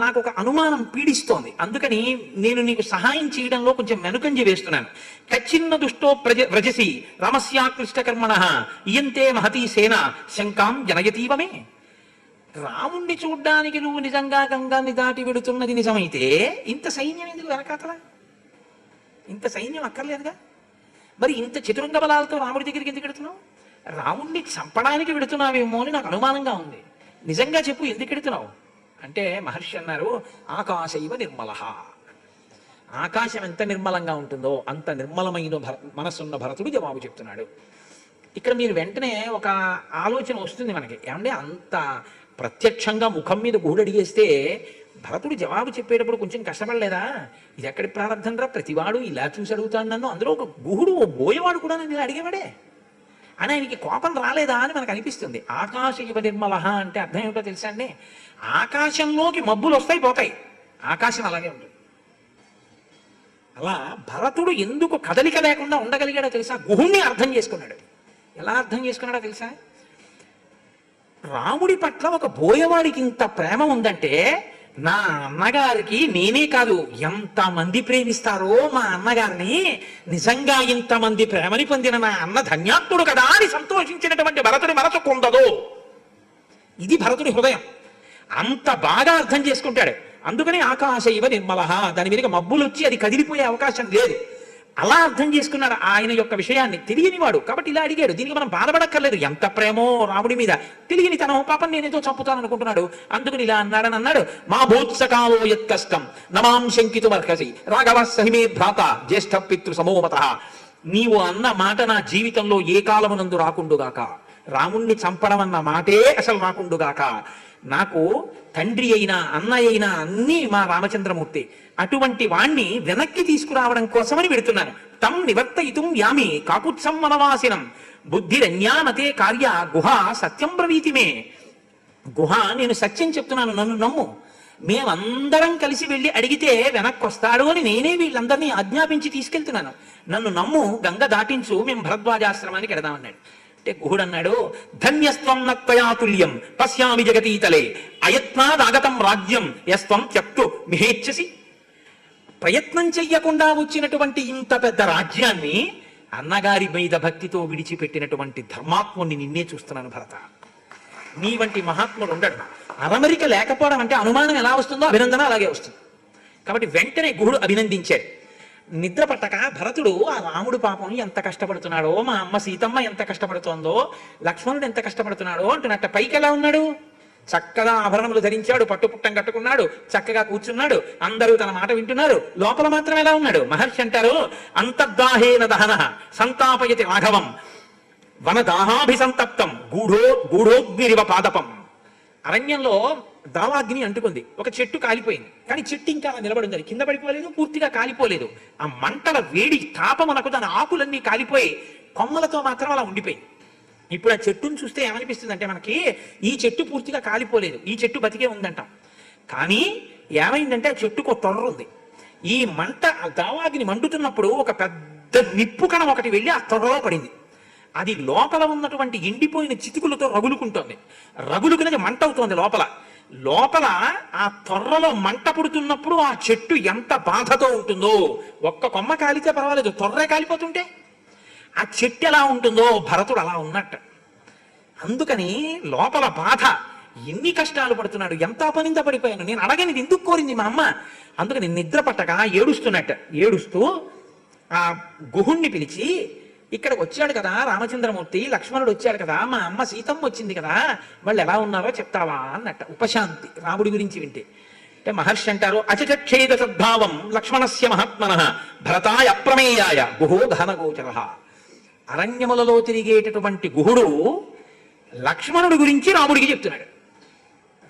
నాకు ఒక అనుమానం పీడిస్తోంది. అందుకని నేను నీకు సహాయం చేయడంలో కొంచెం వెనుకంజ వేస్తున్నాను. కచ్చిన్న దుష్టో వ్రజసి రామస్యాకృష్టకర్మణ ఇయంతే మహతీ సేన శంకాం జనయతీవమే. రాముణ్ణి చూడ్డానికి నువ్వు నిజంగా గంగాన్ని దాటి వెడుతున్నది నిజమైతే ఇంత సైన్యం ఎందుకు వెనకాతలా? ఇంత సైన్యం అక్కర్లేదుగా. మరి ఇంత చతురంగ బలాలతో రాముడి దగ్గరికి ఎందుకు వెడుతున్నావు? రాముణ్ణి చంపడానికి వెడుతున్నావేమో అని నాకు అనుమానంగా ఉంది. నిజంగా చెప్పు, ఎందుకు వెడుతున్నావు అంటే మహర్షి అన్నారు, ఆకాశైవ నిర్మల. ఆకాశం ఎంత నిర్మలంగా ఉంటుందో అంత నిర్మలమైన మనసున్న భరతుడు జవాబు చెప్తున్నాడు. ఇక్కడ మీరు వెంటనే ఒక ఆలోచన వస్తుంది మనకి, ఏమంటే అంత ప్రత్యక్షంగా ముఖం మీద గుహుడు అడిగేస్తే భరతుడు జవాబు చెప్పేటప్పుడు కొంచెం కష్టపడలేదా? ఇది ఎక్కడి ప్రారంభం రా, ప్రతివాడు ఇలా చూసి అడుగుతాడు నన్ను, అందులో ఒక గుహుడు ఓ బోయవాడు కూడా నన్ను ఇలా అడిగేవాడే అని ఆయనకి కోపం రాలేదా అని మనకు అనిపిస్తుంది. ఆకాశ ఇవ నిర్మల అంటే అర్థం ఏమిటో తెలుసా అండి? ఆకాశంలోకి మబ్బులు వస్తాయి పోతాయి, ఆకాశం అలాగే ఉంటుంది. అలా భరతుడు ఎందుకు కదలిక లేకుండా ఉండగలిగాడో తెలుసా? గుహుణ్ణి అర్థం చేసుకున్నాడు. ఎలా అర్థం చేసుకున్నాడో తెలుసా? రాముడి పట్ల ఒక బోయవాడికి ఇంత ప్రేమ ఉందంటే నా అన్నగారికి నేనే కాదు ఎంతమంది ప్రేమిస్తారో మా అన్నగారిని, నిజంగా ఇంతమంది ప్రేమని పొందిన నా అన్న ధన్యాత్ముడు కదా అని సంతోషించినటువంటి భరతుడి మనసు కొందదు. ఇది భరతుడి హృదయం. అంత బాగా అర్థం చేసుకుంటాడు. అందుకని ఆకాశ ఇవ నిర్మల, దాని మీదకి మబ్బులు వచ్చి అది కదిలిపోయే అవకాశం లేదు. అలా అర్థం చేసుకున్నాడు ఆయన యొక్క విషయాన్ని. తెలియనివాడు కాబట్టి ఇలా అడిగాడు. దీనికి మనం బాధపడక్కర్లేదు. ఎంత ప్రేమో రాముడి మీద, తెలియని తన పాపం నేనేదో చంపుతాను అనుకుంటున్నాడు, అందుకని ఇలా అన్నాడని అన్నాడు. మా భూత్సకాలో యత్ కష్టం నమాం శంకితు మర్కసి రాఘవ సహిమే భ్రాత జ్యేష్ఠ పితృ సమోమత. నీవు అన్న మాట నా జీవితంలో ఏ కాలమునందు రాకుండుగాక. రాముణ్ణి చంపడం అన్న మాటే అసలు రాకుండుగాక. నాకు తండ్రి అయినా అన్న అయినా అన్నీ మా రామచంద్రమూర్తి. అటువంటి వాణ్ణి వెనక్కి తీసుకురావడం కోసమని పెడుతున్నాను. తం నివర్తయితుం యామి కాకుత్సం వనవాసినం బుద్ధిరన్యానతే కార్య గుహ సత్యం బ్రవీతిమే. గుహ, నేను సత్యం చెప్తున్నాను, నన్ను నమ్ము. మేమందరం కలిసి వెళ్ళి అడిగితే వెనక్కి వస్తాడు అని నేనే వీళ్ళందరినీ ఆజ్ఞాపించి తీసుకెళ్తున్నాను. నన్ను నమ్ము, గంగ దాటించు, మేము భరద్వాజాశ్రమానికి ఎడదామన్నాడు. అంటే గుహుడు అన్నాడు, ధన్యస్త్వం నత్వయాతుల్యం పశ్యామి జగతీతలే అయత్నాదాగతం రాజ్యం యస్త్వం త్యక్తు మిహేచ్ఛసి. ప్రయత్నం చెయ్యకుండా వచ్చినటువంటి ఇంత పెద్ద రాజ్యాన్ని అన్నగారి మీద భక్తితో విడిచిపెట్టినటువంటి ధర్మాత్ముడిని నిన్నే చూస్తున్నాను భరత. నీ వంటి మహాత్ముడు ఉండడు. అరమరిక లేకపోవడం అంటే అనుమానం ఎలా వస్తుందో అభినందన అలాగే వస్తుంది. కాబట్టి వెంటనే గుహుడు అభినందించాడు. నిద్ర పట్టక భరతుడు ఆ రాముడు పాపం ఎంత కష్టపడుతున్నాడో, మా అమ్మ సీతమ్మ ఎంత కష్టపడుతోందో, లక్ష్మణుడు ఎంత కష్టపడుతున్నాడో అంటున్నట్ట. పైకి ఎలా ఉన్నాడు? చక్కగా ఆభరణములు ధరించాడు, పట్టుపుట్టం కట్టుకున్నాడు, చక్కగా కూర్చున్నాడు, అందరూ తన మాట వింటున్నారు. లోపల మాత్రం ఎలా ఉన్నాడు? మహర్షి అంటారు, అంతర్దాహేన దహన సంతాపయతి రాఘవం వనదాహాభిసంతప్తం గూఢోగ్నిరివ పాదపం. అరణ్యంలో దావాగ్ని అంటుకుంది, ఒక చెట్టు కాలిపోయింది, కానీ చెట్టు ఇంకా నిలబడింది, అది కింద పడిపోలేదు, పూర్తిగా కాలిపోలేదు. ఆ మంటల వేడి తాపమునకు దాని ఆకులన్నీ కాలిపోయి కొమ్మలతో మాత్రం అలా ఉండిపోయింది. ఇప్పుడు ఆ చెట్టును చూస్తే ఏమనిపిస్తుంది అంటే మనకి, ఈ చెట్టు పూర్తిగా కాలిపోలేదు, ఈ చెట్టు బతికే ఉందంటాం. కానీ ఏమైందంటే ఆ చెట్టుకు ఒక తొర్ర ఉంది. ఈ మంట దావాగ్ని మండుతున్నప్పుడు ఒక పెద్ద నిప్పు కణం ఒకటి వెళ్ళి ఆ తొర్రలో పడింది. అది లోపల ఉన్నటువంటి ఎండిపోయిన చితుకులతో రగులుకుంటోంది. రగులుకునేది మంట అవుతోంది లోపల. లోపల ఆ తొర్రలో మంట పుడుతున్నప్పుడు ఆ చెట్టు ఎంత బాధతో ఉంటుందో, ఒక్క కొమ్మ కాలితే పర్వాలేదు, తొర్రే కాలిపోతుంటే ఆ చెట్టు ఎలా ఉంటుందో భరతుడు అలా ఉన్నట్టు. అందుకని లోపల బాధ, ఎన్ని కష్టాలు పడుతున్నాడు, ఎంత అపనింద పడిపోయాను, నేను అడగనిది ఎందుకు కోరింది మా అమ్మ. అందుకని నిద్ర పట్టక ఏడుస్తున్నట్టు. ఏడుస్తూ ఆ గుహుణ్ణి పిలిచి, ఇక్కడికి వచ్చాడు కదా రామచంద్రమూర్తి, లక్ష్మణుడు వచ్చాడు కదా, మా అమ్మ సీతమ్మ వచ్చింది కదా, వాళ్ళు ఎలా ఉన్నారో చెప్తావా అన్నట్ట. ఉపశాంతి రాముడి గురించి వింటే. అంటే మహర్షి అంటారు, అచచక్షేద సద్భావం లక్ష్మణస్య మహాత్మన భరతాయ అప్రమేయాయ గుహో ఘనగోచర. అరణ్యములలో తిరిగేటటువంటి గుహుడు లక్ష్మణుడి గురించి రాముడికి చెప్తున్నాడు.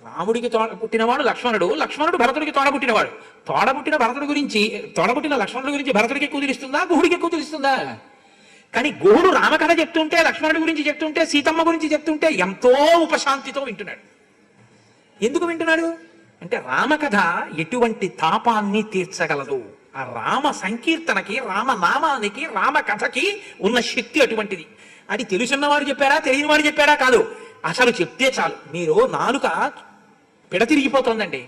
రాముడికి పుట్టినవాడు లక్ష్మణుడు, లక్ష్మణుడు భరతుడికి తోడబుట్టినవాడు. తోడబుట్టిన భరతుడి గురించి, తోడబుట్టిన లక్ష్మణుడి గురించి భరతుడికి ఎక్కువ తెలుస్తుందా, గుహుడికి ఎక్కువ తెలుస్తుందా? కానీ గుహుడు రామకథ చెప్తుంటే, లక్ష్మణుడి గురించి చెప్తుంటే, సీతమ్మ గురించి చెప్తుంటే ఎంతో ఉపశాంతితో వింటున్నాడు. ఎందుకు వింటున్నాడు అంటే రామకథ ఎటువంటి తాపాన్ని తీర్చగలదు. ఆ రామ సంకీర్తనకి, రామనామానికి, రామకథకి ఉన్న శక్తి అటువంటిది. అది తెలుసున్నవాడు చెప్పాడా, తెలియని వాడు చెప్పాడా కాదు, అసలు చెప్తే చాలు. మీరు నాలుక తిరిగిపోతుందండి,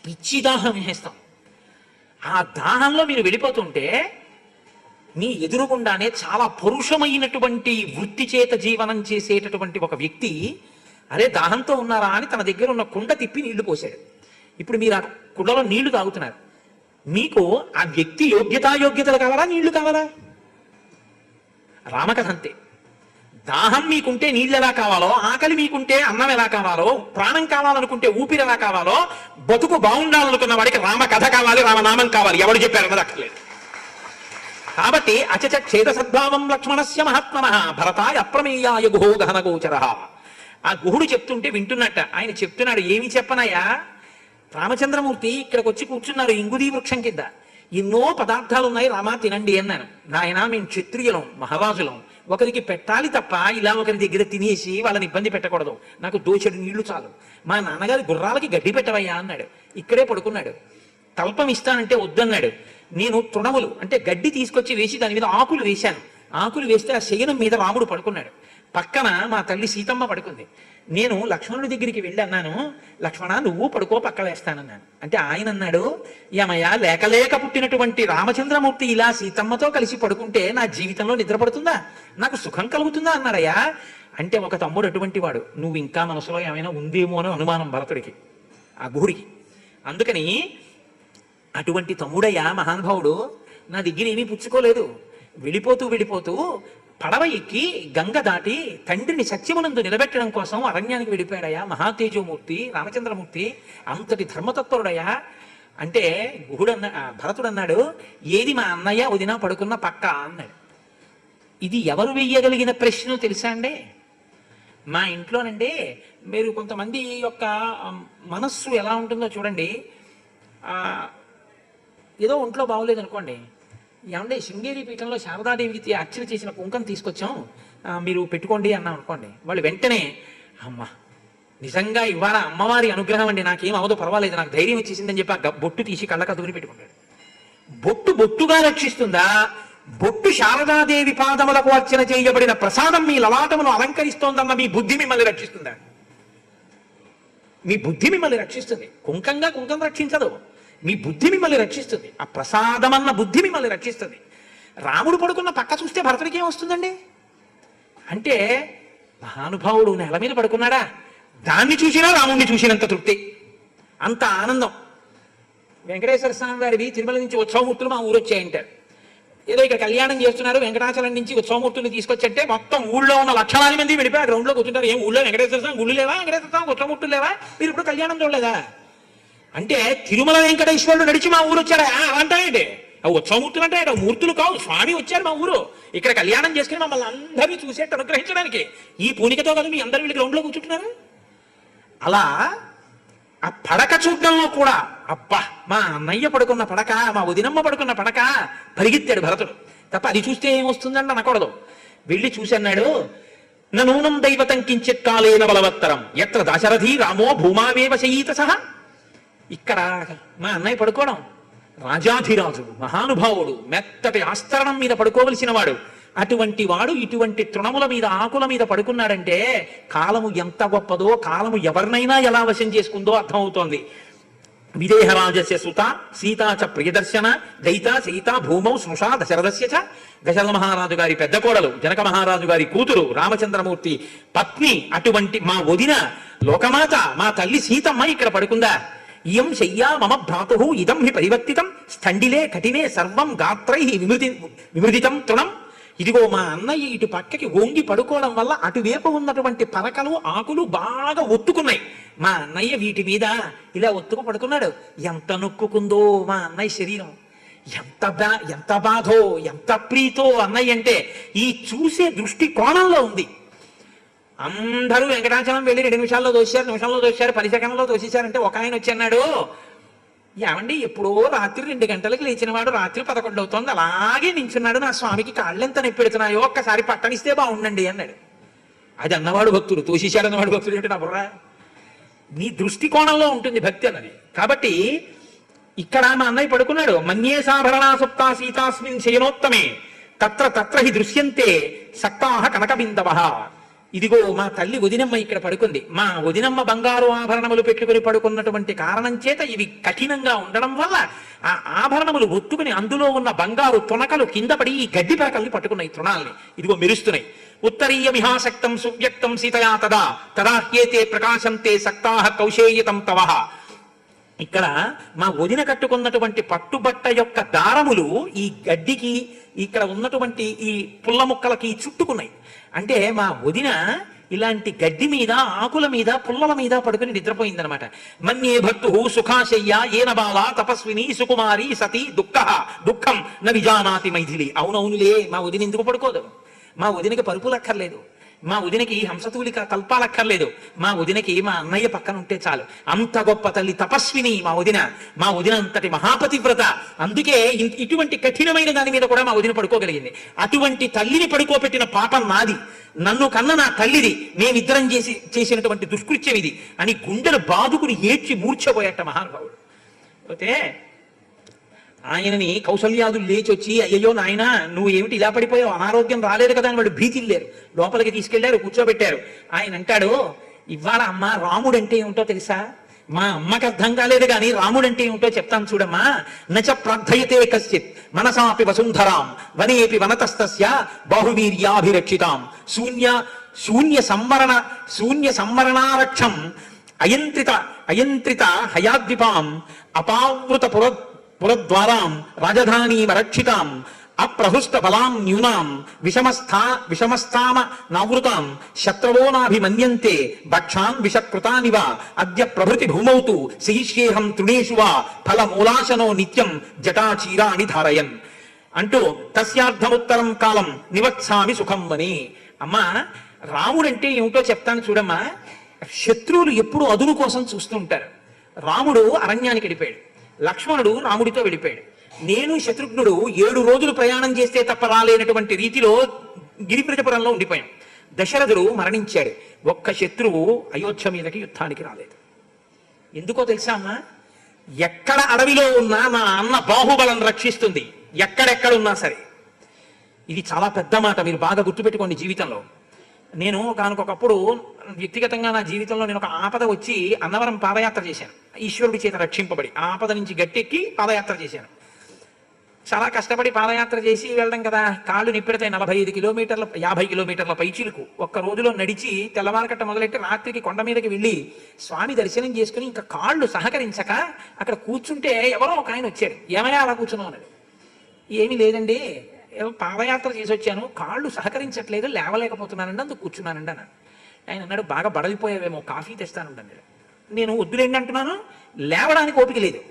పిచ్చి దాహం వేస్తాం. ఆ దాహంలో మీరు వెళ్ళిపోతుంటే మీ ఎదురుగుండానే చాలా పరుషమైనటువంటి వృత్తి చేత జీవనం చేసేటటువంటి ఒక వ్యక్తి, అరే దాహంతో ఉన్నారా అని తన దగ్గర ఉన్న కుండ తిప్పి నీళ్లు పోసాడు. ఇప్పుడు మీరు ఆ కుండలో నీళ్లు తాగుతున్నారు. మీకు ఆ వ్యక్తి యోగ్యతలు కావాలా, నీళ్లు కావాలా? రామకథ అంతే. దాహం మీకుంటే నీళ్ళు ఎలా కావాలో, ఆకలి మీకుంటే అన్నం ఎలా కావాలో, ప్రాణం కావాలనుకుంటే ఊపిరి ఎలా కావాలో, బతుకు బాగుండాలనుకున్న వాడికి రామకథ కావాలి, రామనామం కావాలి. ఎవరు చెప్పారన్నది అక్కర్లేదు. కాబట్టి అచచక్షేద సద్భావం లక్ష్మణస్య మహాత్మన భరతాయ అప్రమేయాయ గుహో గహనగోచర. ఆ గుహుడు చెప్తుంటే వింటున్నట్ట. ఆయన చెప్తున్నాడు, ఏమి చెప్పనయ్యా, రామచంద్రమూర్తి ఇక్కడికి వచ్చి కూర్చున్నారు ఇంగుదీ వృక్షం కింద. ఎన్నో పదార్థాలు ఉన్నాయి, రామా తినండి అన్నాను. నాయన మేము క్షత్రియులం, మహారాజులం, ఒకరికి పెట్టాలి తప్ప ఇలా ఒకరి దగ్గర తినేసి వాళ్ళని ఇబ్బంది పెట్టకూడదు. నాకు దోచెడు నీళ్లు చాలు. మా నాన్నగారి గుర్రాలకి గడ్డి పెట్టవయ్యా అన్నాడు. ఇక్కడే పడుకున్నాడు. తల్పం ఇస్తానంటే వద్దన్నాడు. నేను తృణములు అంటే గడ్డి తీసుకొచ్చి వేసి దాని మీద ఆకులు వేశాను. ఆకులు వేస్తే ఆ శయనం మీద రాముడు పడుకున్నాడు. పక్కన మా తల్లి సీతమ్మ పడుకుంది. నేను లక్ష్మణుడి దగ్గరికి వెళ్ళి అన్నాను, లక్ష్మణ నువ్వు పడుకో, పక్క వేస్తానన్నాను. అంటే ఆయన అన్నాడు, ఏమయ్యా లేక పుట్టినటువంటి రామచంద్రమూర్తి ఇలా సీతమ్మతో కలిసి పడుకుంటే నా జీవితంలో నిద్రపడుతుందా, నాకు సుఖం కలుగుతుందా అన్నాడయ్యా. అంటే ఒక తమ్ముడు అటువంటి వాడు, నువ్వు ఇంకా మనసులో ఏమైనా ఉందేమో అని అనుమానం భరతుడికి, ఆ గుహుడికి. అందుకని అటువంటి తమ్ముడయ్యా మహానుభావుడు నా దగ్గర ఏమీ పుచ్చుకోలేదు. వెళ్ళిపోతూ పడవ ఎక్కి గంగ దాటి తండ్రిని సత్యమునందు నిలబెట్టడం కోసం అరణ్యానికి వెళ్ళిపోయాడయ్యా మహాతేజోమూర్తి రామచంద్రమూర్తి, అంతటి ధర్మతత్పరుడయ్యా. అంటే భరతుడు అన్నాడు, ఏది మా అన్నయ్య వదిన పడుకున్న పక్క అన్నాడు. ఇది ఎవరు వెయ్యగలిగిన ప్రశ్న తెలుసా అండి? మా ఇంట్లోనండి మీరు కొంతమంది యొక్క మనస్సు ఎలా ఉంటుందో చూడండి. ఏదో ఒంట్లో బాగోలేదు అనుకోండి, ఏమంటే శృంగేరి పీఠంలో శారదాదేవికి అర్చన చేసిన కుంకం తీసుకొచ్చాం, మీరు పెట్టుకోండి అన్నాం అనుకోండి, వాళ్ళు వెంటనే అమ్మ నిజంగా ఇవాళ అమ్మవారి అనుగ్రహం అండి, నాకేం అవదో పర్వాలేదు, నాకు ధైర్యం వచ్చేసిందని చెప్పి ఆ బొట్టు తీసి కళ్ళకు అదుగుని పెట్టుకుంటాడు. బొట్టుగా రక్షిస్తుందా? బొట్టు శారదాదేవి పాదములకు అర్చన చేయబడిన ప్రసాదం మీ లలాటమును అలంకరిస్తోందన్న మీ బుద్ధి మిమ్మల్ని రక్షిస్తుందా? మీ బుద్ధి మిమ్మల్ని రక్షిస్తుంది. కుంకం రక్షించదు, మీ బుద్ధి మిమ్మల్ని రక్షిస్తుంది. ఆ ప్రసాదమన్న బుద్ధి మిమ్మల్ని రక్షిస్తుంది. రాముడు పడుకున్న పక్క చూస్తే భరతుడికి ఏం వస్తుందండి? అంటే మహానుభావుడు నెల మీద పడుకున్నాడా, దాన్ని చూసినా రాముడిని చూసినంత తృప్తి, అంత ఆనందం. వెంకటేశ్వర స్వామి వారివి తిరుమల నుంచి ఉత్సవమూర్తులు మా ఊరు వచ్చాయంటారు. ఏదో ఇక్కడ కళ్యాణం చేస్తున్నారు, వెంకటాచలం నుంచి ఉత్సవమూర్తులు తీసుకొచ్చంటే మొత్తం ఊళ్ళో ఉన్న లక్షలాది మంది వెళ్ళిపోయి ఆ గ్రౌండ్లో కూర్చుంటారు. ఏం ఊళ్ళో వెంకటేశ్వర స్వామి గుళ్ళు లేవా, వెంకటేశ్వర స్వామి ఉత్సవమూర్తులు లేవా, మీరు ఇప్పుడు కళ్యాణం చూడలేదా? అంటే తిరుమల వెంకటేశ్వరుడు నడిచి మా ఊరు వచ్చాడా అంటాయండి. ఉత్సవమూర్తులు అంటే మూర్తులు కావు, స్వామి వచ్చారు మా ఊరు, ఇక్కడ కళ్యాణం చేసుకుని మమ్మల్ని అందరినీ చూసేట్టు అనుగ్రహించడానికి. ఈ పూనికతో కదా మీ అందరూ వీళ్ళు గ్రౌండ్లో కూర్చుంటున్నారు. అలా ఆ పడక చూడడంలో కూడా అబ్బా మా అన్నయ్య పడుకున్న పడక, మా వదినమ్మ పడుకున్న పడక పరిగెత్తాడు భరతుడు. తప్ప అది చూస్తే ఏమొస్తుందండి అనకూడదు. వెళ్ళి చూసి అన్నాడు, నూనం దైవతం కించిత్ కాలేన బలవత్తరం ఎత్ర దశరథి రామో భూమావేవ శయీత సహ. ఇక్కడ మా అన్నయ్య పడుకోవడం, రాజాధిరాజు, మహానుభావుడు, మెత్తటి ఆస్తరణం మీద పడుకోవలసిన వాడు. అటువంటి వాడు ఇటువంటి తృణముల మీద, ఆకుల మీద పడుకున్నాడంటే కాలము ఎంత గొప్పదో, కాలము ఎవరినైనా ఎలా వశం చేసుకుందో అర్థమవుతోంది. విదేహరాజస్య సుత సీతా చ ప్రియదర్శన దయిత సీత భూమౌ స్మృషా దశరథస్య చ. దశరథ మహారాజు గారి పెద్ద కోడలు, జనక మహారాజు గారి కూతురు, రామచంద్రమూర్తి పత్ని, అటువంటి మా వదిన లోకమాత, మా తల్లి సీతమ్మ ఇక్కడ పడుకుందా? ఇయం శయ్యా మమ భ్రాతు ఇదం హి పరివర్తితం స్థండిలే కఠినే సర్వం గాత్రై విమృదితం తృణం. ఇదిగో మా అన్నయ్య ఇటు పక్కకి వంగి పడుకోవడం వల్ల అటువైపు ఉన్నటువంటి పరకలు, ఆకులు బాగా ఒత్తుకున్నాయి. మా అన్నయ్య వీటి మీద ఇలా ఒత్తుకు పడుకున్నాడు. ఎంత నొక్కుకుందో మా అన్నయ్య శరీరం, ఎంత బాధో, ఎంత ప్రీతో అన్నయ్య అంటే. ఈ చూసే దృష్టి కోణంలో ఉంది. అందరూ వెంకటాచలం వెళ్ళి 2 నిమిషాల్లో దోశారు, 10 సెకండ్లలో దోసేశారంటే ఒక ఆయన వచ్చి అన్నాడు, ఏమండి ఎప్పుడో రాత్రి 2 గంటలకు లేచిన వాడు రాత్రి 11 అవుతోంది అలాగే నించున్నాడు, నా స్వామికి కాళ్ళెంత నొప్పి పెడుతున్నాయో ఒక్కసారి పట్టనిస్తే బాగుండండి అన్నాడు. అది అన్నవాడు భక్తుడు, తోసేశాడు అన్నవాడు భక్తుడు ఏంటి నా బుర్ర? నీ దృష్టికోణంలో ఉంటుంది భక్తి అన్నది. కాబట్టి ఇక్కడ మా అన్నయ్య పడుకున్నాడు. మన్యేసాభరణా సుప్తా సీతాస్మిన్ శయనోత్తమే తత్ర తత్ర హి దృశ్యంతే సక్తాహ కనకబిందవః. ఇదిగో మా తల్లి వదినమ్మ ఇక్కడ పడుకుంది. మా వదినమ్మ బంగారు ఆభరణములు పెట్టుకుని పడుకున్నటువంటి కారణం చేత ఇవి కఠినంగా ఉండడం వల్ల ఆ ఆభరణములు ఒత్తుకుని అందులో ఉన్న బంగారు తునకలు కింద పడి ఈ గడ్డి పరకల్ని పట్టుకున్నాయి, తృణాల్ని. ఇదిగో మెరుస్తున్నాయి. ఉత్తరీయమిహాశక్తం సువ్యక్తం సీతయా తదా తదాహ్యేతే ప్రకాశంతే సక్తాహ కౌశేయతం తవః. ఇక్కడ మా వదిన కట్టుకున్నటువంటి పట్టుబట్ట యొక్క దారములు ఈ గడ్డికి, ఇక్కడ ఉన్నటువంటి ఈ పుల్ల ముక్కలకి చుట్టుకున్నాయి. అంటే మా వదిన ఇలాంటి గడ్డి మీద, ఆకుల మీద, పుల్లల మీద పడుకుని నిద్రపోయిందనమాట. మన్యే భక్తు సుఖాశయ్య ఏన బాల తపస్విని సుకుమారి సతీ దుఃఖం న విజానాతి మైథిలి. అవునవునులే, మా వదిన ఎందుకు పడుకోదు? మా వదినకి పరుపులక్కర్లేదు, మా వదినకి హంసతూలిక కల్పాలక్కర్లేదు. మా వదినకి మా అన్నయ్య పక్కన ఉంటే చాలు. అంత గొప్ప తల్లి, తపస్విని మా వదిన. మా వదిన అంతటి మహాపతివ్రత. అందుకే ఇటువంటి కఠినమైన దాని మీద కూడా మా వదిన పడుకోగలిగింది. అటువంటి తల్లిని పడుకోబెట్టిన పాపం నాది, నన్ను కన్న నా తల్లిది, మేమిద్దరం చేసినటువంటి దుష్కృత్యం ఇది అని గుండెలు బాదుకుని ఏడ్చి మూర్ఛపోయాట మహానుభావుడు. పోతే ఆయనని కౌసల్యాదులు లేచి వచ్చి, అయ్యో నాయన నువ్వు ఏమిటి ఇలా పడిపోయావు, అనారోగ్యం రాలేదు కదా అని వాళ్ళు భీతిల్లేరు. లోపలికి తీసుకెళ్లారు, కూర్చోబెట్టారు. ఆయన అంటాడు, ఇవాళ అమ్మ రాముడు అంటే ఏమిటో తెలుసా? మా అమ్మకి అర్థం కాలేదు కానీ రాముడు అంటే ఏమిటో చెప్తాను చూడమ్మా. నచ ప్రార్థయతే కశ్చిత్ మనసాపి వసుంధరాం వనేపి వనతస్తస్య బాహువీర్యాభిరక్షితాం శూన్య సంవరణారక్షం అయంత్రిత హయాద్విపాం అపావృత పురద్వారాం రాజధానీమరక్షితాం అప్రహృష్ట బలాం న్యూనాం విషమస్థామ నావృతాం శత్రవో నాభిమన్యంతే భక్షాన్ విషకృతానివ అద్య ప్రభృతి భూమౌతు శయిష్యేహం తృణేషు వా ఫలమూలాశనో నిత్యం జటాచీరాణి ధారయన్ అంటూ తస్యార్థముత్తరం కాలం నివత్సామి సుఖం వని. అమ్మా రాముడంటే ఏమిటో చెప్తాను చూడమ్మా. శత్రువులు ఎప్పుడు అదును కోసం చూస్తూ ఉంటారు. రాముడు అరణ్యానికి వెళ్ళిపోయాడు, లక్ష్మణుడు రాముడితో వెళ్ళిపోయాడు. నేను శత్రుఘ్నుడు 7 రోజులు ప్రయాణం చేస్తే తప్ప రాలేనటువంటి రీతిలో గిరిప్రజపురంలో ఉండిపోయాం. దశరథుడు మరణించాడు. ఒక్క శత్రువు అయోధ్య మీదకి యుద్ధానికి రాలేదు. ఎందుకో తెలుసా అమ్మా? ఎక్కడ అడవిలో ఉన్నా నా అన్న బాహుబలం రక్షిస్తుంది, ఎక్కడెక్కడున్నా సరే. ఇది చాలా పెద్ద మాట, మీరు బాగా గుర్తుపెట్టుకోండి జీవితంలో. నేను ఒకనకొకప్పుడు వ్యక్తిగతంగా నా జీవితంలో నేను ఒక ఆపద వచ్చి అన్నవరం పాదయాత్ర చేశాను. ఈశ్వరుడి చేత రక్షింపబడి ఆపద నుంచి గట్టెక్కి పాదయాత్ర చేశాను. చాలా కష్టపడి పాదయాత్ర చేసి వెళ్ళడం కదా, కాళ్ళు నిప్పెడతాయి. 45 కిలోమీటర్ల 50 కిలోమీటర్ల పైచిలుకు ఒక్క రోజులో నడిచి తెల్లవారకట్ట మొదలెట్టి రాత్రికి కొండ మీదకి వెళ్ళి స్వామి దర్శనం చేసుకుని ఇంకా కాళ్ళు సహకరించక అక్కడ కూర్చుంటే ఎవరో ఒక ఆయన వచ్చాడు. ఏమయ్యా అలా కూర్చున్నావు అన్నాడు. ఏమీ లేదండి, పాదయాత్ర చేసి వచ్చాను, కాళ్ళు సహకరించట్లేదు, లేవలేకపోతున్నానండి, అందుకు కూర్చున్నానండి అన్నాడు. ఆయన అన్నాడు, బాగా బడలిపోయావేమో, కాఫీ తెస్తానండి అన్నాడు. నేను వద్దులేండి అంటున్నాను, లేవడానికి ఓపిక లేదు.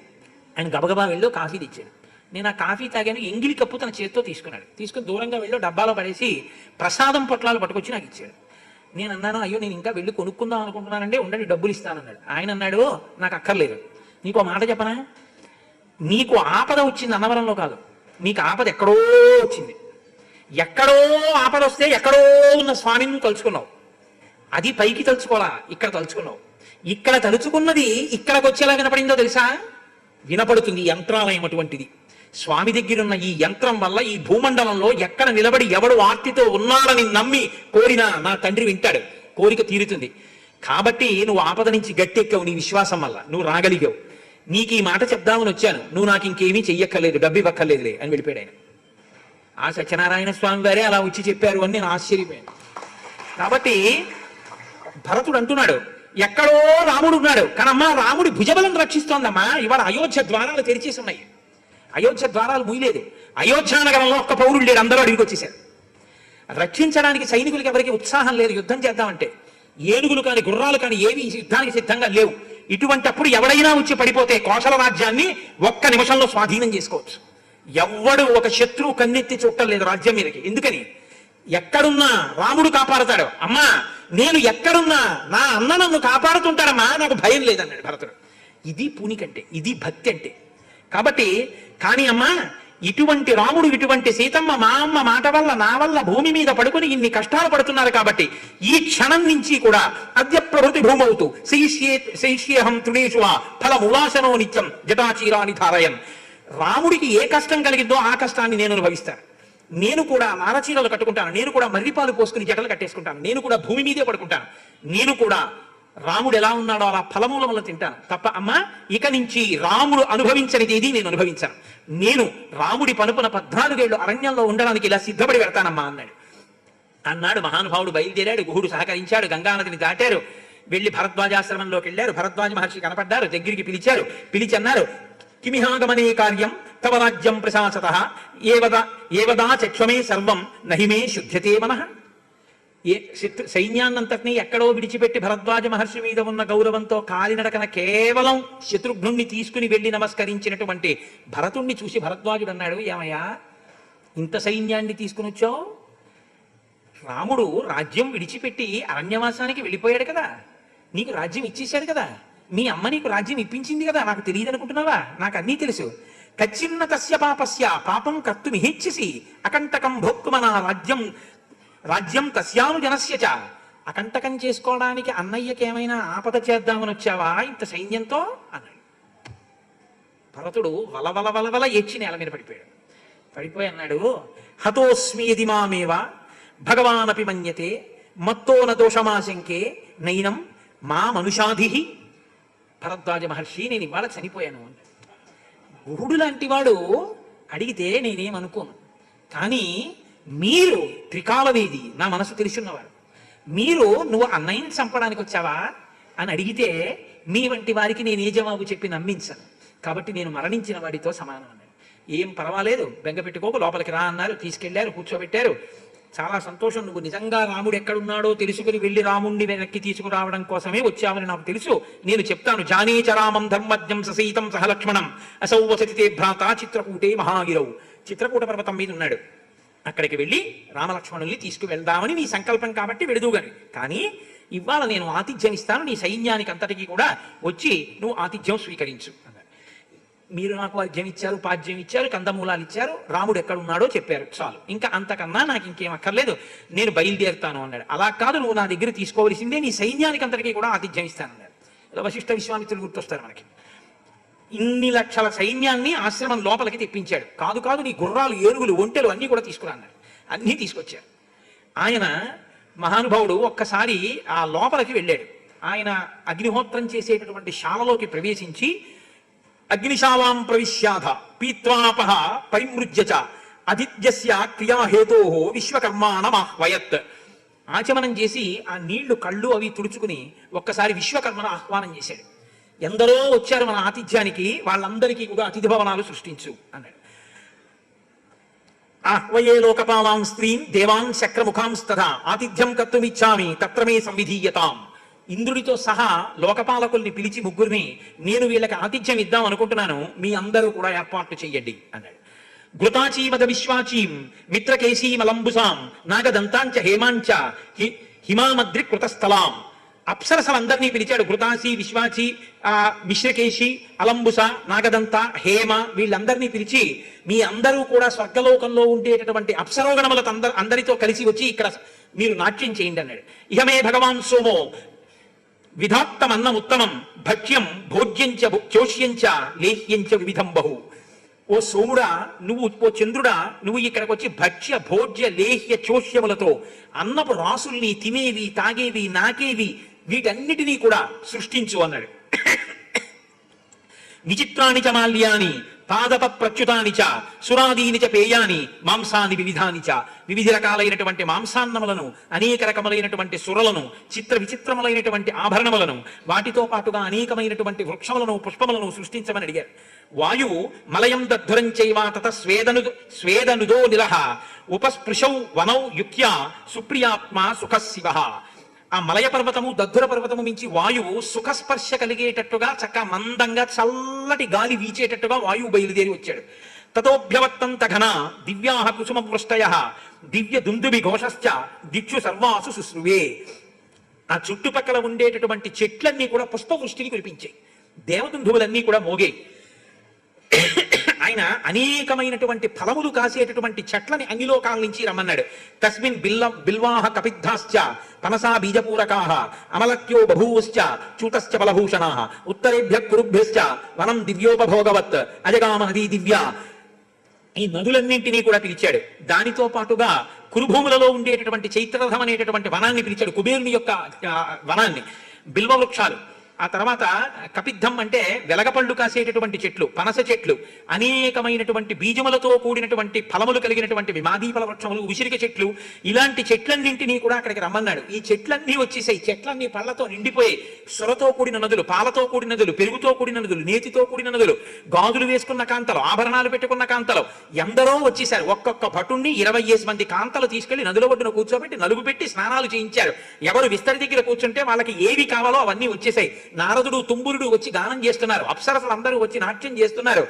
ఆయన గబగబా వెళ్ళి కాఫీ తెచ్చాడు. నేను ఆ కాఫీ తాగాను. ఎంగిలి కప్పు తన చేతితో తీసుకున్నాడు. తీసుకుని దూరంగా వెళ్ళి డబ్బాలో పడేసి ప్రసాదం పొట్లాలు పట్టుకొచ్చి నాకు ఇచ్చాడు. నేను అన్నాను, అయ్యో నేను ఇంకా వెళ్ళి కొనుక్కుందాం అనుకుంటున్నానండి, ఉండండి డబ్బులు ఇస్తానన్నాడు. ఆయన అన్నాడు, నాకు అక్కర్లేదు, నీకు మాట చెప్పనా, నీకు ఆపద వచ్చింది అన్నవరంలో కాదు, నీకు ఆపద ఎక్కడో వచ్చింది. ఎక్కడో ఆపద వస్తే ఎక్కడో ఉన్న స్వామిని నువ్వు తలుచుకున్నావు. అది పైకి తలుచుకోవాలా, ఇక్కడ తలుచుకున్నావు. ఇక్కడ తలుచుకున్నది ఇక్కడికి వచ్చేలా వినపడిందో తెలుసా? వినపడుతుంది యంత్రాలయం అటువంటిది. స్వామి దగ్గరున్న ఈ యంత్రం వల్ల ఈ భూమండలంలో ఎక్కడ నిలబడి ఎవడు ఆర్తితో ఉన్నాడని నమ్మి కోరినా నా తండ్రి వింటాడు, కోరిక తీరుతుంది. కాబట్టి నువ్వు ఆపద నుంచి గట్టెక్కావు, నీ విశ్వాసం వల్ల నువ్వు రాగలిగావు. నీకు ఈ మాట చెప్దామని వచ్చాను, నువ్వు నాకు ఇంకేమీ చెయ్యక్కర్లేదు, డబ్బు ఇవ్వక్కర్లేదులే అని వెళ్ళిపోయాడు ఆయన. ఆ సత్యనారాయణ స్వామి వారే అలా వచ్చి చెప్పారు అని నేను ఆశ్చర్యపోయాను. కాబట్టి భరతుడు అంటున్నాడు, ఎక్కడో రాముడు ఉన్నాడు కానమ్మా రాముడి భుజబలం రక్షిస్తోందమ్మా. ఇవాళ అయోధ్య ద్వారాలు తెరిచేసి ఉన్నాయి, అయోధ్య ద్వారాలు మూయలేదు. అయోధ్య నగరంలో ఒక్క పౌరుడు లేడు, అందరూ అడిగికి వచ్చేసారు. రక్షించడానికి సైనికులకి ఎవరికి ఉత్సాహం లేదు యుద్ధం చేద్దామంటే. ఏనుగులు కాని గుర్రాలు కాని ఏవి యుద్ధానికి సిద్ధంగా లేవు. ఇటువంటప్పుడు ఎవడైనా వచ్చి పడిపోతే కోసల రాజ్యాన్ని ఒక్క నిమిషంలో స్వాధీనం చేసుకోవచ్చు. ఎవ్వడు ఒక శత్రువు కన్నెత్తి చుట్టలేదు రాజ్యం మీదకి. ఎందుకని? ఎక్కడున్నా రాముడు కాపాడుతాడు. అమ్మా నేను ఎక్కడున్నా నా అన్న నన్ను కాపాడుతుంటాడమ్మా, నాకు భయం లేదన్నాడు భరతుడు. ఇది పూనికంటే, ఇది భక్తి అంటే. కాబట్టి కానీ అమ్మా ఇటువంటి రాముడు ఇటువంటి సీతమ్మ మా అమ్మ మాట వల్ల నా వల్ల భూమి మీద పడుకుని ఇన్ని కష్టాలు పడుతున్నారు. కాబట్టి ఈ క్షణం నుంచి కూడా అద్య ప్రభృతి భూమవుతూ శైష్యేహం తృణేషు ఫలములాసనో నిత్యం జటాచీరాని ధారయన్. రాముడికి ఏ కష్టం కలిగిందో ఆ కష్టాన్ని నేను అనుభవిస్తాను. నేను కూడా నారచీరలు కట్టుకుంటాను, నేను కూడా మర్రిపాలు పోసుకుని జటలు కట్టేసుకుంటాను, నేను కూడా భూమి మీదే పడుకుంటాను, నేను కూడా రాముడు ఎలా ఉన్నాడో అలా ఫలమూలములు తింటాను తప్ప అమ్మా ఇక నుంచి రాముడు అనుభవించనిది ఏది నేను అనుభవించాను. నేను రాముడి పనుపున 14 ఏళ్ళు అరణ్యంలో ఉండడానికి ఇలా సిద్ధపడి పెడతానమ్మా అన్నాడు. మహానుభావుడు బయలుదేరాడు, గుహుడు సహకరించాడు, గంగానదిని దాటారు, వెళ్ళి భరద్వాజాశ్రమంలోకి వెళ్ళారు. భరద్వాజ మహర్షి కనపడ్డారు, దగ్గరికి పిలిచారు. పిలిచి అన్నారు, కిమిహాగమనే కార్యం తవ రాజ్యం ప్రశాసతః ఏవదా చక్ష్వమే సర్వం నహిమే శుద్ధ్యతే మనః. సైన్యాన్నంతటినీ ఎక్కడో విడిచిపెట్టి భరద్వాజ మహర్షి మీద ఉన్న గౌరవంతో కాలినడకన కేవలం శత్రుఘ్నుణ్ణి తీసుకుని వెళ్ళి నమస్కరించినటువంటి భరతుణ్ణి చూసి భరద్వాజుడు అన్నాడు, ఏమయ్యా ఇంత సైన్యాన్ని తీసుకుని వచ్చావు? రాముడు రాజ్యం విడిచిపెట్టి అరణ్యవాసానికి వెళ్ళిపోయాడు కదా, నీకు రాజ్యం ఇచ్చేశాడు కదా, మీ అమ్మ నీకు రాజ్యం ఇప్పించింది కదా, నాకు తెలియదు అనుకుంటున్నావా? నాకు అన్నీ తెలుసు. కచ్చిన్న తస్య పాపస్య పాపం కర్తుమిహేచ్ఛసి అకంటకం భోక్తుమన రాజ్యం తస్యాను జనస్య చ. అకంటకం చేసుకోవడానికి అన్నయ్యకి ఏమైనా ఆపద చేద్దామని వచ్చావా ఇంత సైన్యంతో అన్నాడు. భరతుడు వలవల వలవల ఏడ్చి నేల మీద పడిపోయి అన్నాడు, హతోస్మి యది మామేవ భగవానపి మన్యతే మత్తో న దోషమాశంకే నైనం మా మనుషాధి. భరద్వాజ మహర్షి నేను ఇవాళ చనిపోయాను అన్నాడు. గుహుడు లాంటి వాడు అడిగితే నేనేమనుకోను, కానీ మీరు త్రికాలవేది, నా మనసు తెలుసున్నవాడు, మీరు నువ్వు అన్నయ్యని చంపడానికి వచ్చావా అని అడిగితే మీ వంటి వారికి నేను ఏ జవాబు చెప్పి నమ్మించాను. కాబట్టి నేను మరణించిన వాడితో సమానం అన్నాడు. ఏం పర్వాలేదు, బెంగ పెట్టుకోకు, లోపలికి రా అన్నారు. తీసుకెళ్లారు, కూర్చోబెట్టారు. చాలా సంతోషం, నువ్వు నిజంగా రాముడు ఎక్కడున్నాడో తెలుసుకుని వెళ్ళి రాముణ్ణి వెనక్కి తీసుకురావడం కోసమే వచ్చావని నాకు తెలుసు. నేను చెప్తాను, జానేచ రామం ధర్మజ్ఞం ససీతం సహలక్ష్మణం అసౌ వసతి తే భ్రాత చిత్రకూటే మహాగిరవు. చిత్రకూట పర్వతం మీద ఉన్నాడు, అక్కడికి వెళ్ళి రామలక్ష్మణుల్ని తీసుకువెళ్దామని నీ సంకల్పం కాబట్టి వెడుదుగాని, కానీ ఇవాళ నేను ఆతిథ్యం ఇస్తాను, నీ సైన్యానికి అంతటికీ కూడా వచ్చి నువ్వు ఆతిథ్యం స్వీకరించు అన్నాడు. మీరు నాకు వాద్యం ఇచ్చారు, పాద్యం ఇచ్చారు, కందమూలాలు ఇచ్చారు, రాముడు ఎక్కడున్నాడో చెప్పారు, చాలు, ఇంకా అంతకన్నా నాకు ఇంకేం అక్కర్లేదు, నేను బయలుదేరుతాను అన్నాడు. అలా కాదు, నువ్వు నా దగ్గర తీసుకోవలసిందే, నీ సైన్యానికి అంతటికీ కూడా ఆతిథ్యం ఇస్తానన్నాడు. వశిష్ఠ విశ్వామిత్రులు గుర్తొస్తారు మనకి. ఇన్ని లక్షల సైన్యాన్ని ఆశ్రమం లోపలికి తెప్పించాడు. కాదు కాదు, నీ గుర్రాలు, ఏనుగులు, ఒంటెలు అన్నీ కూడా తీసుకురా అన్నాడు. అన్నీ తీసుకొచ్చారు. ఆయన మహానుభావుడు ఒక్కసారి ఆ లోపలికి వెళ్ళాడు. ఆయన అగ్నిహోత్రం చేసేటటువంటి శాలలోకి ప్రవేశించి అగ్నిశాలాం ప్రవిశ్యాధ పీత్వాపహ పరిమృజ్య చ అతిథ్యస్య క్రియాహేతో విశ్వకర్మాణమాహ్వయత్. ఆచమనం చేసి ఆ నీళ్లు కళ్ళు అవి తుడుచుకుని ఒక్కసారి విశ్వకర్మను ఆహ్వానం చేశాడు. ఎందరో వచ్చారు మన ఆతిథ్యానికి, వాళ్ళందరికీ కూడా అతిథి భవనాలు సృష్టించు అన్నాడు. ఆహ్వయే లోకపాలాం స్త్రీం దేవాన్ శక్రముఖాంస్తథా ఆతిథ్యం కర్తుమిచ్చామి తత్ర మే సంవిధీయతాం. ఇంద్రుడితో సహా లోకపాలకుల్ని పిలిచి ముగ్గురిని నేను వీళ్ళకి ఆతిథ్యం ఇద్దాం అనుకుంటున్నాను, మీ అందరూ కూడా ఏర్పాట్లు చెయ్యండి అన్నాడు. ఘృతాచీమద విశ్వాచీం మిత్రకేశీమలంబుసాం నాగదంతాంచ హేమాంచ హిమామద్రి కృతస్థలాం. అప్సరసలందరినీ పిలిచాడు. ఘృతాసి, విశ్వాచి, మిశ్రకేశి, అలంబుస, నాగదంత, హేమ వీళ్ళందరినీ పిలిచి మీ అందరూ కూడా స్వర్గలోకంలో ఉండేటటువంటి అప్సరోగణములతో అందరితో కలిసి వచ్చి ఇక్కడ మీరు నాట్యం చేయండి అన్నాడు. ఇహమే భగవాన్ సోమో విధాత్తమన్నముత్తమం భక్ష్యం భోజ్యంచ చోష్యంచ లేహ్యంచ వివిధం బహు. ఓ సోముడా, ఓ చంద్రుడా, నువ్వు ఇక్కడికి వచ్చి భక్ష్య భోజ్య లేహ్య చోష్యములతో అన్నపు రాసుల్ని తినేవి, తాగేవి, నాకేవి వీటన్నిటినీ కూడా సృష్టించు అన్నాడు. విచిత్రాని చ మాల్యాని పాదప ప్రచ్యుతాని చ సురాదీని చ పేయాని మాంసాని వివిధాని చ. వివిధ రకాలైనటువంటి మాంసాన్నములను, అనేక రకములైనటువంటి సురలను, చిత్ర విచిత్రములైనటువంటి ఆభరణములను, వాటితో పాటుగా అనేకమైనటువంటి వృక్షములను, పుష్పములను సృష్టించమని అడిగారు. వాయువు మలయం దద్ధురం చైవ తత స్వేదనుదో నిలహ ఉపస్పృశౌ వనౌ యుక్త్యా సుప్రియాత్మ సుఖశివ. ఆ మలయ పర్వతము, దద్ధుర పర్వతము మించి వాయువు సుఖస్పర్శ కలిగేటట్టుగా చక్క మందంగా చల్లటి గాలి వీచేటట్టుగా వాయువు బయలుదేరి వచ్చాడు. తతోభ్యవర్తంత ఘన దివ్యాహ కుసుమ వృష్టయ దివ్య దుందుబి ఘోషశ్చ దిక్షు సర్వాసు శుశ్రువే. ఆ చుట్టుపక్కల ఉండేటటువంటి చెట్లన్నీ కూడా పుష్పవృష్టిని కురిపించాయి, దేవదుందువులన్నీ కూడా మోగాయి. ఆయన అనేకమైనటువంటి ఫలములు కాసేటటువంటి చెట్లని అన్ని లోకాల నుంచి రమ్మన్నాడు. తస్మిన్ బిల్వాహ కపిద్ధాశ్చ పనసా బీజపూరకాః అమలక్యో బభూవశ్చ చూతశ్చ బలభూషణాః ఉత్తరేభ్య కురుభ్యశ్చ వనం దివ్యోపభోగవత్ అజగామ నదీ దివ్య. ఈ నదులన్నింటినీ కూడా పిలిచాడు. దానితో పాటుగా కురుభూములలో ఉండేటటువంటి చైత్రరథం అనేటటువంటి వనాన్ని పిలిచాడు, కుబేరుని యొక్క వనాన్ని, బిల్వ వృక్షాలు. ఆ తర్వాత కపిద్ధం అంటే వెలగపళ్ళు కాసేటటువంటి చెట్లు, పనస చెట్లు, అనేకమైనటువంటి బీజములతో కూడినటువంటి ఫలములు కలిగినటువంటి విమాదీఫల వృక్షములు, ఉసిరిక చెట్లు, ఇలాంటి చెట్లన్నింటినీ కూడా అక్కడికి రమ్మన్నాడు. ఈ చెట్లన్నీ వచ్చేసాయి, చెట్లన్నీ పళ్ళతో నిండిపోయి, సొరతో కూడిన నదులు, పాలతో కూడిన నదులు, పెరుగుతో కూడిన నదులు, నేతితో కూడిన నదులు, గాజులు వేసుకున్న కాంతలు, ఆభరణాలు పెట్టుకున్న కాంతలు ఎందరో వచ్చేసారు. ఒక్కొక్క భటుణ్ణి 20 మంది కాంతలు తీసుకెళ్లి నదుల ఒడ్డున కూర్చోబెట్టి నలుగు పెట్టి స్నానాలు చేయించారు. ఎవరు విస్తరి దగ్గర కూర్చుంటే వాళ్ళకి ఏవి కావాలో అవన్నీ వచ్చేసాయి. నారదుడు, తుంబురుడు వచ్చి గానం చేస్తున్నారు, అప్సరసలు అందరూ వచ్చి నాట్యం చేస్తున్నారు.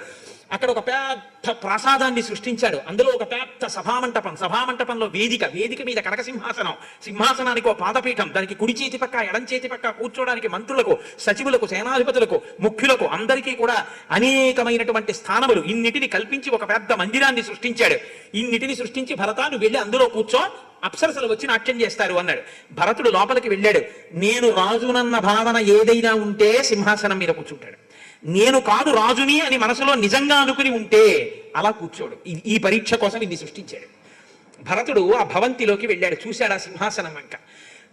అక్కడ ఒక పెద్ద ప్రాసాదాన్ని సృష్టించాడు. అందులో ఒక పెద్ద సభామంటపం, సభామంటపంలో వేదిక, వేదిక మీద కనక సింహాసనం, సింహాసనానికి ఒక పాదపీఠం, దానికి కుడి చేతి పక్క ఎడం చేతి పక్క కూర్చోడానికి మంత్రులకు, సచివులకు, సేనాధిపతులకు, ముఖ్యులకు అందరికీ కూడా అనేకమైనటువంటి స్థానములు, ఇన్నిటిని కల్పించి ఒక పెద్ద మందిరాన్ని సృష్టించాడు. ఇన్నిటిని సృష్టించి భరతాను వెళ్ళి అందులో కూర్చో, అప్సరసలు వచ్చి నాట్యం చేస్తారు అన్నాడు. భరతుడు లోపలికి వెళ్ళాడు. నేను రాజునన్న భావన ఏదైనా ఉంటే సింహాసనం మీద కూర్చుంటాడు, నేను కాదు రాజుని అని మనసులో నిజంగా అనుకుని ఉంటే అలా కూర్చోడు. ఈ పరీక్ష కోసం ఇది సృష్టించాడు. భరతుడు ఆ భవంతిలోకి వెళ్ళాడు, చూశాడు ఆ సింహాసనం వంక.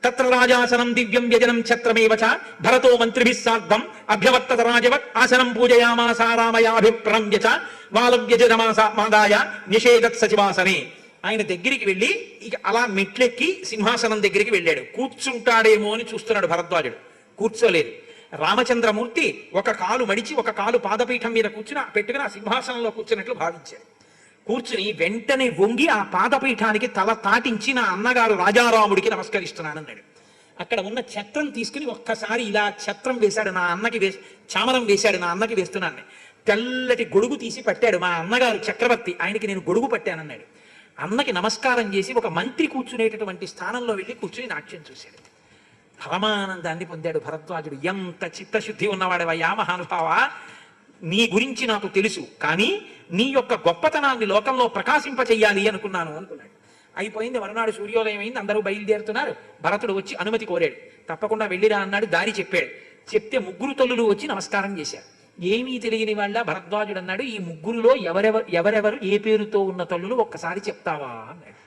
తత్ర రాజాసనం దివ్యం వ్యజనం ఛత్రమేవ చ భరతో మంత్రిభిః సార్ధం అభ్యవర్తత రాజవత్ ఆసనం పూజయామాస రామయాభిప్రణమ్య చ వాలవ్యజనమాదాయ నిషేధత్ సచివాసనే. ఆయన దగ్గరికి వెళ్ళి ఇక అలా మెట్లెక్కి సింహాసనం దగ్గరికి వెళ్ళాడు. కూర్చుంటాడేమో అని చూస్తున్నాడు భరద్వాజుడు, కూర్చోలేదు. రామచంద్రమూర్తి ఒక కాలు మడిచి ఒక కాలు పాదపీఠం మీద కూర్చుని పెట్టుకుని ఆ సింహాసనంలో కూర్చున్నట్లు భావించాడు. కూర్చుని వెంటనే వంగి ఆ పాదపీఠానికి తల తాటించి నా అన్నగారు రాజారాముడికి నమస్కరిస్తున్నానన్నాడు. అక్కడ ఉన్న ఛత్రం తీసుకుని ఒక్కసారి ఇలా ఛత్రం వేశాడు, నా అన్నకి చామరం వేశాడు, నా అన్నకి వేస్తున్నాను. తెల్లటి గొడుగు తీసి పట్టాడు. మా అన్నగారు చక్రవర్తి, ఆయనకి నేను గొడుగు పట్టానన్నాడు. అన్నకి నమస్కారం చేసి ఒక మంత్రి కూర్చునేటటువంటి స్థానంలో వెళ్ళి కూర్చుని నాట్యం చూశాడు. పరమానందాన్ని పొందాడు భరద్వాజుడు. ఎంత చిత్తశుద్ధి ఉన్నవాడవయ్యా మహానుభావ, నీ గురించి నాకు తెలుసు, కానీ నీ యొక్క గొప్పతనాన్ని లోకంలో ప్రకాశింపచెయ్యాలి అనుకున్నాను అనుకున్నాడు. అయిపోయింది. మరునాడు సూర్యోదయం అయింది, అందరూ బయలుదేరుతున్నారు. భరతుడు వచ్చి అనుమతి కోరాడు. తప్పకుండా వెళ్ళిరా అన్నాడు. దారి చెప్పాడు. చెప్తే 3 తల్లులు వచ్చి నమస్కారం చేశారు. ఏమీ తెలియని వాళ్ళ భరద్వాజుడు అన్నాడు, ఈ 3లో ఎవరెవరు ఏ పేరుతో ఉన్న తల్లులు ఒక్కసారి చెప్తావా అన్నాడు.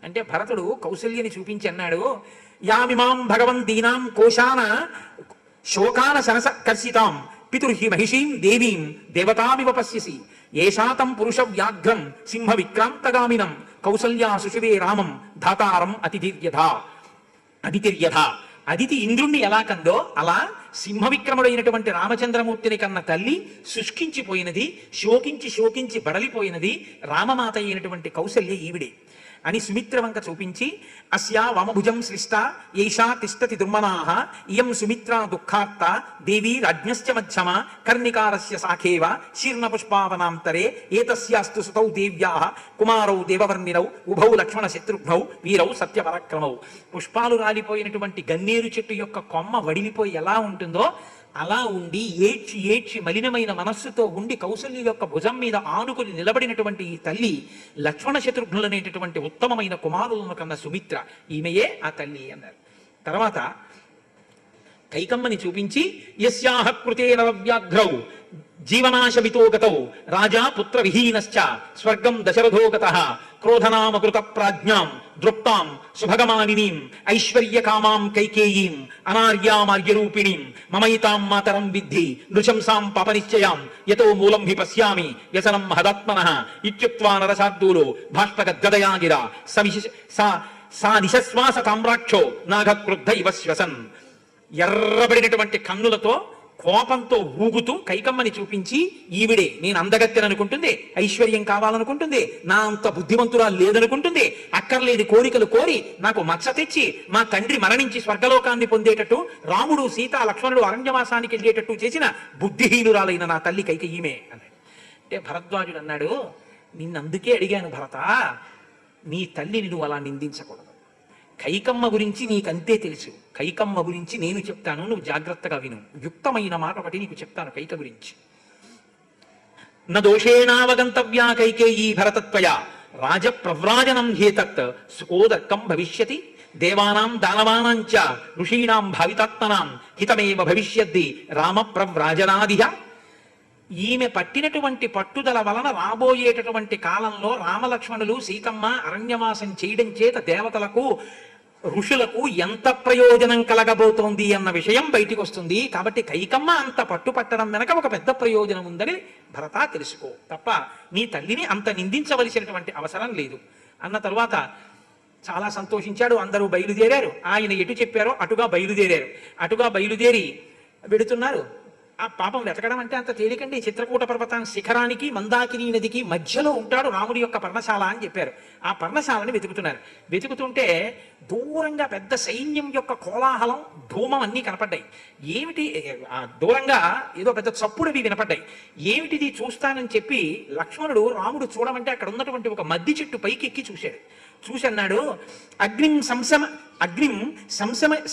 అంటే భరతుడు కౌసల్యని చూపించి అన్నాడు, యామిమాం భగవన్ దీనాం కోశాన శోకాన సనసకర్షితాం పితుర్హి మహిషీం దేవీం దేవతామివ పశ్యసి ఏషాతం పురుష వ్యాఘ్రం సింహ విక్రాంతగామినం కౌసల్యా సుషువే రామం ధాతారం అదితిర్యథ. అదితి ఇంద్రుణ్ణి ఎలా కందో అలా సింహవిక్రముడైనటువంటి రామచంద్రమూర్తిని కన్న తల్లి శుష్కించిపోయినది, శోకించి బడలిపోయినది రామమాత అయినటువంటి కౌసల్య ఈవిడే అని సుమిత్ర వంక చూపించి, అస్యా వామభుజం శ్లిష్ట ఏషా తిష్టతి దుర్మనాః ఇయం సుమిత్రా దుఃఖార్త దేవీ రాజ్ఞశ్చ మధ్యమ కర్ణికారస్య సాఖేవ శీర్ణపుష్పావనాంతరే ఏతస్యాస్తు సుతౌ దేవ్యాః కుమారౌ దేవవర్ణిరౌ ఉభౌ లక్ష్మణ శత్రుఘ్నౌ వీరౌ సత్యపరాక్రమౌ. పుష్పాలు రాలిపోయినటువంటి గన్నేరు చెట్టు యొక్క కొమ్మ వడిలిపోయి ఎలా ఉంటుందో అలా ఉండి ఏడ్చి మలినమైన మనస్సుతో ఉండి కౌసల్య యొక్క భుజం మీద ఆనుకుని నిలబడినటువంటి ఈ తల్లి లక్ష్మణ శత్రుఘ్నులనేటటువంటి ఉత్తమమైన కుమారులను కన్న సుమిత్ర, ఈమెయే ఆ తల్లి అన్నారు. తర్వాత కైకమ్మని చూపించి యస్యాహ కృతే నరవ్యాఘ్రౌ జీవనాశమితో గతౌ రాజా పుత్ర విహీనశ్చ స్వర్గం దశరథో గతః క్రోధనామకృత ప్రాజ్ఞాం దృప్తాం శుభగమానినీం ఐశ్వర్యకామాం కైకేయీం అనార్యామార్యరూపిణీం మమైతాం మాతరం విద్ధి నృశంసాం పాపనిశ్చయాం యతో మూలం హి పశ్యామి వ్యసనం మహదాత్మనః ఇత్యుక్త్వా నరశార్దూలో భాష్పగద్గదయా గిరా సా నిశశ్వాస తామ్రాక్షో నాగక్రుద్ధ ఇవ శ్వసన్. ఎర్రబడినటువంటి కన్నులతో కోపంతో ఊగుతూ కైకమ్మని చూపించి, ఈవిడే నేను అందగత్తెననుకుంటుంది, ఐశ్వర్యం కావాలనుకుంటుంది, నా అంత బుద్ధిమంతురాలు లేదనుకుంటుంది, అక్కర్లేని కోరికలు కోరి నాకు మచ్చ తెచ్చి మా తండ్రి మరణించి స్వర్గలోకాన్ని పొందేటట్టు, రాముడు సీత లక్ష్మణుడు అరణ్యవాసానికి వెళ్ళేటట్టు చేసిన బుద్ధిహీనురాలైన నా తల్లి కైకేయీమే అన్నాడు. అంటే భరద్వాజుడు అన్నాడు, నిన్నందుకే అడిగాను భరత, నీ తల్లిని నువ్వు అలా నిందించకూడదు. కైకమ్మ గురించి నీకంతే తెలుసు, కైకమ్మ గురించి నేను చెప్తాను, నువ్వు జాగ్రత్తగా విను. యుక్తమైన మాట ఒకటి నీకు చెప్తాను కైక గురించి. నోషేణావగంతవ్యా కైకేయీ భరతత్వయా రాజప్రవ్రాజనం హేతత్ సుకోదర్కం భవిష్యతి దేవానాం దానవానాంచ ఋషీణాం భావితాత్మనాం హితమేవ భవిష్యద్ది రామ ప్రవ్రాజనాదిహ. ఈమె పట్టినటువంటి పట్టుదల వలన రాబోయేటటువంటి కాలంలో రామలక్ష్మణులు సీతమ్మ అరణ్యవాసం చేయడం చేత దేవతలకు ఋషులకు ఎంత ప్రయోజనం కలగబోతోంది అన్న విషయం బయటికి వస్తుంది. కాబట్టి కైకమ్మ అంత పట్టుపట్టడం వెనక ఒక పెద్ద ప్రయోజనం ఉందని భరత తెలుసుకో, తప్ప నీ తల్లిని అంత నిందించవలసినటువంటి అవసరం లేదు అన్న తరువాత చాలా సంతోషించాడు. అందరూ బయలుదేరారు. ఆయన ఎటు చెప్పారో అటుగా బయలుదేరారు. అటుగా బయలుదేరి వెడుతున్నారు. ఆ పాపం వెతకడం అంటే అంత తేలికండి. చిత్రకూట పర్వతం శిఖరానికి మందాకిని నదికి మధ్యలో ఉంటాడు రాముడి యొక్క పర్ణశాల అని చెప్పారు. ఆ పర్ణశాలని వెతుకుతున్నారు. వెతుకుతుంటే దూరంగా పెద్ద సైన్యం యొక్క కోలాహలం, ధూమం అన్నీ కనపడ్డాయి. ఏమిటి దూరంగా ఏదో పెద్ద చప్పుడవి వినపడ్డాయి. ఏమిటిది చూస్తానని చెప్పి లక్ష్మణుడు రాముడు చూడమంటే అక్కడ ఉన్నటువంటి ఒక మద్ది చెట్టు పైకి ఎక్కి చూశాడు. చూసి అన్నాడు, అగ్నిం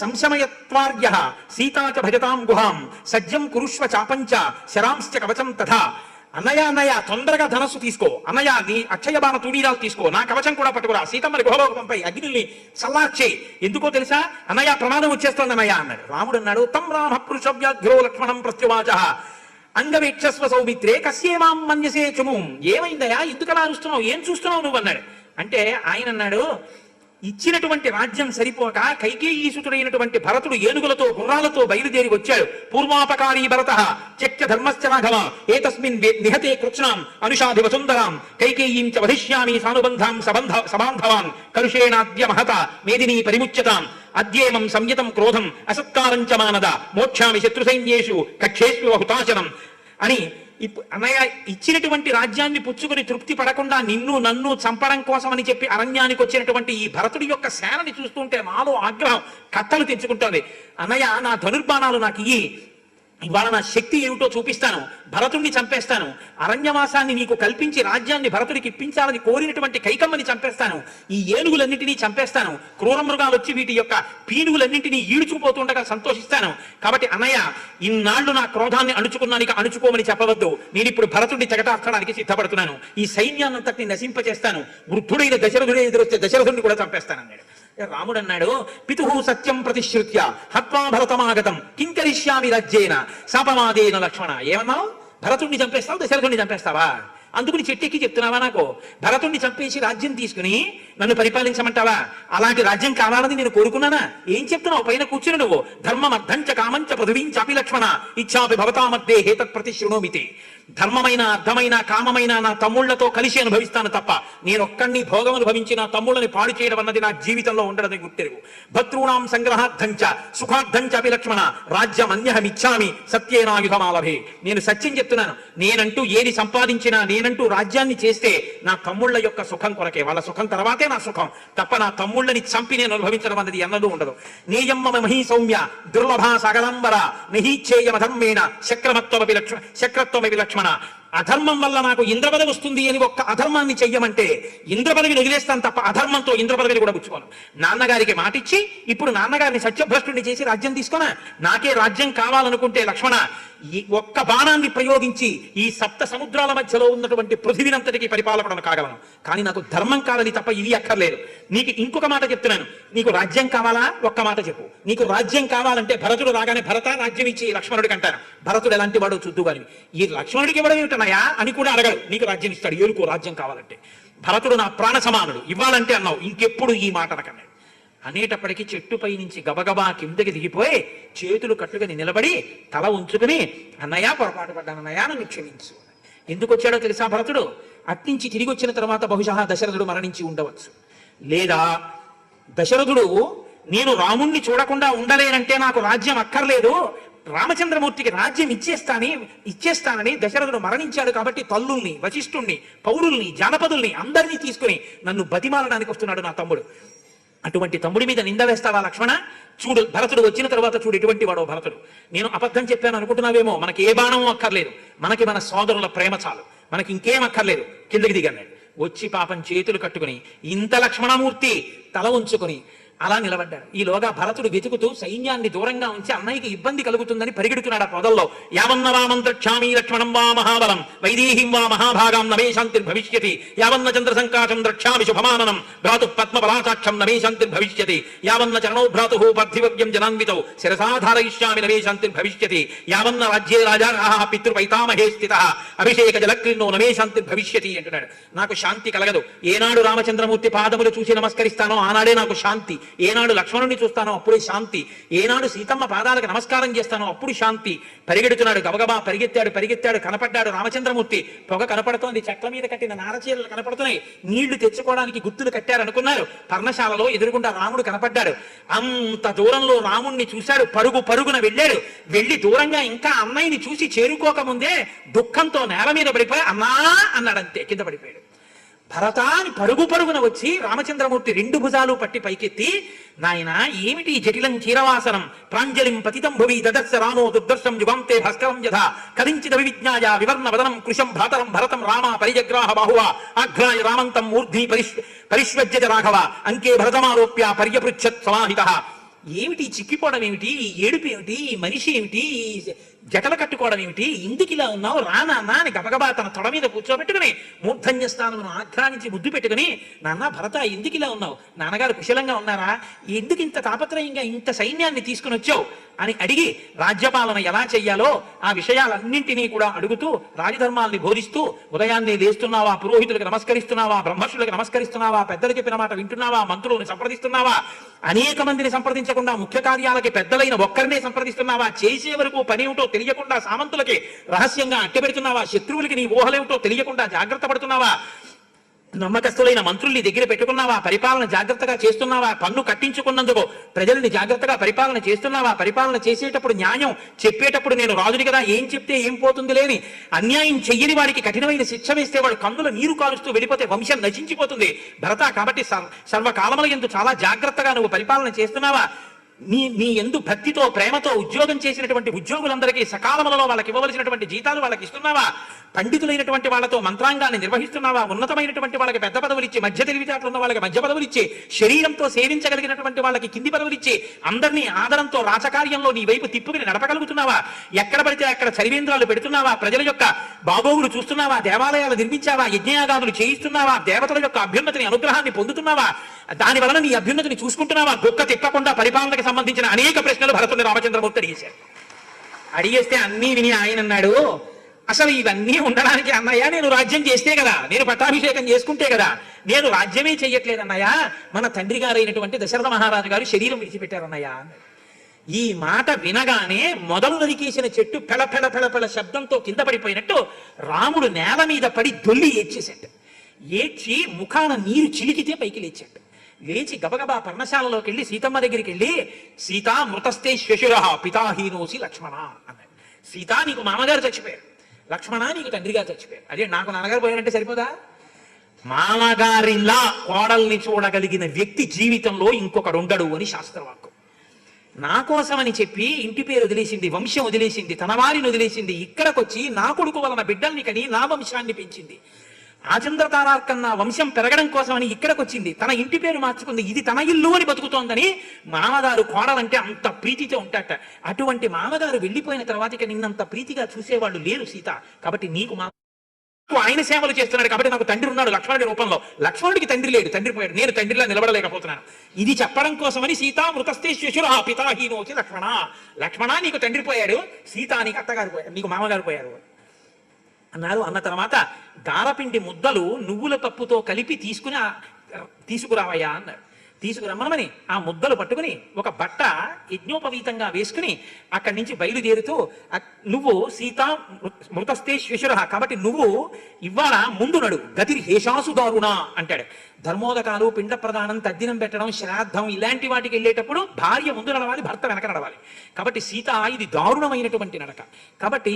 సంశమయత్వార్య సీతాచ భజతాం గుహాం సజ్జం కురుష్వ చాపంచ శరాంశ్చ కవచం తథా. అన్నయ్య తొందరగా ధనస్సు తీసుకో, అన్నయ్య నీ అక్షయ బాణ తూణీరాలు తీసుకో, నా కవచం కూడా పట్టుకురా, సీతమ్మని గుహలోకి పంపై, అగ్నిని చల్లార్చే. ఎందుకో తెలుసా, అన్నయ్య ప్రమాదం వచ్చేస్తోంది అన్నయ్య అన్నాడు. రాముడు అన్నాడు, తం రామ పురుషవ్యాఘ్రో లక్ష్మణం ప్రత్యువాచ అంగవేక్షస్వ సౌమిత్రే కస్యేమాం మన్యసే చుముం. ఏమైందయా, ఎందుకలా అరుస్తున్నావు, ఏం చూస్తున్నావు నువ్వు అన్నాడు. అంటే ఆయన అన్నాడు, ఇచ్చినటువంటి రాజ్యం సరిపోక కైకేయీసుతుడైనటువంటి భరతుడు ఏనుగులతో గుర్రాలతో బయలుదేరి వచ్చాడు. పూర్వాపకారీ భరత చక్య ధర్మశ్చ రాఘవ ఏతస్మిన్ నిహతే కృత్స్నాం అనుషాధి వసుందరాం కైకేయీం చ వధిష్యామి సానుబంధాం సబాంధవాన్ కలుషేణాద్య మహత మేదినీ పరిముచ్యతాం అద్యేమం సంయతం క్రోధం అసత్కారంచ మానద మోక్షామి శత్రుసైన్యేషు కక్షేష్వ హుతాశనం అని. అన్నయ్య, ఇచ్చినటువంటి రాజ్యాన్ని పుచ్చుకొని తృప్తి పడకుండా నిన్ను నన్ను చంపడం కోసం అని చెప్పి అరణ్యానికి వచ్చినటువంటి ఈ భరతుడి యొక్క సేనని చూస్తుంటే నాలో ఆగ్రహం కట్టలు తెచ్చుకుంటోంది. అన్నయ్య, నా ధనుర్బాణాలు నాకు ఇయ్యి, ఇవాళ నా శక్తి ఏమిటో చూపిస్తాను, భరతుడిని చంపేస్తాను, అరణ్యవాసాన్ని నీకు కల్పించి రాజ్యాన్ని భరతుడికి ఇప్పించాలని కోరినటువంటి కైకమ్మని చంపేస్తాను, ఈ ఏనుగులన్నింటినీ చంపేస్తాను, క్రూర మృగాలు వచ్చి వీటి యొక్క పీనుగులన్నింటినీ ఈడ్చుకుపోతుండగా సంతోషిస్తాను. కాబట్టి అన్నయ్య, ఇన్నాళ్లు నా క్రోధాన్ని అణుచుకున్నానికి అణుచుకోమని చెప్పవద్దు, నేను ఇప్పుడు భరతుడిని చెగటార్చడానికి సిద్ధపడుతున్నాను, ఈ సైన్యాన్నంతటిని నశింపచేస్తాను, వృద్ధుడైన దశరథుడే ఎదురొస్తే దశరథుడిని కూడా చంపేస్తాను అన్నాడు. రాముడు అన్నాడు, పితుః సత్యం ప్రతిశ్రుత్య హత్వా భరతమాగతం కింకరిష్యామి రాజ్యేన శాపమాదేన లక్ష్మణ. ఏమన్నావు, భరతుడిని చంపేస్తావు, దశరథుడిని చంపేస్తావా? అందుకుని చెట్టెక్కి చెప్తున్నావా నాకు? భరతుడిని చంపేసి రాజ్యం తీసుకుని నన్ను పరిపాలించమంటావా? అలాంటి రాజ్యం కావాలని నేను కోరుకున్నానా? ఏం చెప్తున్నావు పైన కూర్చుని నువ్వు? ధర్మం అర్థంచ కామంచ పృథివీంచాపి లక్ష్మణ ఇచ్చాపి భవతా మధ్యే హేతత్ ప్రతిశృణోమితి. ధర్మమైన అర్థమైన కామమైన నా తమ్ముళ్లతో కలిసి అనుభవిస్తాను తప్ప నేనొక్కడిని భోగం అనుభవించి నా తమ్ముళ్ళని పాడు చేయడం అన్నది నా జీవితంలో ఉండదని గుర్తెరుగు. భద్రూణాం సంగ్రహార్థంచ సుఖార్థంచ అపి లక్ష్మణ రాజ్యం అన్యహమిచ్చామి సత్యేనాయుధమాలభే. నేను సత్యం చెప్తున్నాను, నేనంటూ ఏది సంపాదించినా, నేనంటూ రాజ్యాన్ని చేస్తే నా తమ్ముళ్ళ యొక్క సుఖం కొరకే, వాళ్ళ సుఖం తర్వాతే నా సుఖం తప్ప నా తమ్ముళ్ళని చంపి నేను అనుభవించడం అన్నది ఎన్నడూ ఉండదు. నేయమ్మ మహీ సౌమ్య దుర్లభా సగలంబర నహీచ్చేయమధర్మేణ శక్రమత్వమపి లక్ష్మణ అధర్మం వల్ల నాకు ఇంద్ర పదవి వస్తుంది అని ఒక్క అధర్మాన్ని చెయ్యమంటే ఇంద్ర పదవిని వదిలేస్తాను తప్ప అధర్మంతో ఇంద్ర పదవిని కూడా పుచ్చుకోను. నాన్నగారికి మాటిచ్చి ఇప్పుడు నాన్నగారిని సత్యభ్రష్టుని చేసి రాజ్యం తీసుకున్నా, నాకే రాజ్యం కావాలనుకుంటే లక్ష్మణ ఈ ఒక్క బాణాన్ని ప్రయోగించి ఈ సప్త సముద్రాల మధ్యలో ఉన్నటువంటి పృథివినంతటికి పరిపాలకుడను కాగలను. కానీ నాకు ధర్మం కాదని తప్ప ఇది అక్కర్లేదు. నీకు ఇంకొక మాట చెప్తున్నాను, నీకు రాజ్యం కావాలా? ఒక్క మాట చెప్పు. నీకు రాజ్యం కావాలంటే భరతుడు రాగానే భరత రాజ్యం ఇచ్చి లక్ష్మణుడికి అంటారు. భరతుడు ఎలాంటి వాడు చూద్దు కానీ ఈ లక్ష్మణుడికి ఇవ్వడం ఏమిటనయా అని కూడా అడగడు. నీకు రాజ్యం ఇస్తాడు, ఏలుకో రాజ్యం కావాలంటే. భరతుడు నా ప్రాణ సమానుడు, ఇవ్వాలంటే అన్నావు, ఇంకెప్పుడు ఈ మాట అనకన్నాడు. అనేటప్పటికీ చెట్టుపై నుంచి గబగబా కిందకి దిగిపోయి చేతులు కట్టుకుని నిలబడి తల ఉంచుకుని అన్నయ్య పొరపాటు పడ్డానన్నయ్య నన్ను క్షమించు. ఎందుకు వచ్చాడో తెలుసా భరతుడు? అట్నుంచి తిరిగి వచ్చిన తర్వాత బహుశా దశరథుడు మరణించి ఉండవచ్చు. లేదా దశరథుడు నేను రాముణ్ణి చూడకుండా ఉండలేనంటే నాకు రాజ్యం అక్కర్లేదు, రామచంద్రమూర్తికి రాజ్యం ఇచ్చేస్తానని దశరథుడు మరణించాడు కాబట్టి తల్లుల్ని, వశిష్ఠుణ్ణి, పౌరుల్ని, జానపదుల్ని అందరినీ తీసుకుని నన్ను బతిమాలడానికి వస్తున్నాడు నా తమ్ముడు. అటువంటి తమ్ముడి మీద నింద వేస్తావా లక్ష్మణ? చూడు, భరతుడు వచ్చిన తర్వాత చూడు ఎటువంటి వాడో భరతుడు. నేను అబద్ధం చెప్పాను అనుకుంటున్నావేమో, మనకి ఏ బాణం అక్కర్లేదు, మనకి మన సోదరుల ప్రేమ చాలు, మనకి ఇంకేం అక్కర్లేదు. కిందకి దిగన్నాడు. వచ్చి పాపం చేతులు కట్టుకుని ఇంత లక్ష్మణమూర్తి తల ఉంచుకొని అలా నిలబడ్డాడు. ఈలోగా భరతుడు వెతుకుతూ సైన్యాన్ని దూరంగా ఉంచి అన్నయ్యకి ఇబ్బంది కలుగుతుందని పరిగెడుతున్నాడు ఆ పొదల్లో. యావన్న రామం ద్రక్ష్యామి లక్ష్మణం వా మహాబలం వైదేహిం వా మహాభాగాం నమే శాంతిర్భవిష్యతి యావన్న చంద్ర సంకాశం ద్రక్ష్యామి శుభమాననం భ్రాతు పద్మబలాచాక్షం నమే శాంతిర్భవిష్యతి యావన్న చరణౌ భ్రాతు పార్థివ్యం జనాన్వితౌ శిరసాధారయిష్యామి నమే శాంతిర్భవిష్యతి యావన్న రాజ్యే రాజా పితృపైతామహే స్థితః అభిషేక జలక్రీన్నో నమే శాంతిర్భవిష్యతి అంటున్నాడు. నాకు శాంతి కలగదు. ఏనాడు రామచంద్రమూర్తి పాదములు చూసి నమస్కరిస్తానో ఆనాడే నాకు శాంతి, ఏనాడు లక్ష్మణుని చూస్తానో అప్పుడే శాంతి, ఏనాడు సీతమ్మ పాదాలకు నమస్కారం చేస్తానో అప్పుడు శాంతి. పరిగెడుతున్నాడు, గబగబా పరిగెత్తాడు, కనపడ్డాడు రామచంద్రమూర్తి. పొగ కనపడుతోంది, చెట్ల మీద కట్టిన నారచీరలు కనపడుతున్నాయి, నీళ్లు తెచ్చుకోవడానికి గుర్తులు కట్టారనుకున్నారు. పర్ణశాలలో ఎదురుగుండా రాముడు కనపడ్డాడు. అంత దూరంలో రాముణ్ణి చూశాడు, పరుగున వెళ్ళి దూరంగా ఇంకా అన్నయ్యని చూసి చేరుకోకముందే దుఃఖంతో నేల మీద పడిపోయి అన్నా అన్నాడంతే, కింద పడిపోయాడు. భరతాని పరుగున వచ్చి రామచంద్రమూర్తి రెండు భుజాలు పట్టి పైకెత్తి, నాయన ఏమిటి జటిలం చీరవాసనం ప్రాంజలిం పతితం భువి దదర్శ రామో దుర్దర్శం యుగంతే భాస్కరం యథా కదించిత వివిజ్ఞాయ వివర్ణ వదనం కృశం భ్రాతరం భరతం రామ పరిజగ్రాహ బాహువ ఆఘ్రాయ రామంతం మూర్ధ్ని పరిష్వజ్యత రాఘవ అంకే భరతమారోప్య పర్యపృచ్ఛత్ సమాహితః. ఏమిటి చిక్కిపోవడం ఏమిటి, ఈ ఏడుపు ఏమిటి, ఈ మనిషి ఏమిటి, ఈ జటలు కట్టుకోవడం ఏమిటి, ఇందుకు ఇలా ఉన్నావు రా నాన్న అని గబగబా తన తొడ మీద కూర్చోబెట్టుకుని మూర్ధన్య స్థానమును ఆఘ్రానించి ముద్దు పెట్టుకుని, నాన్న భరత ఎందుకు ఇలా ఉన్నావు, నాన్నగారు కుశలంగా ఉన్నారా, ఎందుకు ఇంత తాపత్రయంగా ఇంత సైన్యాన్ని తీసుకుని వచ్చావు అని అడిగి రాజ్యపాలన ఎలా చెయ్యాలో ఆ విషయాలన్నింటినీ కూడా అడుగుతూ రాజధర్మాల్ని బోధిస్తూ, ఉదయాన్నే లేస్తున్నావా, పురోహితులకు నమస్కరిస్తున్నావా, బ్రహ్మర్షులకు నమస్కరిస్తున్నావా, పెద్దలు చెప్పిన మాట వింటున్నావా, మంత్రులను సంప్రదిస్తున్నావా, అనేక మందిని సంప్రదించకుండా ముఖ్య కార్యాలకి పెద్దలైన ఒక్కరినే సంప్రదిస్తున్నావా, చేసే వరకు పని ఏమిటో తెలియకుండా సామంతులకి రహస్యంగా అట్టెపెడుతున్నావా, శత్రువులకి నీ ఊహలేమిటో తెలియకుండా జాగ్రత్త పడుతున్నావా, నమ్మకస్తులైన మంత్రుల్ని దగ్గర పెట్టుకున్నావా, పరిపాలన జాగ్రత్తగా చేస్తున్నావా, పన్ను కట్టించుకున్నందుకు ప్రజల్ని జాగ్రత్తగా పరిపాలన చేస్తున్నావా, పరిపాలన చేసేటప్పుడు న్యాయం చెప్పేటప్పుడు నేను రాజుని కదా ఏం చెప్తే ఏం పోతుంది లేని అన్యాయం చెయ్యని వాడికి కఠినమైన శిక్ష వేస్తే వాడు కన్నుల నీరు కాలుస్తూ వెళ్ళిపోతే వంశం నశించిపోతుంది భరత. కాబట్టి సర్వకాలముల యందు చాలా జాగ్రత్తగా నువ్వు పరిపాలన చేస్తున్నావా, నీ ఎందు భక్తితో ప్రేమతో ఉద్యోగం చేసినటువంటి ఉద్యోగులందరికీ సకాలములలో వాళ్ళకి ఇవ్వవలసినటువంటి జీతాలు వాళ్ళకి ఇస్తున్నావా, పండితులైనటువంటి వాళ్ళతో మంత్రాంగాన్ని నిర్వహిస్తున్నావా, ఉన్నతమైనటువంటి వాళ్ళకి పెద్ద పదవులు ఇచ్చి, మధ్య తెలివితేటలు ఉన్న వాళ్ళకి మధ్య పదవులు ఇచ్చి, శరీరంతో సేవించగలిగినటువంటి వాళ్ళకి కింది పదవులు ఇచ్చి, అందరినీ ఆదరంతో రాజకార్యంలో నీ వైపు తిప్పుకుని నడపగలుగుతున్నావా, ఎక్కడ పడితే అక్కడ చరివేంద్రాలు పెడుతున్నావా, ప్రజల యొక్క బాగోగులు చూస్తున్నావా, దేవాలయాలు నిర్మించావా, యజ్ఞయాగాదులు చేయిస్తున్నావా, దేవతల యొక్క అభ్యున్నతిని అనుగ్రహాన్ని పొందుతున్నావా, దాని వలన నీ అభ్యున్నతిని చూసుకుంటున్నావా, గొక్క తిప్పకుండా పరిపాలనకి సంబంధించిన అనేక ప్రశ్నలు భరతుని రామచంద్రమూర్తి అడిగేస్తే అన్నీ విని ఆయన అన్నాడు, అసలు ఇవన్నీ ఉండడానికి అన్నయ్య నేను రాజ్యం చేస్తే కదా, నేను పట్టాభిషేకం చేసుకుంటే కదా, నేను రాజ్యమే చెయ్యట్లేదు అన్నయ్య, మన తండ్రి గారైనటువంటి దశరథ మహారాజు గారు శరీరం విడిచిపెట్టారన్నయ్య. ఈ మాట వినగానే మొదలు నరికేసిన చెట్టు పెళ శబ్దంతో కింద పడిపోయినట్టు రాముడు నేల మీద పడి దొల్లి ఏడ్చేశాడు. ఏడ్చి ముఖాన నీరు చిలికితే పైకి లేచాడు. లేచి గబగబా పర్ణశాలలోకి వెళ్ళి సీతమ్మ దగ్గరికి వెళ్ళి, సీతా మృతస్తే శ్వశుర పితాహీనోసి లక్ష్మణ అన్నాడు. సీత నీకు మామగారు చచ్చిపోయారు, లక్ష్మణ నీకు తండ్రిగా చచ్చిపోయారు. అదే నాకు నాన్నగారు పోయారంటే సరిపోదా? మామగారిలా కోడల్ని చూడగలిగిన వ్యక్తి జీవితంలో ఇంకొకడు ఉండడు అని శాస్త్రవాక్కు. నా కోసమని చెప్పి ఇంటి పేరు వదిలేసింది, వంశం వదిలేసింది, తన వారిని వదిలేసింది, ఇక్కడికొచ్చి నా కొడుకు వలన బిడ్డల్ని కని నా వంశాన్ని పెంచింది. ఆచంద్రతారార్కన్నా వంశం పెరగడం కోసమని ఇక్కడికి వచ్చింది, తన ఇంటి పేరు మార్చుకుంది, ఇది తన ఇల్లు అని బతుకుతోందని మామగారు కోడలంటే అంత ప్రీతితో ఉంటాట. అటువంటి మామగారు వెళ్ళిపోయిన తర్వాత ఇక నిన్నంత ప్రీతిగా చూసేవాళ్ళు లేరు సీత. కాబట్టి నీకు ఆయన సేవలు చేస్తున్నాడు కాబట్టి నాకు తండ్రి ఉన్నాడు లక్ష్మణుడి రూపంలో. లక్ష్మణుడికి తండ్రి లేడు, తండ్రి పోయాడు, నేను తండ్రిలా నిలబడలేకపోతున్నాను. ఇది చెప్పడం కోసమని సీతా మృతస్థే శిశుర పితాహీనోచి లక్ష్మణ, లక్ష్మణ నీకు తండ్రి పోయాడు, సీత నీకు అత్తగారు పోయారు, నీకు మామగారు పోయారు అన్నారు. అన్న తర్వాత గారపిండి ముద్దలు నువ్వుల పప్పుతో కలిపి తీసుకురావయ్యా అన్నారు. తీసుకురమ్మని ఆ ముద్దలు పట్టుకుని ఒక బట్ట యజ్ఞోపవీతంగా వేసుకుని అక్కడి నుంచి బయలుదేరుతూ, నువ్వు సీత మృతస్థే శిశుర కాబట్టి నువ్వు ఇవాళ ముందు నడు, గతి హేషాసు దారుణ అంటాడు. ధర్మోదకాలు, పిండ ప్రదానం, తద్దినం పెట్టడం, శ్రాద్ధం ఇలాంటి వాటికి వెళ్ళేటప్పుడు భార్య ముందు నడవాలి, భర్త వెనక నడవాలి. కాబట్టి సీత ఇది దారుణమైనటువంటి నడక. కాబట్టి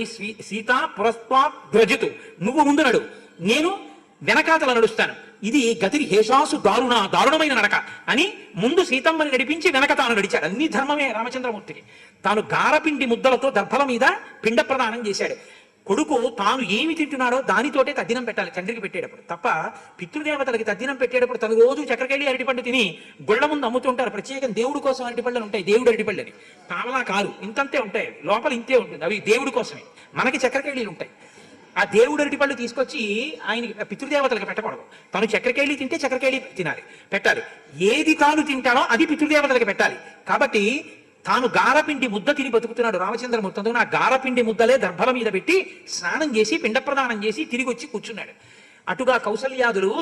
సీత పురస్వాద్రజతు, నువ్వు ముందు నడు, నేను వెనకాతల నడుస్తాను. ఇది గతి హేషాసు దారుణమైన నడక అని ముందు సీతమ్మని నడిపించి వెనక తాను నడిచాడు. అన్ని ధర్మమే రామచంద్రమూర్తికి. తాను గారపిండి ముద్దలతో దర్భల మీద పిండ ప్రదానం చేశాడు. కొడుకు తాను ఏమి తింటున్నాడో దానితోటే తద్దినం పెట్టాలి తండ్రికి పెట్టేటప్పుడు తప్ప. పితృదేవతలకి తద్దినం పెట్టేటప్పుడు తను రోజు చక్కెరకెళ్ళి అరటిపండు తిని గుళ్ళ ముందు అమ్ముతుంటారు. ప్రత్యేకం దేవుడి కోసం అరటిపళ్ళు ఉంటాయి, దేవుడు అరటిపళ్ళని కావలా కాదు, ఇంతంతే ఉంటాయి, లోపల ఇంతే ఉంటుంది, అవి దేవుడి కోసమే. మనకి చక్కెరకెళ్ళీలు ఉంటాయి. ఆ దేవుడు అరటిపళ్ళు తీసుకొచ్చి ఆయనకి పితృదేవతలకు పెట్టకూడదు. తను చక్కెరకేళి తింటే చక్కెరకేళి పెట్టాలి. ఏది తాను తింటాడో అది పితృదేవతలకు పెట్టాలి. కాబట్టి తాను గారపిండి ముద్ద తిని బతుకుతున్నాడు రామచంద్రమూర్తి. అందుకు ఆ గారపిండి ముద్దలే దర్భల మీద పెట్టి స్నానం చేసి పిండ ప్రదానం చేసి తిరిగి వచ్చి కూర్చున్నాడు. అటుగా కౌసల్యాదులు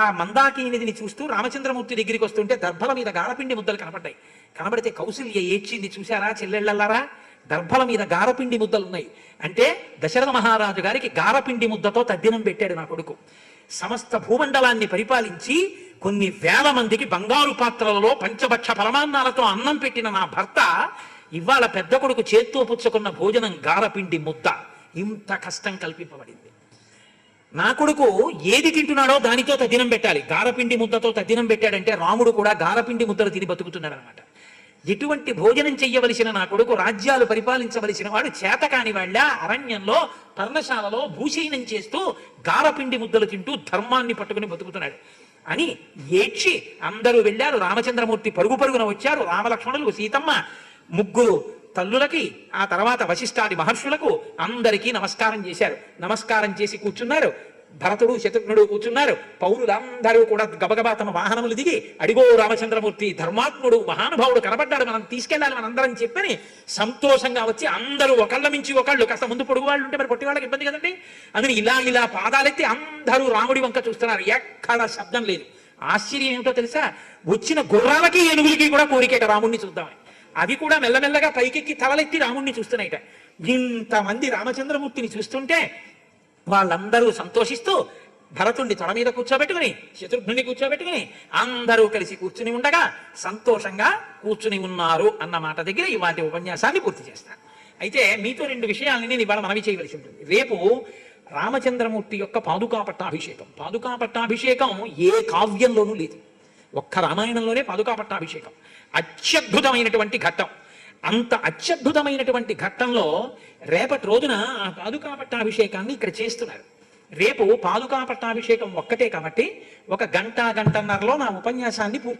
ఆ మందాకినిధిని చూస్తూ రామచంద్రమూర్తి దగ్గరికి వస్తుంటే దర్భల మీద గారపిండి ముద్దలు కనపడ్డాయి. కనబడితే కౌసల్య ఏడ్చింది, చూశారా చెల్లెళ్ళలారా, దర్భల మీద గారపిండి ముద్దలు ఉన్నాయి అంటే దశరథ మహారాజు గారికి గారపిండి ముద్దతో తద్దినం పెట్టాడు నా కొడుకు. సమస్త భూమండలాన్ని పరిపాలించి కొన్ని వేల మందికి బంగారు పాత్రలలో పంచభక్ష పరమాన్నాలతో అన్నం పెట్టిన నా భర్త ఇవాళ పెద్ద కొడుకు చేత్తో పుచ్చుకున్న భోజనం గారపిండి ముద్ద. ఇంత కష్టం కల్పింపబడింది. నా కొడుకు ఏది తింటున్నాడో దానితో తద్దినం పెట్టాలి. గారపిండి ముద్దతో తద్దినం పెట్టాడంటే రాముడు కూడా గారపిండి ముద్దలు తిని బతుకుతున్నాడు అనమాట. ఎటువంటి భోజనం చెయ్యవలసిన నా కొడుకు, రాజ్యాలు పరిపాలించవలసిన వాడు చేతకాని వాళ్ళ అరణ్యంలో పర్ణశాలలో భూషీనం చేస్తూ గారపిండి ముద్దలు తింటూ ధర్మాన్ని పట్టుకుని బతుకుతున్నాడు అని ఏడ్చి అందరూ వెళ్ళారు. రామచంద్రమూర్తి పరుగు పరుగున వచ్చారు. రామలక్ష్మణులు, సీతమ్మ, ముగ్గురు తల్లులకి, ఆ తర్వాత వశిష్ఠాది మహర్షులకు అందరికీ నమస్కారం చేశారు. నమస్కారం చేసి కూర్చున్నారు. భరతుడు, శత్రుఘ్నుడు కూర్చున్నారు. పౌరులందరూ కూడా గబగబా తమ వాహనములు దిగి, అడిగో రామచంద్రమూర్తి ధర్మాత్ముడు మహానుభావుడు కనబడ్డాడు, మనం తీసుకెళ్ళాలి మనందరం చెప్పని సంతోషంగా వచ్చి అందరూ ఒకళ్ళ మించి ఒకళ్ళు, కాస్త ముందు పొడుగు వాళ్ళు ఉంటే మరి పొట్టి వాళ్ళకి ఇబ్బంది కదండి, అందుకని ఇలా పాదాలెత్తి అందరూ రాముడి వంక చూస్తున్నారు. ఎక్కడ శబ్దం లేదు. ఆశ్చర్యం ఏమిటో తెలుసా, వచ్చిన గుర్రాలకి ఏనుగులకి కూడా కోరికేట రాముడిని చూద్దామని. అవి కూడా మెల్లమెల్లగా పైకెక్కి తలలెత్తి రాముడిని చూస్తున్నాయిట. ఇంతమంది రామచంద్రమూర్తిని చూస్తుంటే వాళ్ళందరూ సంతోషిస్తూ భరతుణ్ణి తొడ మీద కూర్చోబెట్టుకుని, శత్రుఘ్నుని కూర్చోబెట్టుకుని అందరూ కలిసి కూర్చుని ఉండగా సంతోషంగా కూర్చుని ఉన్నారు అన్న మాట దగ్గర ఇవాటి ఉపన్యాసాన్ని పూర్తి చేస్తాను. అయితే మీతో 2 విషయాలని నేను ఇవాళ మనవి చేయవలసి ఉంటుంది. రేపు రామచంద్రమూర్తి యొక్క పాదుకా పట్టాభిషేకం. పాదుకా పట్టాభిషేకం ఏ కావ్యంలోనూ లేదు. ఒక్క రామాయణంలోనే పాదుకా పట్టాభిషేకం. అత్యద్భుతమైనటువంటి ఘట్టం. అంత అత్యద్భుతమైనటువంటి ఘట్టంలో రేపటి రోజున ఆ పాదుకా పట్టాభిషేకాన్ని ఇక్కడ చేస్తున్నారు. రేపు పాదుకా పట్టాభిషేకం ఒక్కటే కాబట్టి 1 గంట గంటన్నరలో నా ఉపన్యాసాన్ని పూర్తి